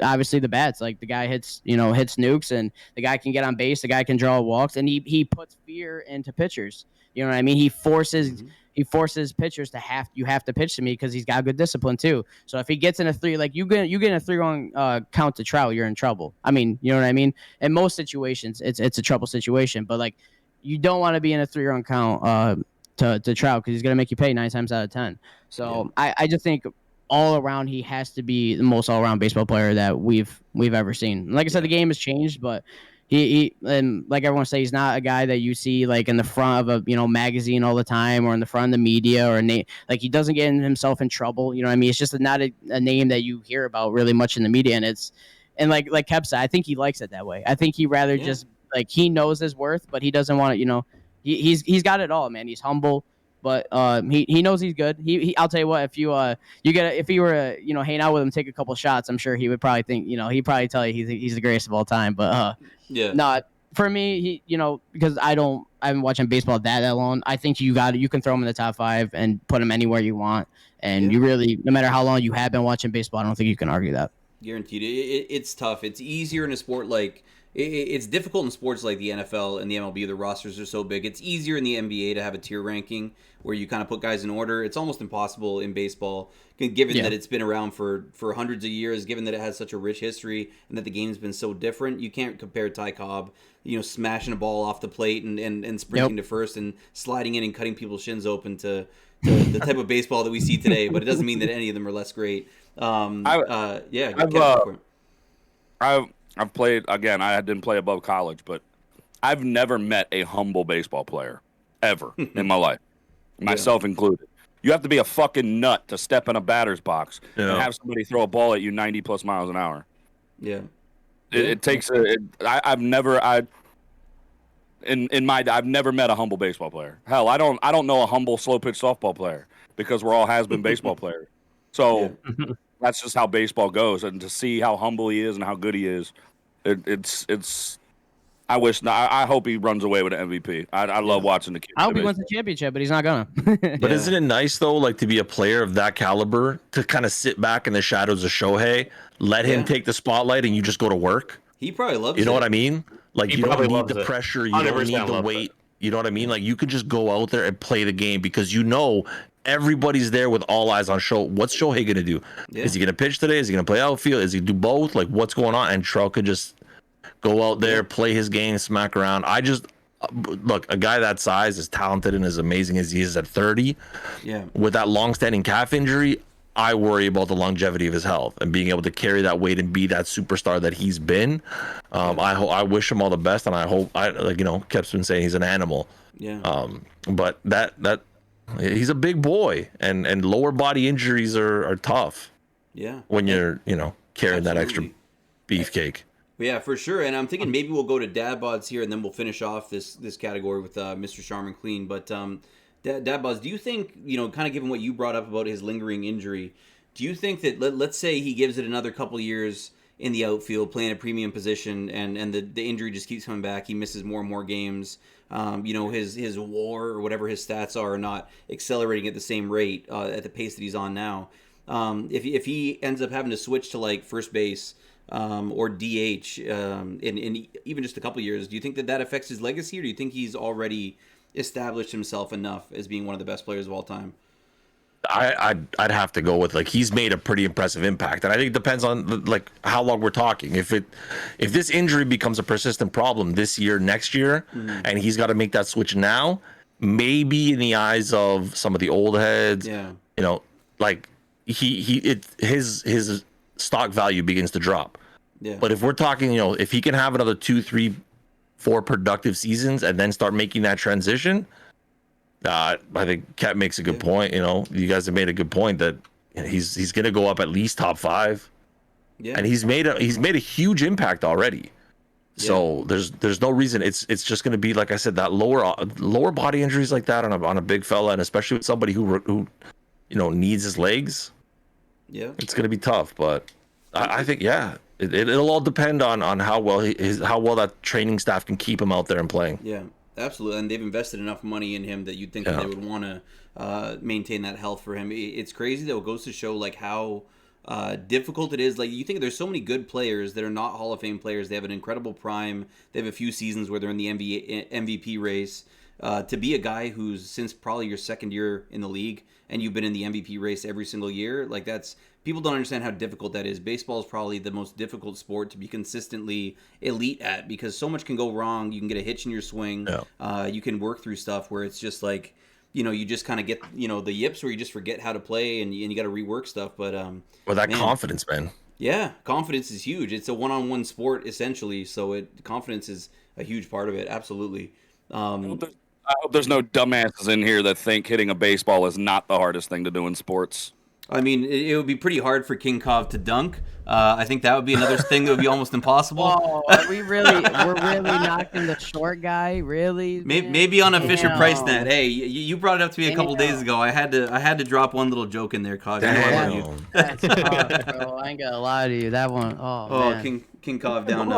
obviously the bats, like the guy hits nukes, and the guy can get on base, the guy can draw walks, and he puts fear into pitchers. You know what I mean? He forces pitchers to you have to pitch to me because he's got good discipline too. So if he gets in a 3, like you get in a 3-run count to Trout, you're in trouble. I mean, you know what I mean? In most situations, it's a trouble situation, but like. You don't want to be in a 3-run count to Trout because he's going to make you pay 9 times out of 10. So I just think all around he has to be the most all around baseball player that we've ever seen. Like I said, the game has changed, but he and like everyone say, he's not a guy that you see like in the front of a magazine all the time or in the front of the media or like he doesn't get himself in trouble. You know what I mean? It's just not a name that you hear about really much in the media, and like Kev said, I think he likes it that way. I think he rather just. Like he knows his worth, but he doesn't want to. He's got it all, man. He's humble, but he knows he's good. I'll tell you what, if if he were to hang out with him, take a couple shots, I'm sure he would probably think he'd probably tell you he's the greatest of all time. But not for me. Because I've been watching baseball that long. I think you can throw him in the top 5 and put him anywhere you want, and you really, no matter how long you have been watching baseball, I don't think you can argue that. Guaranteed. It's tough. It's easier in a sport like it's difficult in sports like the NFL and the MLB. The rosters are so big. It's easier in the NBA to have a tier ranking where you kind of put guys in order. It's almost impossible in baseball, given that it's been around for hundreds of years, given that it has such a rich history and that the game's been so different. You can't compare Ty Cobb, smashing a ball off the plate and sprinting to first and sliding in and cutting people's shins open to the type of baseball that we see today. But it doesn't mean that any of them are less great. I've played, again, I didn't play above college, but I've never met a humble baseball player ever in my life, myself included. You have to be a fucking nut to step in a batter's box and have somebody throw a ball at you 90 plus miles an hour. Yeah. It takes I've never met a humble baseball player. Hell, I don't know a humble slow pitch softball player because we're all has-been baseball players. So that's just how baseball goes, and to see how humble he is and how good he is, it's. I hope he runs away with an MVP. I love watching the kid. I hope he wins the championship, but he's not gonna. But isn't it nice though, like to be a player of that caliber, to kind of sit back in the shadows of Shohei, let him take the spotlight, and you just go to work? He probably loves it. You know what I mean? Like you don't need the pressure, you don't need the weight. You know what I mean? Like you could just go out there and play the game because everybody's there with all eyes on What's Shohei gonna do? Yeah. Is he gonna pitch today? Is he gonna play outfield? Is he do both? Like what's going on? And Trout could just go out there, play his game, smack around. Look, a guy that size, as talented and as amazing as he is at 30, with that long-standing calf injury, I worry about the longevity of his health and being able to carry that weight and be that superstar that he's been. I wish him all the best, and I hope Kep's been saying he's an animal. Yeah. But that he's a big boy, and lower body injuries are tough. Yeah. When you're carrying that extra beefcake. Yeah, for sure. And I'm thinking maybe we'll go to DadBods here, and then we'll finish off this category with Mr. Charmin Clean. But DadBods, do you think, kind of given what you brought up about his lingering injury, do you think that let's say he gives it another couple years in the outfield, playing a premium position, and the injury just keeps coming back, he misses more and more games, his WAR or whatever his stats are not accelerating at the same rate at the pace that he's on now. If he ends up having to switch to like first base, or DH in even just a couple years, do you think that affects his legacy, or do you think he's already established himself enough as being one of the best players of all time? I'd have to go with he's made a pretty impressive impact, and I think it depends on how long we're talking. If this injury becomes a persistent problem this year, next year, and he's got to make that switch now, maybe in the eyes of some of the old heads, his stock value begins to drop. Yeah. But if we're talking, if he can have another 2, 3, 4 productive seasons and then start making that transition, I think Cat makes a good point. You guys have made a good point that he's going to go up at least top 5. Yeah. And he's made a huge impact already. Yeah. So there's no reason it's just going to be, like I said, that lower body injuries like that on a big fella, and especially with somebody who needs his legs. Yeah, it's going to be tough, but I think it'll all depend on how well that training staff can keep him out there and playing. Yeah, absolutely, and they've invested enough money in him that you'd think that they would want to maintain that health for him. It's crazy though. It goes to show how difficult it is. You think there's so many good players that are not Hall of Fame players. They have an incredible prime. They have a few seasons where they're in the MVP race. To be a guy who's since probably your second year in the league and you've been in the MVP race every single year, that's people don't understand how difficult that is. Baseball is probably the most difficult sport to be consistently elite at because so much can go wrong. You can get a hitch in your swing. Yeah. You can work through stuff where it's just you just kind of get the yips where you just forget how to play and you got to rework stuff. But confidence, man. Yeah, confidence is huge. It's a one-on-one sport essentially, so confidence is a huge part of it. Absolutely. I hope there's no dumbasses in here that think hitting a baseball is not the hardest thing to do in sports. I mean, it would be pretty hard for King Kov to dunk. I think that would be another thing that would be almost impossible. Oh, we're really knocking the short guy, really? Maybe on a Fisher-Price net. Hey, you brought it up to me a couple days ago. I had to drop one little joke in there, Kov. That's tough, bro. I ain't gonna lie to you. That one, man. King Kov down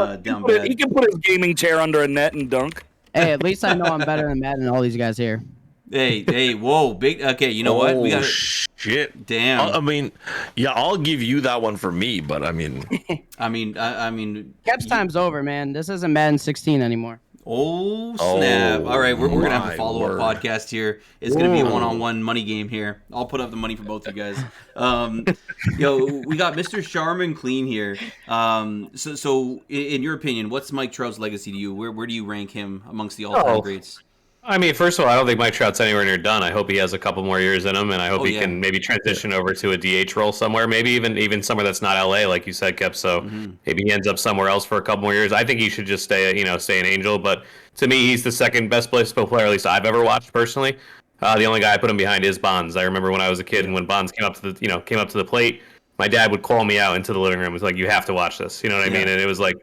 bad. He can put his gaming chair under a net and dunk. Hey, at least I know I'm better than Matt and all these guys here. Hey, whoa, big. Okay, you know what? We got shit. Damn. I mean, yeah, I'll give you that one for me, but I mean, I mean, Caps time's over, man. This isn't Madden 16 anymore. Oh snap! All right, we're gonna have a my follow-up word. podcast here. It's gonna be a one-on-one money game here. I'll put up the money for both you guys. We got Mr. Charmin clean here. So in your opinion, what's Mike Trout's legacy to you? Where do you rank him amongst the all-time greats? I mean, first of all, I don't think Mike Trout's anywhere near done. I hope he has a couple more years in him, and I hope he can maybe transition over to a DH role somewhere, maybe even somewhere that's not LA, like you said, Kep. So maybe he ends up somewhere else for a couple more years. I think he should just stay an Angel. But to me, he's the second best baseball player, at least I've ever watched personally. The only guy I put him behind is Bonds. I remember when I was a kid, and when Bonds came up to the plate, my dad would call me out into the living room. It was like, you have to watch this. You know what I mean? And it was like,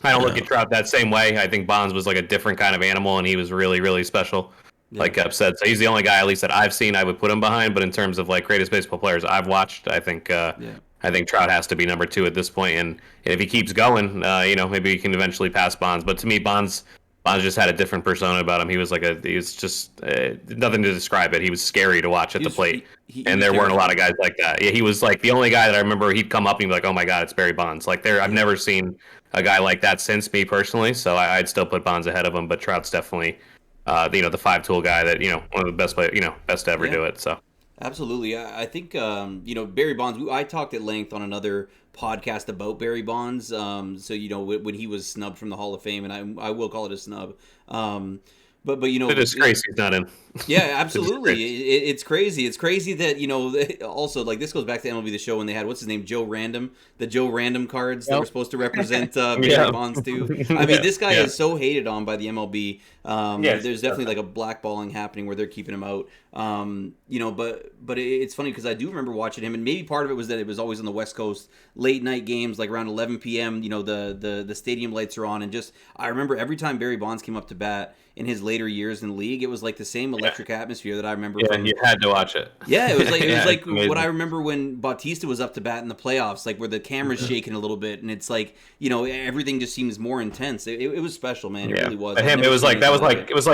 I don't look at Trout that same way. I think Bonds was like a different kind of animal, and he was really, really special, like Kep said. So he's the only guy, at least that I've seen, I would put him behind. But in terms of like greatest baseball players I've watched, I think Trout has to be number 2 at this point. And if he keeps going, maybe he can eventually pass Bonds. But to me, Bonds just had a different persona about him. He was just nothing to describe it. He was scary to watch at the plate, and there weren't a lot of guys like that. Yeah, he was like the only guy that I remember. He'd come up and be like, "Oh my God, it's Barry Bonds!" Like I've never seen a guy like that since, me personally. So I'd still put Bonds ahead of him, but Trout's definitely, the 5-tool guy that one of the best best to ever do it. So absolutely, I think Barry Bonds. I talked at length on another podcast about Barry Bonds. So when he was snubbed from the Hall of Fame, and I will call it a snub. But the disgrace he's not in. Yeah, absolutely. It's crazy. It's crazy that also like this goes back to MLB The Show when they had what's his name, Joe Random, the Joe Random cards that were supposed to represent Barry Bonds too. I mean, this guy is so hated on by the MLB. There's definitely like a blackballing happening where they're keeping him out. But it's funny because I do remember watching him, and maybe part of it was that it was always on the West Coast, late night games, like around 11 p.m. The stadium lights are on, and just I remember every time Barry Bonds came up to bat in his later years in the league, it was like the same electric atmosphere that I remember. Yeah, you had to watch it. Yeah, it was like what I remember when Bautista was up to bat in the playoffs, like where the camera's shaking a little bit, and it's like everything just seems more intense. It was special, man. It really was. But him, it was like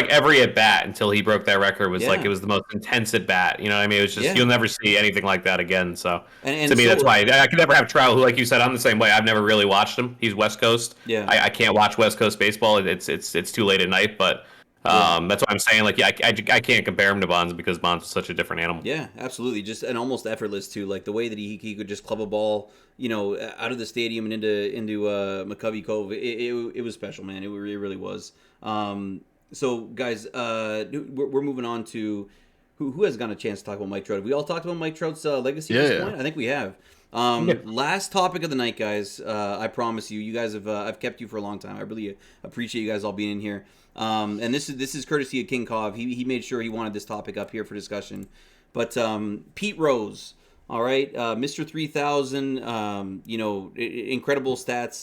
every at bat until he broke that record was like it was the most intense at bat. You know what I mean? It was just you'll never see anything like that again. So and to me, that's why I could never have Trout, who, like you said, I'm the same way. I've never really watched him. He's West Coast. Yeah, I can't watch West Coast baseball. It's too late at night, but. That's what I'm saying. Like, I can't compare him to Bonds because Bonds was such a different animal. Yeah, absolutely. Just and almost effortless too. Like the way that he could just club a ball, out of the stadium and into McCovey Cove. It was special, man. It really was. So guys, we're moving on to who has gotten a chance to talk about Mike Trout. Have we all talked about Mike Trout's legacy at this point? I think we have. Last topic of the night, guys. I promise you guys have I've kept you for a long time. I really appreciate you guys all being in here. And this is courtesy of King Cov. He made sure he wanted this topic up here for discussion. But Pete Rose, all right, Mr. 3000, incredible stats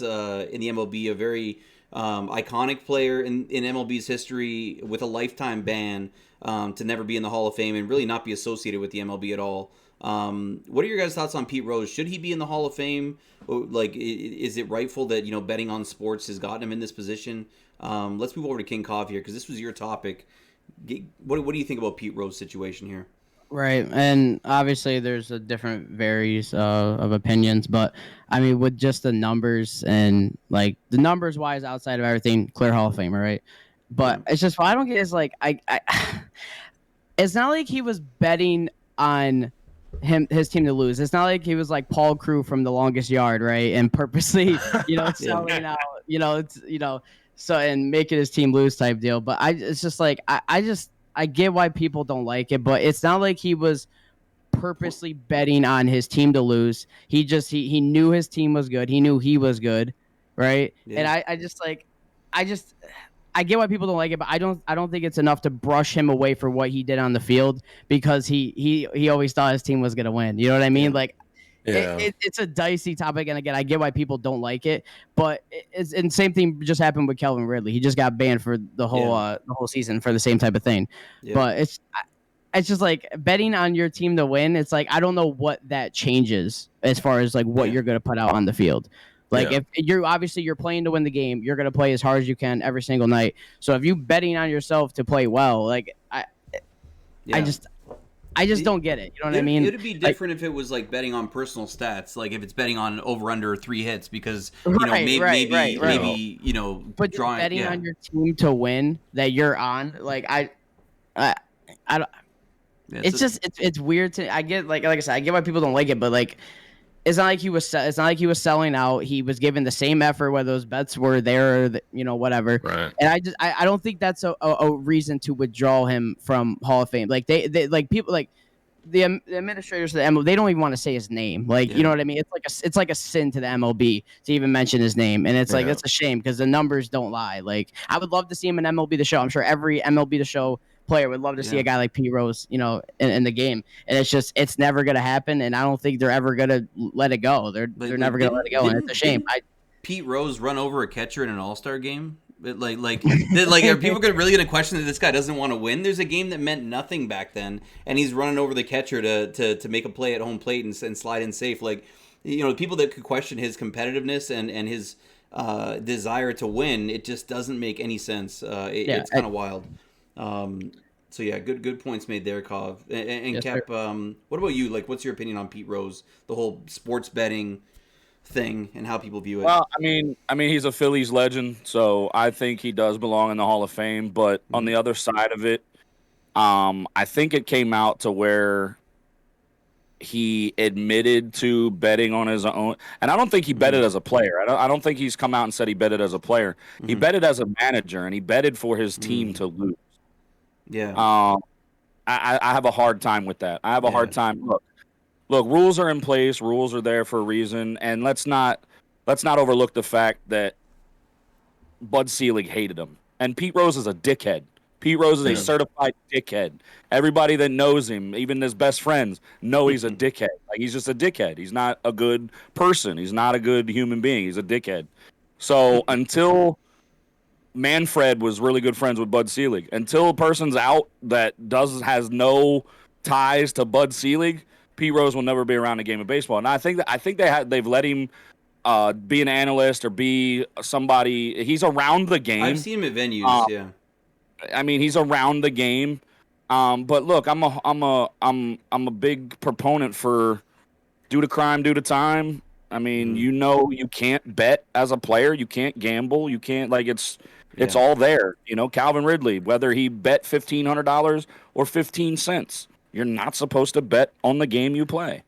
in the MLB, a very iconic player in MLB's history with a lifetime ban to never be in the Hall of Fame and really not be associated with the MLB at all. What are your guys' thoughts on Pete Rose? Should he be in the Hall of Fame? Like, is it rightful that betting on sports has gotten him in this position? Let's move over to King Cov here because this was your topic. What do you think about Pete Rose's situation here? Right, and obviously there's a different varies of opinions, but I mean with just the numbers and like the numbers wise outside of everything, clear Hall of Famer, right? But it's just what I don't get is like I it's not like he was betting on his team to lose. It's not like he was like Paul Crew from The Longest Yard, right? And purposely, selling out, so and making his team lose type deal. But it's just like I get why people don't like it, but it's not like he was purposely betting on his team to lose. He knew his team was good. He knew he was good, right? Yeah. And I get why people don't like it, but I don't think it's enough to brush him away for what he did on the field because he always thought his team was gonna win. You know what I mean? Like, it's a dicey topic, and again, I get why people don't like it, but and same thing just happened with Calvin Ridley. He just got banned for the whole season for the same type of thing. Yeah. But it's just like betting on your team to win. It's like I don't know what that changes as far as like what you're gonna put out on the field. Like if you're playing to win the game, you're gonna play as hard as you can every single night. So if you betting on yourself to play well, like I just don't get it. You know what I mean? It'd be different if it was like betting on personal stats, like if it's betting on over under 3 hits, because maybe you know, but betting on your team to win that you're on, like I don't. It's weird to. I get like I said, I get why people don't like it, but like. It's not like he was selling out. He was given the same effort whether those bets were there or whatever. Right. And I don't think that's a reason to withdraw him from Hall of Fame. Like they like people like the administrators of the MLB, they don't even want to say his name. Like you know what I mean? It's like a sin to the MLB to even mention his name, and it's like it's a shame because the numbers don't lie. Like I would love to see him in MLB The Show. I'm sure every MLB The Show player would love to see a guy like Pete Rose, in the game. And it's never going to happen. And I don't think they're ever going to let it go. They're never going to let it go. And it's a shame. Pete Rose run over a catcher in an All-Star game? Are people really going to question that this guy doesn't want to win? There's a game that meant nothing back then, and he's running over the catcher to make a play at home plate and slide in safe. Like, people that could question his competitiveness and his desire to win, it just doesn't make any sense. It's kind of wild. Good points made there, Kov. And yes, Cap, what about you? Like, what's your opinion on Pete Rose, the whole sports betting thing, and how people view it? Well, I mean, he's a Phillies legend, so I think he does belong in the Hall of Fame. But on the other side of it, I think it came out to where he admitted to betting on his own, and I don't think he betted as a player. I don't think he's come out and said he betted as a player. He betted as a manager, and he betted for his team to lose. Yeah. I have a hard time with that. I have a hard time. Look, rules are in place. Rules are there for a reason, and let's not overlook the fact that Bud Selig hated him, and Pete Rose is a dickhead. Pete Rose is a certified dickhead. Everybody that knows him, even his best friends, know he's a dickhead. Like, he's just a dickhead. He's not a good person. He's not a good human being. He's a dickhead. So until Manfred was really good friends with Bud Selig, until a person's out that has no ties to Bud Selig, Pete Rose will never be around the game of baseball. And I think they've let him be an analyst or be somebody. He's around the game. I've seen him at venues. I mean, he's around the game. But look, I'm a big proponent for due to crime, due to time. I mean, you can't bet as a player. You can't gamble. You can't, it's all there. Calvin Ridley, whether he bet $1,500 or 15 cents, you're not supposed to bet on the game you play.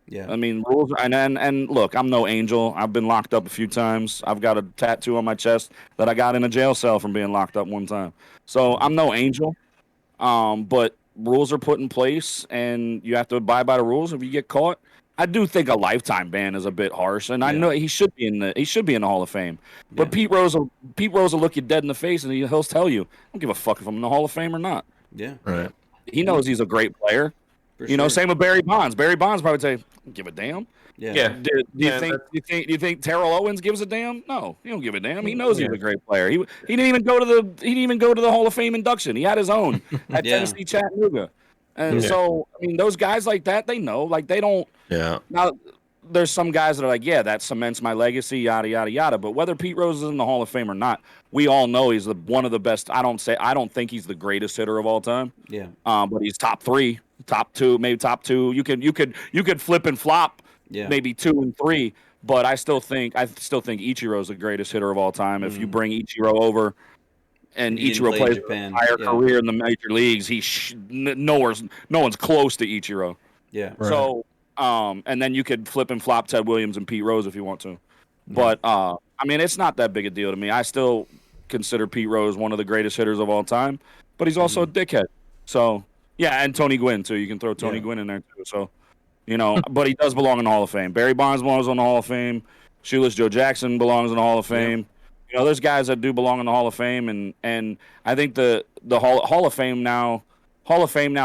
Yeah. I mean, rules. And look, I'm no angel. I've been locked up a few times. I've got a tattoo on my chest that I got in a jail cell from being locked up one time. So I'm no angel. But rules are put in place, and you have to abide by the rules. If you get caught, I do think a lifetime ban is a bit harsh, and I know he should be in the Hall of Fame. But Pete Rose will look you dead in the face, and he'll tell you, I don't give a fuck if I'm in the Hall of Fame or not. Yeah. Right. He knows he's a great player. Same with Barry Bonds. Barry Bonds probably say, "Don't give a damn." Yeah. Do you think Terrell Owens gives a damn? No, he don't give a damn. He knows he's a great player. He didn't even go to the Hall of Fame induction. He had his own at Tennessee Chattanooga. And so, I mean, those guys like that, they know, like they don't. Yeah. Now, there's some guys that are like, yeah, that cements my legacy, yada yada yada. But whether Pete Rose is in the Hall of Fame or not, we all know he's one of the best. I don't think he's the greatest hitter of all time. Yeah. But he's top 3, top 2, maybe top 2. You could flip and flop. Yeah. Maybe 2 and 3, but I still think Ichiro is the greatest hitter of all time. If you bring Ichiro over, and Ichiro plays his entire career in the major leagues, no one's close to Ichiro. Yeah. Right. So, and then you could flip and flop Ted Williams and Pete Rose if you want to, but I mean, it's not that big a deal to me. I still consider Pete Rose one of the greatest hitters of all time, but he's also a dickhead. So yeah, and Tony Gwynn too. You can throw Tony Gwynn in there too. So. But he does belong in the Hall of Fame. Barry Bonds belongs in the Hall of Fame. Shoeless Joe Jackson belongs in the Hall of Fame. Yeah. There's guys that do belong in the Hall of Fame, and I think the Hall of Fame now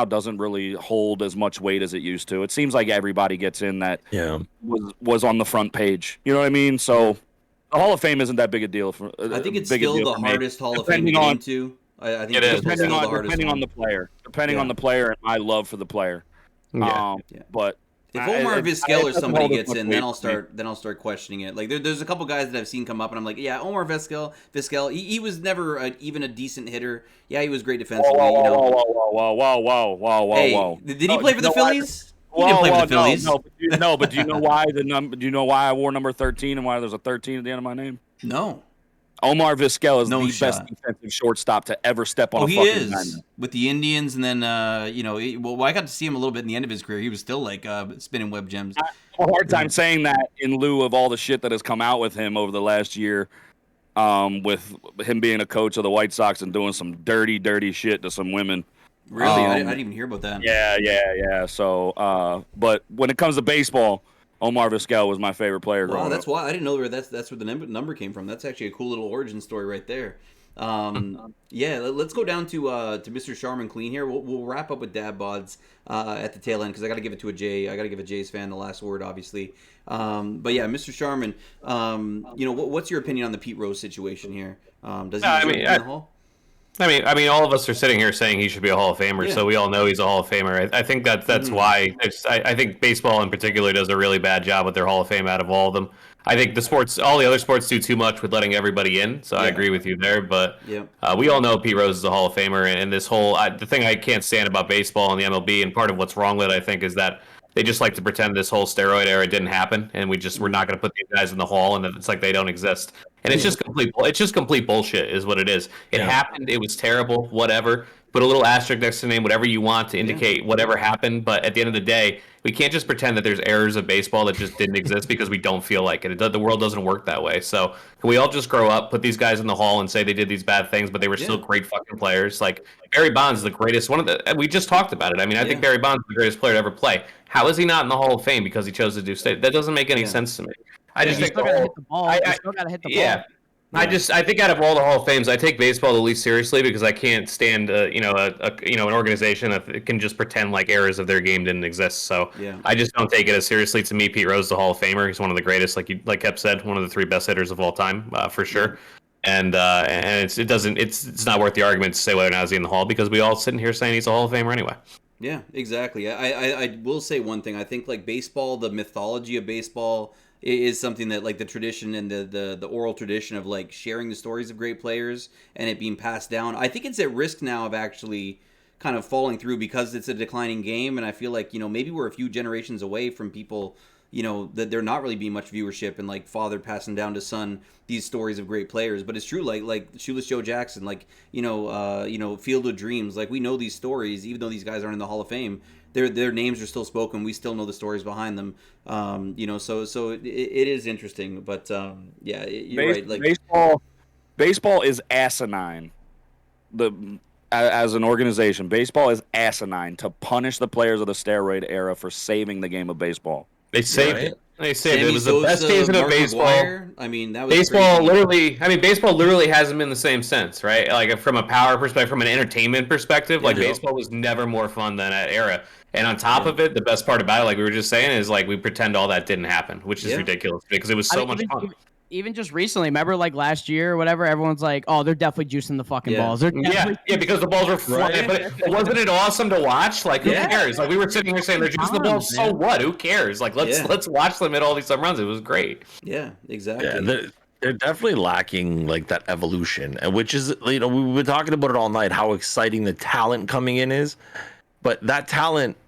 doesn't really hold as much weight as it used to. It seems like everybody gets in that was on the front page. You know what I mean? So the Hall of Fame isn't that big a deal. I think it's still the hardest Hall of Fame to get into. I think it's depending on the player. Depending on the player and my love for the player. Yeah. But If Omar Vizquel or somebody gets in, then I'll weight. start questioning it. Like there's a couple guys that I've seen come up, and I'm like, yeah, Omar Vizquel, he was never even a decent hitter. Yeah, he was great defensively. Whoa. Hey, did he play for the Phillies? He didn't play for the Phillies. No, but do you know why Do you know why I wore number 13 and why there's a 13 at the end of my name? No. Omar Vizquel is No the shot. best defensive shortstop to ever step on a he fucking is diamond. with the Indians, and then I got to see him a little bit in the end of his career. He was still like spinning web gems. I have a hard time saying that in lieu of all the shit that has come out with him over the last year, with him being a coach of the White Sox and doing some dirty shit to some women. Really, I didn't even hear about that. Yeah. So, but when it comes to baseball, Omar Vizquel was my favorite player growing Wow, that's up. why I didn't know where that's where the number came from. That's actually a cool little origin story right there. Yeah, let's go down to Mr. Charmin Clean here. We'll wrap up with DadBods at the tail end because I got to give it to a Jay. I got to give a Jays fan the last word, obviously. But yeah, Mr. Charmin, what's your opinion on the Pete Rose situation here? Does he deserve to be in the Hall? I mean, all of us are sitting here saying he should be a Hall of Famer, so we all know he's a Hall of Famer. I think that's why I think baseball in particular does a really bad job with their Hall of Fame out of all of them. I think all the other sports do too much with letting everybody in, so I agree with you there. But we all know Pete Rose is a Hall of Famer, and this whole the thing I can't stand about baseball and the MLB, and part of what's wrong with it, I think, is that they just like to pretend this whole steroid era didn't happen, and we're not going to put these guys in the Hall, and it's like they don't exist. And it's just complete bullshit, is what it is. It happened. It was terrible. Whatever. Put a little asterisk next to the name, whatever you want to indicate whatever happened. But at the end of the day, we can't just pretend that there's errors of baseball that just didn't exist because we don't feel like it. The world doesn't work that way. So can we all just grow up, put these guys in the Hall, and say they did these bad things, but they were still great fucking players? Like Barry Bonds is the greatest we just talked about it. I mean, I think Barry Bonds is the greatest player to ever play. How is he not in the Hall of Fame because he chose to do state? That doesn't make any sense to me. I just think still gotta hit the ball. You still gotta hit the ball. Yeah. I think out of all the Hall of Fames, I take baseball the least seriously because I can't stand an organization that can just pretend like errors of their game didn't exist. So I just don't take it as seriously. To me, Pete Rose is the Hall of Famer. He's one of the greatest, like Kep said, one of the 3 best hitters of all time for sure. And it's not worth the argument to say whether or not he's in the Hall because we all sitting here saying he's a Hall of Famer anyway. Yeah, exactly. I will say one thing. I think like baseball, the mythology of baseball is something that like the tradition and the oral tradition of like sharing the stories of great players and it being passed down. I think it's at risk now of actually kind of falling through because it's a declining game. And I feel like, maybe we're a few generations away from people, that there not really being much viewership and like father passing down to son these stories of great players. But it's true, like Shoeless Joe Jackson, like, Field of Dreams, like we know these stories, even though these guys aren't in the Hall of Fame. Their names are still spoken. We still know the stories behind them. So it is interesting. But you're right. Like baseball is asinine. As an organization, baseball is asinine to punish the players of the steroid era for saving the game of baseball. They saved it. They saved Sammy it. It was the best season of baseball. McGuire, I mean, that was baseball crazy. baseball literally hasn't been the same since, right? Like from a power perspective, from an entertainment perspective, baseball was never more fun than that era. And on top of it, the best part about it, like we were just saying, is like we pretend all that didn't happen, which is ridiculous because it was so much fun. Even just recently, remember like last year or whatever, everyone's like, oh, they're definitely juicing the fucking balls. They're because the balls were flying. But wasn't it awesome to watch? Like, who cares? Like, we were sitting here saying they're juicing the balls. Man. So what? Who cares? Like, let's watch them hit all these home runs. It was great. Yeah, exactly. Yeah, they're definitely lacking like that evolution, and which is, we've been talking about it all night, how exciting the talent coming in is. But that talent,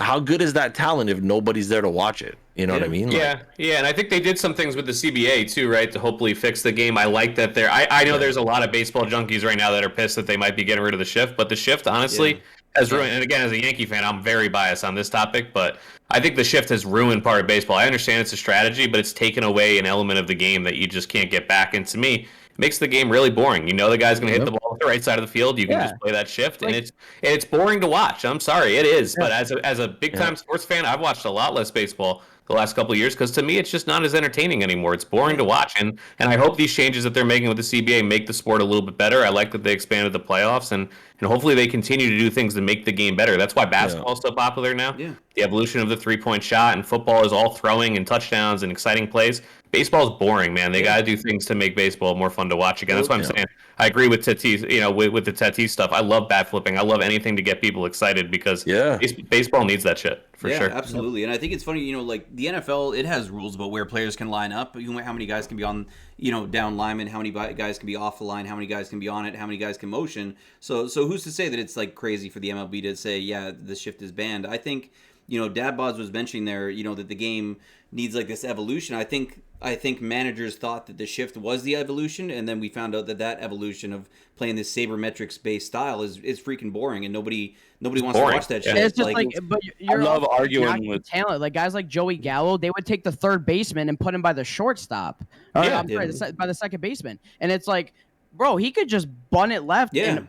how good is that talent if nobody's there to watch it? You know what I mean? Yeah, and I think they did some things with the CBA too, right, to hopefully fix the game. I like that I know there's a lot of baseball junkies right now that are pissed that they might be getting rid of the shift, but the shift honestly has ruined. And again, as a Yankee fan, I'm very biased on this topic, but I think the shift has ruined part of baseball. I understand it's a strategy, but it's taken away an element of the game that you just can't get back. And to me, it makes the game really boring. The guy's going to hit the ball at the right side of the field. You can just play that shift, and it's boring to watch. I'm sorry, it is. But as a big time sports fan, I've watched a lot less baseball the last couple of years, because to me it's just not as entertaining anymore. It's boring to watch, and I hope these changes that they're making with the CBA make the sport a little bit better. I like that they expanded the playoffs, and hopefully they continue to do things to make the game better. That's why basketball is so popular now. Yeah. The evolution of the 3-point shot, and football is all throwing and touchdowns and exciting plays. Baseball's boring, man. They got to do things to make baseball more fun to watch again. That's what I'm saying. I agree with Tatis, with the Tatis stuff. I love bat flipping. I love anything to get people excited because baseball needs that shit for sure. Absolutely. And I think it's funny, like the NFL, it has rules about where players can line up, how many guys can be on, down linemen, how many guys can be off the line, how many guys can be on it, how many guys can motion. So who's to say that it's like crazy for the MLB to say, yeah, the shift is banned? I think, DadBods was mentioning there, that the game needs like this evolution. I think managers thought that the shift was the evolution, and then we found out that evolution of playing this sabermetrics based style is freaking boring, and nobody wants to watch that shit. It's just but I love arguing with talent. Like guys like Joey Gallo, they would take the third baseman and put him by the shortstop. By the second baseman, and it's like, bro, he could just bunt it left. And,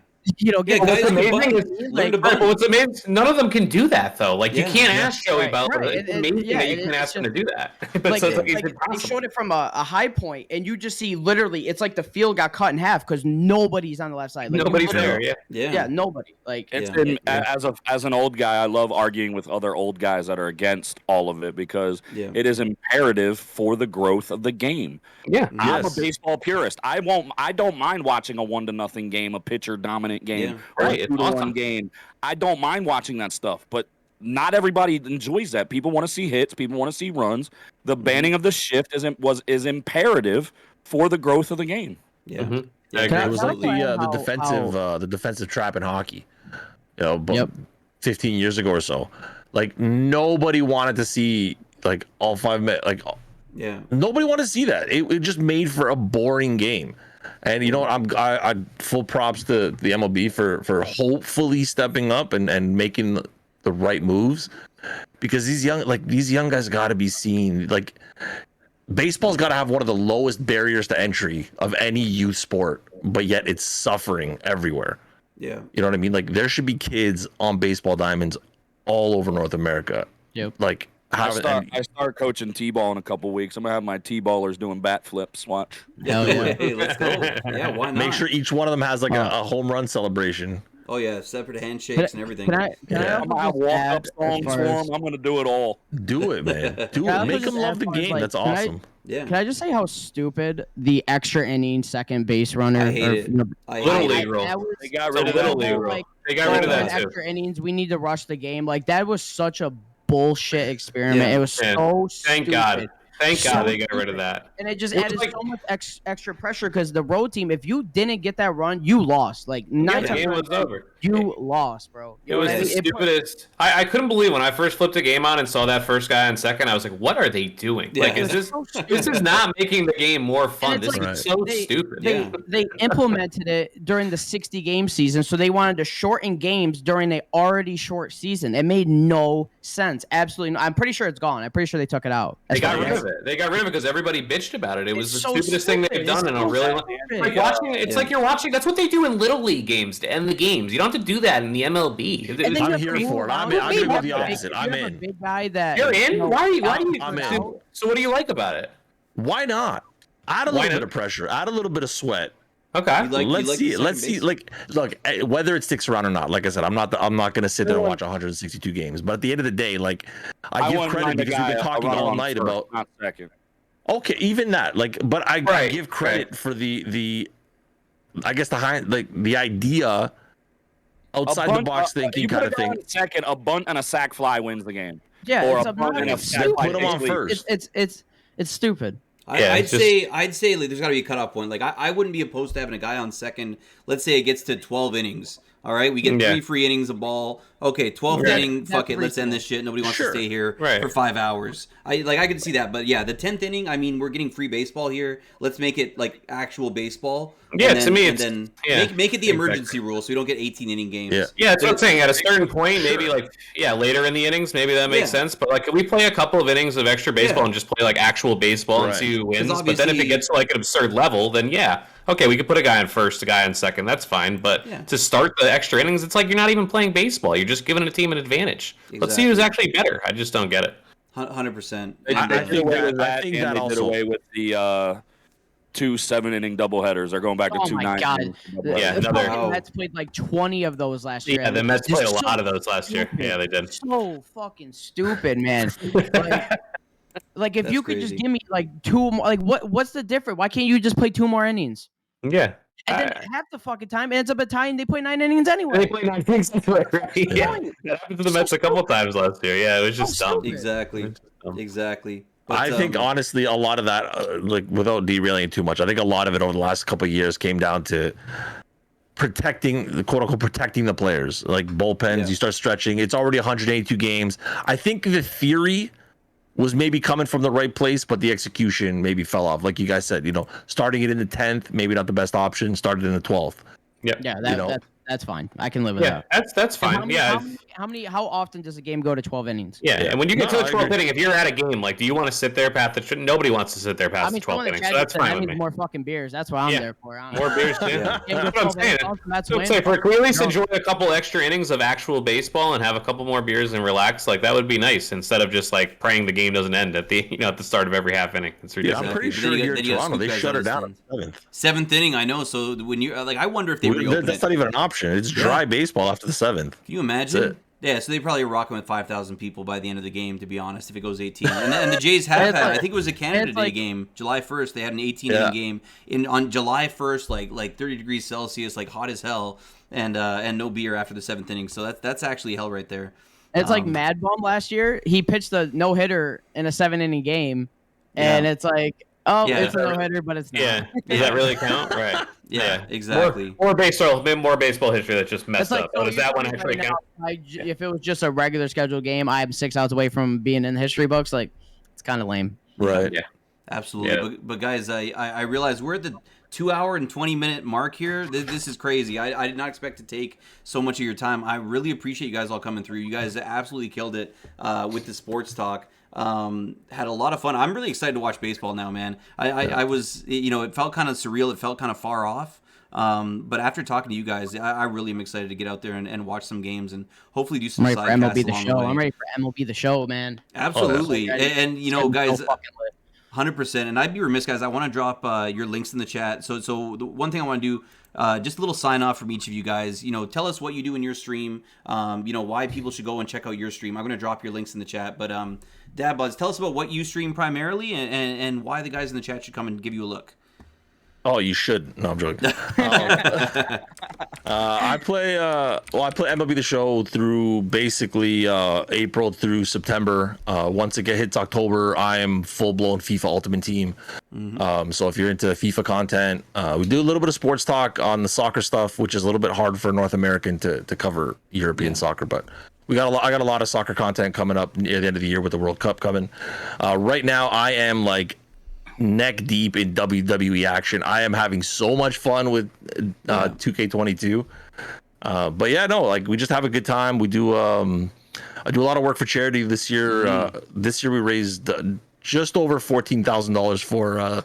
guys what's amazing, none of them can do that though. Like you can't ask Joey Butler. Right. It's amazing that you can ask him to do that. But they showed it from a high point, and you just see literally, it's like the field got cut in half because nobody's on the left side. Like, nobody's there. Yeah, nobody. Like as an old guy, I love arguing with other old guys that are against all of it because it is imperative for the growth of the game. Yeah, I'm a baseball purist. I don't mind watching a 1-0 game, a pitcher dominant game, or a 2-1 game. I don't mind watching that stuff, but not everybody enjoys that. People want to see hits. People want to see runs. The banning of the shift is imperative for the growth of the game. Yeah, it was like the defensive trap in hockey. But 15 years ago or so, like nobody wanted to see like all 5 minutes. Like nobody wanted to see that. It just made for a boring game. And you know what? I full props to the MLB for hopefully stepping up and making the right moves, because these young guys got to be seen. Like baseball's got to have one of the lowest barriers to entry of any youth sport, but yet it's suffering everywhere. Yeah, you know what I mean? Like there should be kids on baseball diamonds all over North America. Yep. Like I start coaching T-ball in a couple weeks. I'm gonna have my T-ballers doing bat flips. Watch. Hey, let's go. Yeah, why not? Make sure each one of them has like a home run celebration. Oh yeah, separate handshakes and everything. I'm gonna have walk-up songs for them. I'm gonna do it all. Do it, man. Do it. Make them love the game. That's awesome. Can I just say how stupid the extra inning second base runner? I hate it. Little league rule. They got rid of Little League rule. They got rid of that too. Extra innings. We need to rush the game. Like that was such a bullshit experiment. It was so stupid. Thank God they got rid of that. And it just added so much extra pressure because the road team, if you didn't get that run, you lost. Like the game was over. You lost, bro. It was the stupidest. I couldn't believe when I first flipped the game on and saw that first guy on second. I was like, "What are they doing? Like, is this is not making the game more fun? This is so stupid." They implemented it during the 60-game season, so they wanted to shorten games during the already short season. It made no sense. Absolutely, I'm pretty sure it's gone. I'm pretty sure they took it out. They got rid of it. They got rid of it because everybody bitched about it. It was the stupidest thing they've done in a really long time. Like watching, it's like you're watching. That's what they do in Little League games to end the games. You don't have to do that in the MLB. I'm here for it. I'm gonna go the opposite. I'm in. Big guy that you're in. Why do you? I'm in. So what do you like about it? Why not? Add a little bit of pressure. Add a little bit of sweat. Okay. Let's see. Let's see. Like, look, whether it sticks around or not. Like I said, I'm not going to sit there and watch 162 games. But at the end of the day, like, I give credit because we've been talking all night about. Not second. Okay, even that. Like, but I give credit for the. I guess the idea. Outside the box thinking kind of thing. Second, a bunt and a sack fly wins the game. Yeah, or it's a bunt and a sack fly. Put them on first. It's stupid. I'd say like, there's got to be a cutoff point. Like I wouldn't be opposed to having a guy on second. Let's say it gets to 12 innings. All right, we get 3 free innings of ball. Okay, 12th inning. Fuck it, let's end this shit. Nobody wants to stay here for 5 hours. I can see that, but yeah, the 10th inning. I mean, we're getting free baseball here. Let's make it like actual baseball. Yeah, to me, make it the emergency rule, so we don't get 18 inning games. Yeah, that's what I'm saying. At a certain point, maybe like later in the innings, maybe that makes sense. But like, can we play a couple of innings of extra baseball and just play like actual baseball and see who wins? But then if it gets to like an absurd level, then okay, we could put a guy on first, a guy on second. That's fine. But to start the extra innings, it's like you're not even playing baseball. You're just giving a team an advantage. Exactly. Let's see who's actually better. I just don't get it. 100%. They did away with that, I think and that they did also. away with the 2 7-inning doubleheaders. They're going back to Oh 2 my 9 God. innings. Yeah, The another- fucking Mets played like 20 of those last year. Yeah, the and Mets it's played a so lot of those last year. stupid. Yeah, they did. So fucking stupid, man. Like if That's you could just crazy. give me like 2 more, like what's the difference? Why can't you just play 2 more innings? Yeah. And then half the fucking time it ends up a tie and they play 9 innings They anyway. played 9 innings anyway, right? Yeah. That happened to the Mets a couple times last year. Yeah, it was just dumb. Exactly. Exactly. But, I think honestly, a lot of that, like without derailing it too much, I think a lot of it over the last couple of years came down to protecting the quote unquote protecting the players, like bullpens. Yeah. You start stretching. It's already 182 games. I think the theory was maybe coming from the right place, but the execution maybe fell off. Like you guys said, starting it in the 10th, maybe not the best option. Started in the 12th. Yep. Yeah, that's fine. I can live with Yeah, that. that's fine. How often does a game go to 12 innings? Yeah, and when you get to the I 12th agree. inning, if you're at a game, like, do you want to sit there past the? Nobody wants to sit there past the 12th inning, so that's fine That with means me. more fucking beers. That's what I'm there for. I don't More know. beers too. Yeah. That's what I'm saying. That's So say, can we at least enjoy a couple extra innings of actual baseball and have a couple more beers and relax? Like that would be nice instead of just like praying the game doesn't end at the at the start of every half inning. It's Yeah, ridiculous. I'm pretty But then sure you got- here in then you got Toronto they scoop guys shut on her the down at stands. 7th. 7th inning, I know. So when you're like, I wonder if they reopen That's it. not even an option. It's dry baseball after the 7th. Can you imagine? That's it. Yeah, so they probably are rocking with 5,000 people by the end of the game, to be honest, if it goes 18. And the Jays have had, I think it was a Canada Day game, July 1st, they had an 18-inning game. On July 1st, like 30 degrees Celsius, like hot as hell, and no beer after the 7th inning. So that's actually hell right there. It's like Mad Bum last year. He pitched a no-hitter in a 7-inning game, and it's like, it's a no-hitter, but it's not. Yeah, does that really count? Right. Yeah, exactly. More baseball history that just messed up. But does that one actually count? If it was just a regular scheduled game, I'm 6 outs away from being in the history books. Like, it's kind of lame. Right. Yeah. Absolutely. Yeah. But guys, I realize we're at the 2 hour and 20-minute mark here. This is crazy. I did not expect to take so much of your time. I really appreciate you guys all coming through. You guys absolutely killed it with the sports talk. Had a lot of fun. I'm really excited to watch baseball now, man. I was, it felt kind of surreal. It felt kind of far off. But after talking to you guys, I really am excited to get out there and watch some games and hopefully do some I'm ready for sidecasts MLB the along show. the way. I'm ready for MLB the show, man. Absolutely. And guys, So fucking lit. 100%. And I'd be remiss, guys. I want to drop your links in the chat. So the one thing I want to do, just a little sign off from each of you guys. Tell us what you do in your stream. Why people should go and check out your stream. I'm going to drop your links in the chat. But DadBods, tell us about what you stream primarily and why the guys in the chat should come and give you a look. Oh, you should. No, I'm joking. I play MLB the Show through basically April through September. Once it hits October, I am full blown FIFA Ultimate Team. So if you're into FIFA content, we do a little bit of sports talk on the soccer stuff, which is a little bit hard for a North American to cover European soccer, but I got a lot of soccer content coming up near the end of the year with the World Cup coming. Right now, I am like neck deep in WWE action. I am having so much fun with 2K22. But yeah, no, like we just have a good time. We do I do a lot of work for charity this year. This year we raised just over $14,000 for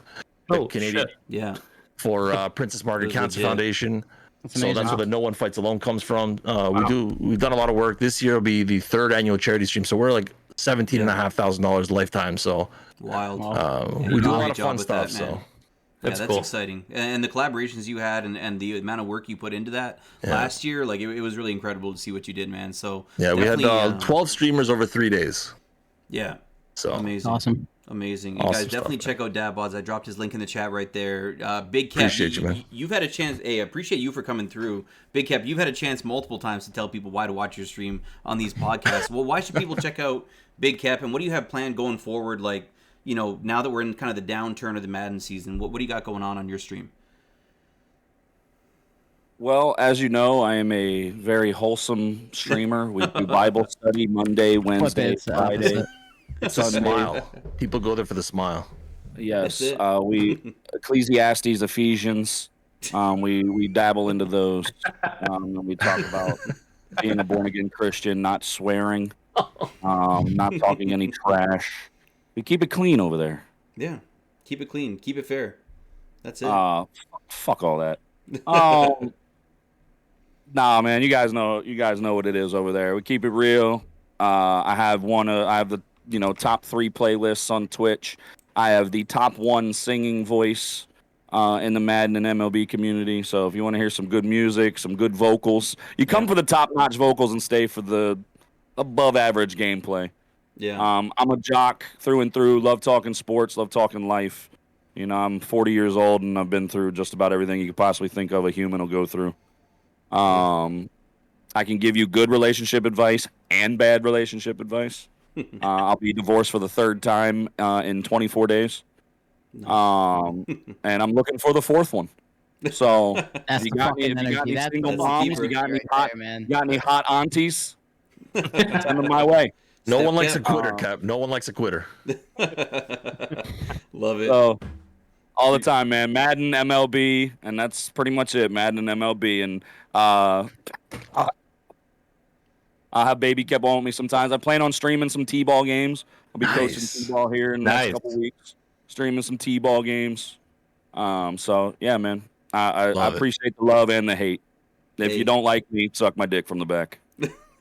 the Canadian for Princess Margaret Cancer Foundation. So that's where the No One Fights Alone comes from. We've done a lot of work. This year will be the 3rd annual charity stream. So we're like $17,500 lifetime. So wild. We do a lot of fun stuff. So that's cool. exciting. And the collaborations you had and the amount of work you put into that last year, like it was really incredible to see what you did, man. So yeah, we had 12 streamers over 3 days. Yeah. So amazing. Awesome. Amazing. You Awesome guys definitely stuff, check out DadBods. I dropped his link in the chat right there. Big Cap, Appreciate you, man. You've had a chance. Hey, I appreciate you for coming through. Big Cap, you've had a chance multiple times to tell people why to watch your stream on these podcasts. Well, why should people check out Big Cap, and what do you have planned going forward? Like, now that we're in kind of the downturn of the Madden season, what do you got going on your stream? Well, as you know, I am a very wholesome streamer. We do Bible study Monday, Wednesday, Friday, it's a Sunday. smile. People go there for the smile. Yes, That's it. we Ecclesiastes, Ephesians. We dabble into those. And we talk about being a born again Christian, not swearing, not talking any trash. We keep it clean over there. Yeah. Keep it clean. Keep it fair. That's it. Fuck all that. Nah, man, you guys know what it is over there. We keep it real. I have top 3 playlists on Twitch. I have the top 1 singing voice in the Madden and MLB community. So if you want to hear some good music, some good vocals, you come for the top-notch vocals and stay for the above-average gameplay. Yeah. I'm a jock through and through. Love talking sports. Love talking life. I'm 40 years old, and I've been through just about everything you could possibly think of a human will go through. I can give you good relationship advice and bad relationship advice. I'll be divorced for the 3rd time in 24 days. And I'm looking for the 4th one. So That's you got any single moms, you got any hot aunties, send them my way. No one likes a quitter, Cap. No one likes a quitter. Love it. So, all the time, man. Madden, MLB, and that's pretty much it. Madden and MLB, and I'll have baby kept on with me sometimes. I plan on streaming some T-ball games. I'll be coaching T-ball here in the next couple weeks, streaming some T-ball games. So yeah, man. I appreciate the love and the hate. If you don't like me, suck my dick from the back.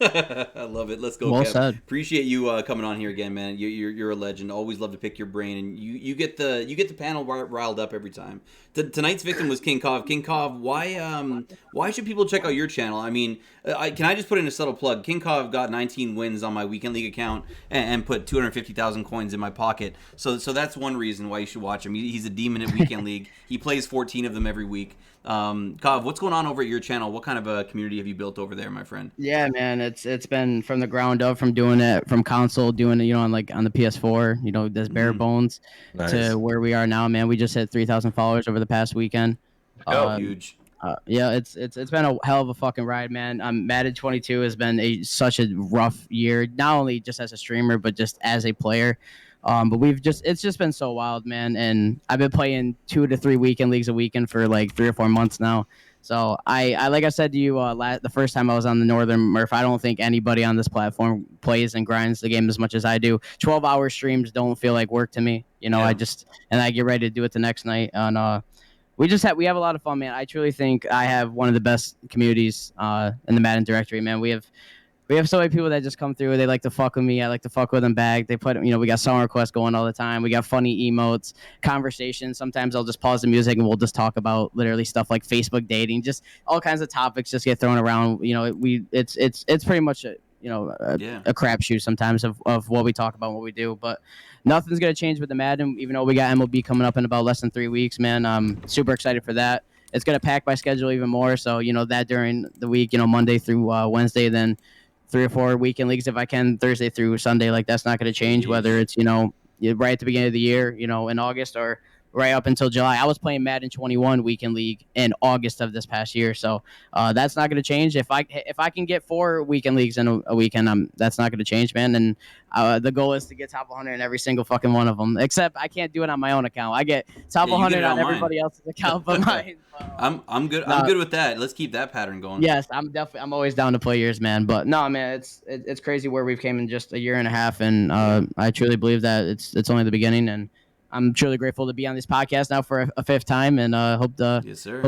I love it. Let's go. Well Kev. said. Appreciate you coming on here again, man. You're a legend. Always love to pick your brain, and you get the panel riled up every time. Tonight's victim was King Kov. King Kov, why should people check out your channel? I mean, can I just put in a subtle plug? King Kov got 19 wins on my weekend league account and put 250,000 coins in my pocket. So that's one reason why you should watch him. He's a demon at weekend league. He plays 14 of them every week. Kov, what's going on over at your channel? What kind of a community have you built over there, my friend? Yeah, man, it's been from the ground up, from doing it from console, doing it, on the PS4, this bare bones to where we are now, man. We just hit 3,000 followers over the past weekend. Huge. Yeah, it's been a hell of a fucking ride, man. Madden 22 has been such a rough year, not only just as a streamer, but just as a player. But it's just been so wild, man. And I've been playing 2 to 3 weekend leagues a weekend for like 3 or 4 months now. So I like I said to you the first time I was on the Northern Murph, I don't think anybody on this platform plays and grinds the game as much as I do. 12-hour streams don't feel like work to me. I get ready to do it the next night. And we have a lot of fun, man. I truly think I have one of the best communities in the Madden directory, man. We have so many people that just come through. They like to fuck with me. I like to fuck with them back. They put, we got song requests going all the time. We got funny emotes, conversations. Sometimes I'll just pause the music and we'll just talk about literally stuff like Facebook dating, just all kinds of topics just get thrown around. It's pretty much a crapshoot sometimes of what we talk about and what we do. But nothing's gonna change with the Madden, even though we got MLB coming up in about less than 3 weeks, man. I'm super excited for that. It's gonna pack my schedule even more. So that during the week, Monday through Wednesday, then 3 or 4 weekend leagues if I can, Thursday through Sunday. Like, that's not going to change, whether it's right at the beginning of the year, in August, or right up until July. I was playing Madden 21 weekend league in August of this past year, so that's not going to change. If I can get 4 weekend leagues in a weekend, that's not going to change, man. And the goal is to get top 100 in every single fucking one of them. Except I can't do it on my own account. I get top 100 on everybody else's account, but mine. I'm good. I'm good with that. Let's keep that pattern going. Yes, I'm always down to play yours, man. But no, man, it's crazy where we've came in just a year and a half, and I truly believe that it's only the beginning, and I'm truly grateful to be on this podcast now for a 5th time, and hope to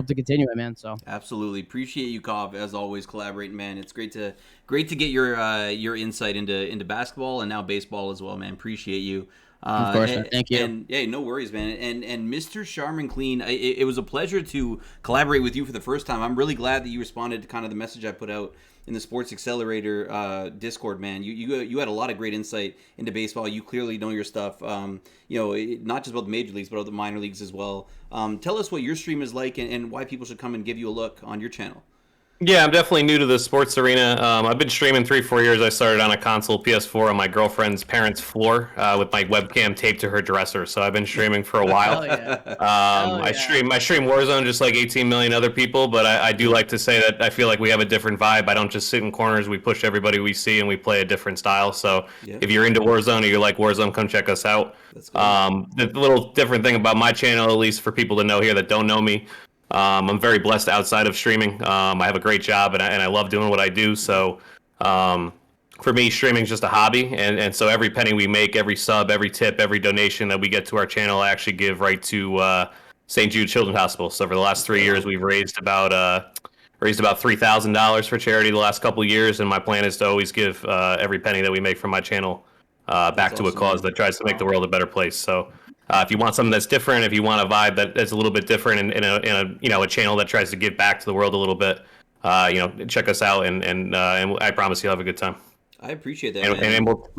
continue it, man. So absolutely appreciate you, Kov, as always, collaborating, man. It's great to get your insight into basketball and now baseball as well, man. Appreciate you. Of course, man. Thank you. And yeah, no worries, man. And Mr. Charmin Clean, it was a pleasure to collaborate with you for the first time. I'm really glad that you responded to kind of the message I put out in the Sports Accelerator Discord, man. You had a lot of great insight into baseball. You clearly know your stuff. Not just about the major leagues, but about the minor leagues as well. Tell us what your stream is like and why people should come and give you a look on your channel. Yeah, I'm definitely new to the sports arena. I've been streaming 3-4 years. I started on a console PS4 on my girlfriend's parents' floor with my webcam taped to her dresser. So I've been streaming for a while. I stream Warzone just like 18 million other people, but I do like to say that I feel like we have a different vibe. I don't just sit in corners. We push everybody we see, and we play a different style. So if you're into Warzone or you like Warzone, come check us out. The little different thing about my channel, at least for people to know here that don't know me, I'm very blessed outside of streaming. I have a great job, and I love doing what I do. So for me, streaming is just a hobby. And so every penny we make, every sub, every tip, every donation that we get to our channel, I actually give right to St. Jude Children's Hospital. So for the last 3 years, we've raised about $3,000 for charity the last couple of years. And my plan is to always give every penny that we make from my channel back to a cause that tries to make the world a better place. So if you want something that's different, if you want a vibe that's a little bit different in a channel that tries to give back to the world a little bit, check us out, and I promise you'll have a good time. I appreciate that, and we'll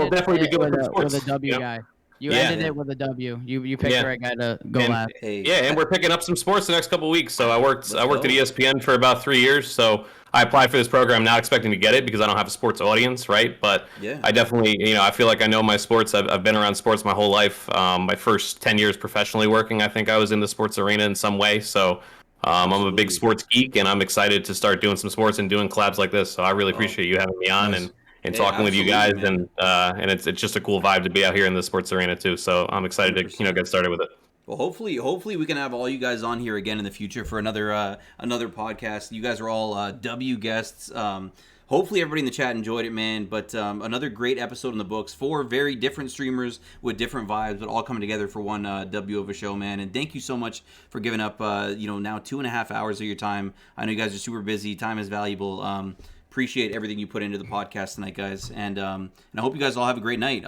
definitely be good for sports. With a W guy. You ended it with a W. You picked the right guy to go last. And we're picking up some sports the next couple of weeks. So I worked at ESPN for about 3 years. So I applied for this program not expecting to get it because I don't have a sports audience, right? But I definitely, I feel like I know my sports. I've been around sports my whole life. My first 10 years professionally working, I think I was in the sports arena in some way. So I'm a big sports geek, and I'm excited to start doing some sports and doing collabs like this. So I really appreciate you having me on and talking with you guys, man. And it's just a cool vibe to be out here in the sports arena too. So I'm excited 100%. To get started with it. Well, hopefully we can have all you guys on here again in the future for another podcast. You guys are all W guests. Hopefully everybody in the chat enjoyed it, man. But another great episode in the books. 4 very different streamers with different vibes, but all coming together for one W of a show, man. And thank you so much for giving up, now 2.5 hours of your time. I know you guys are super busy. Time is valuable. Appreciate everything you put into the podcast tonight, guys. And I hope you guys all have a great night.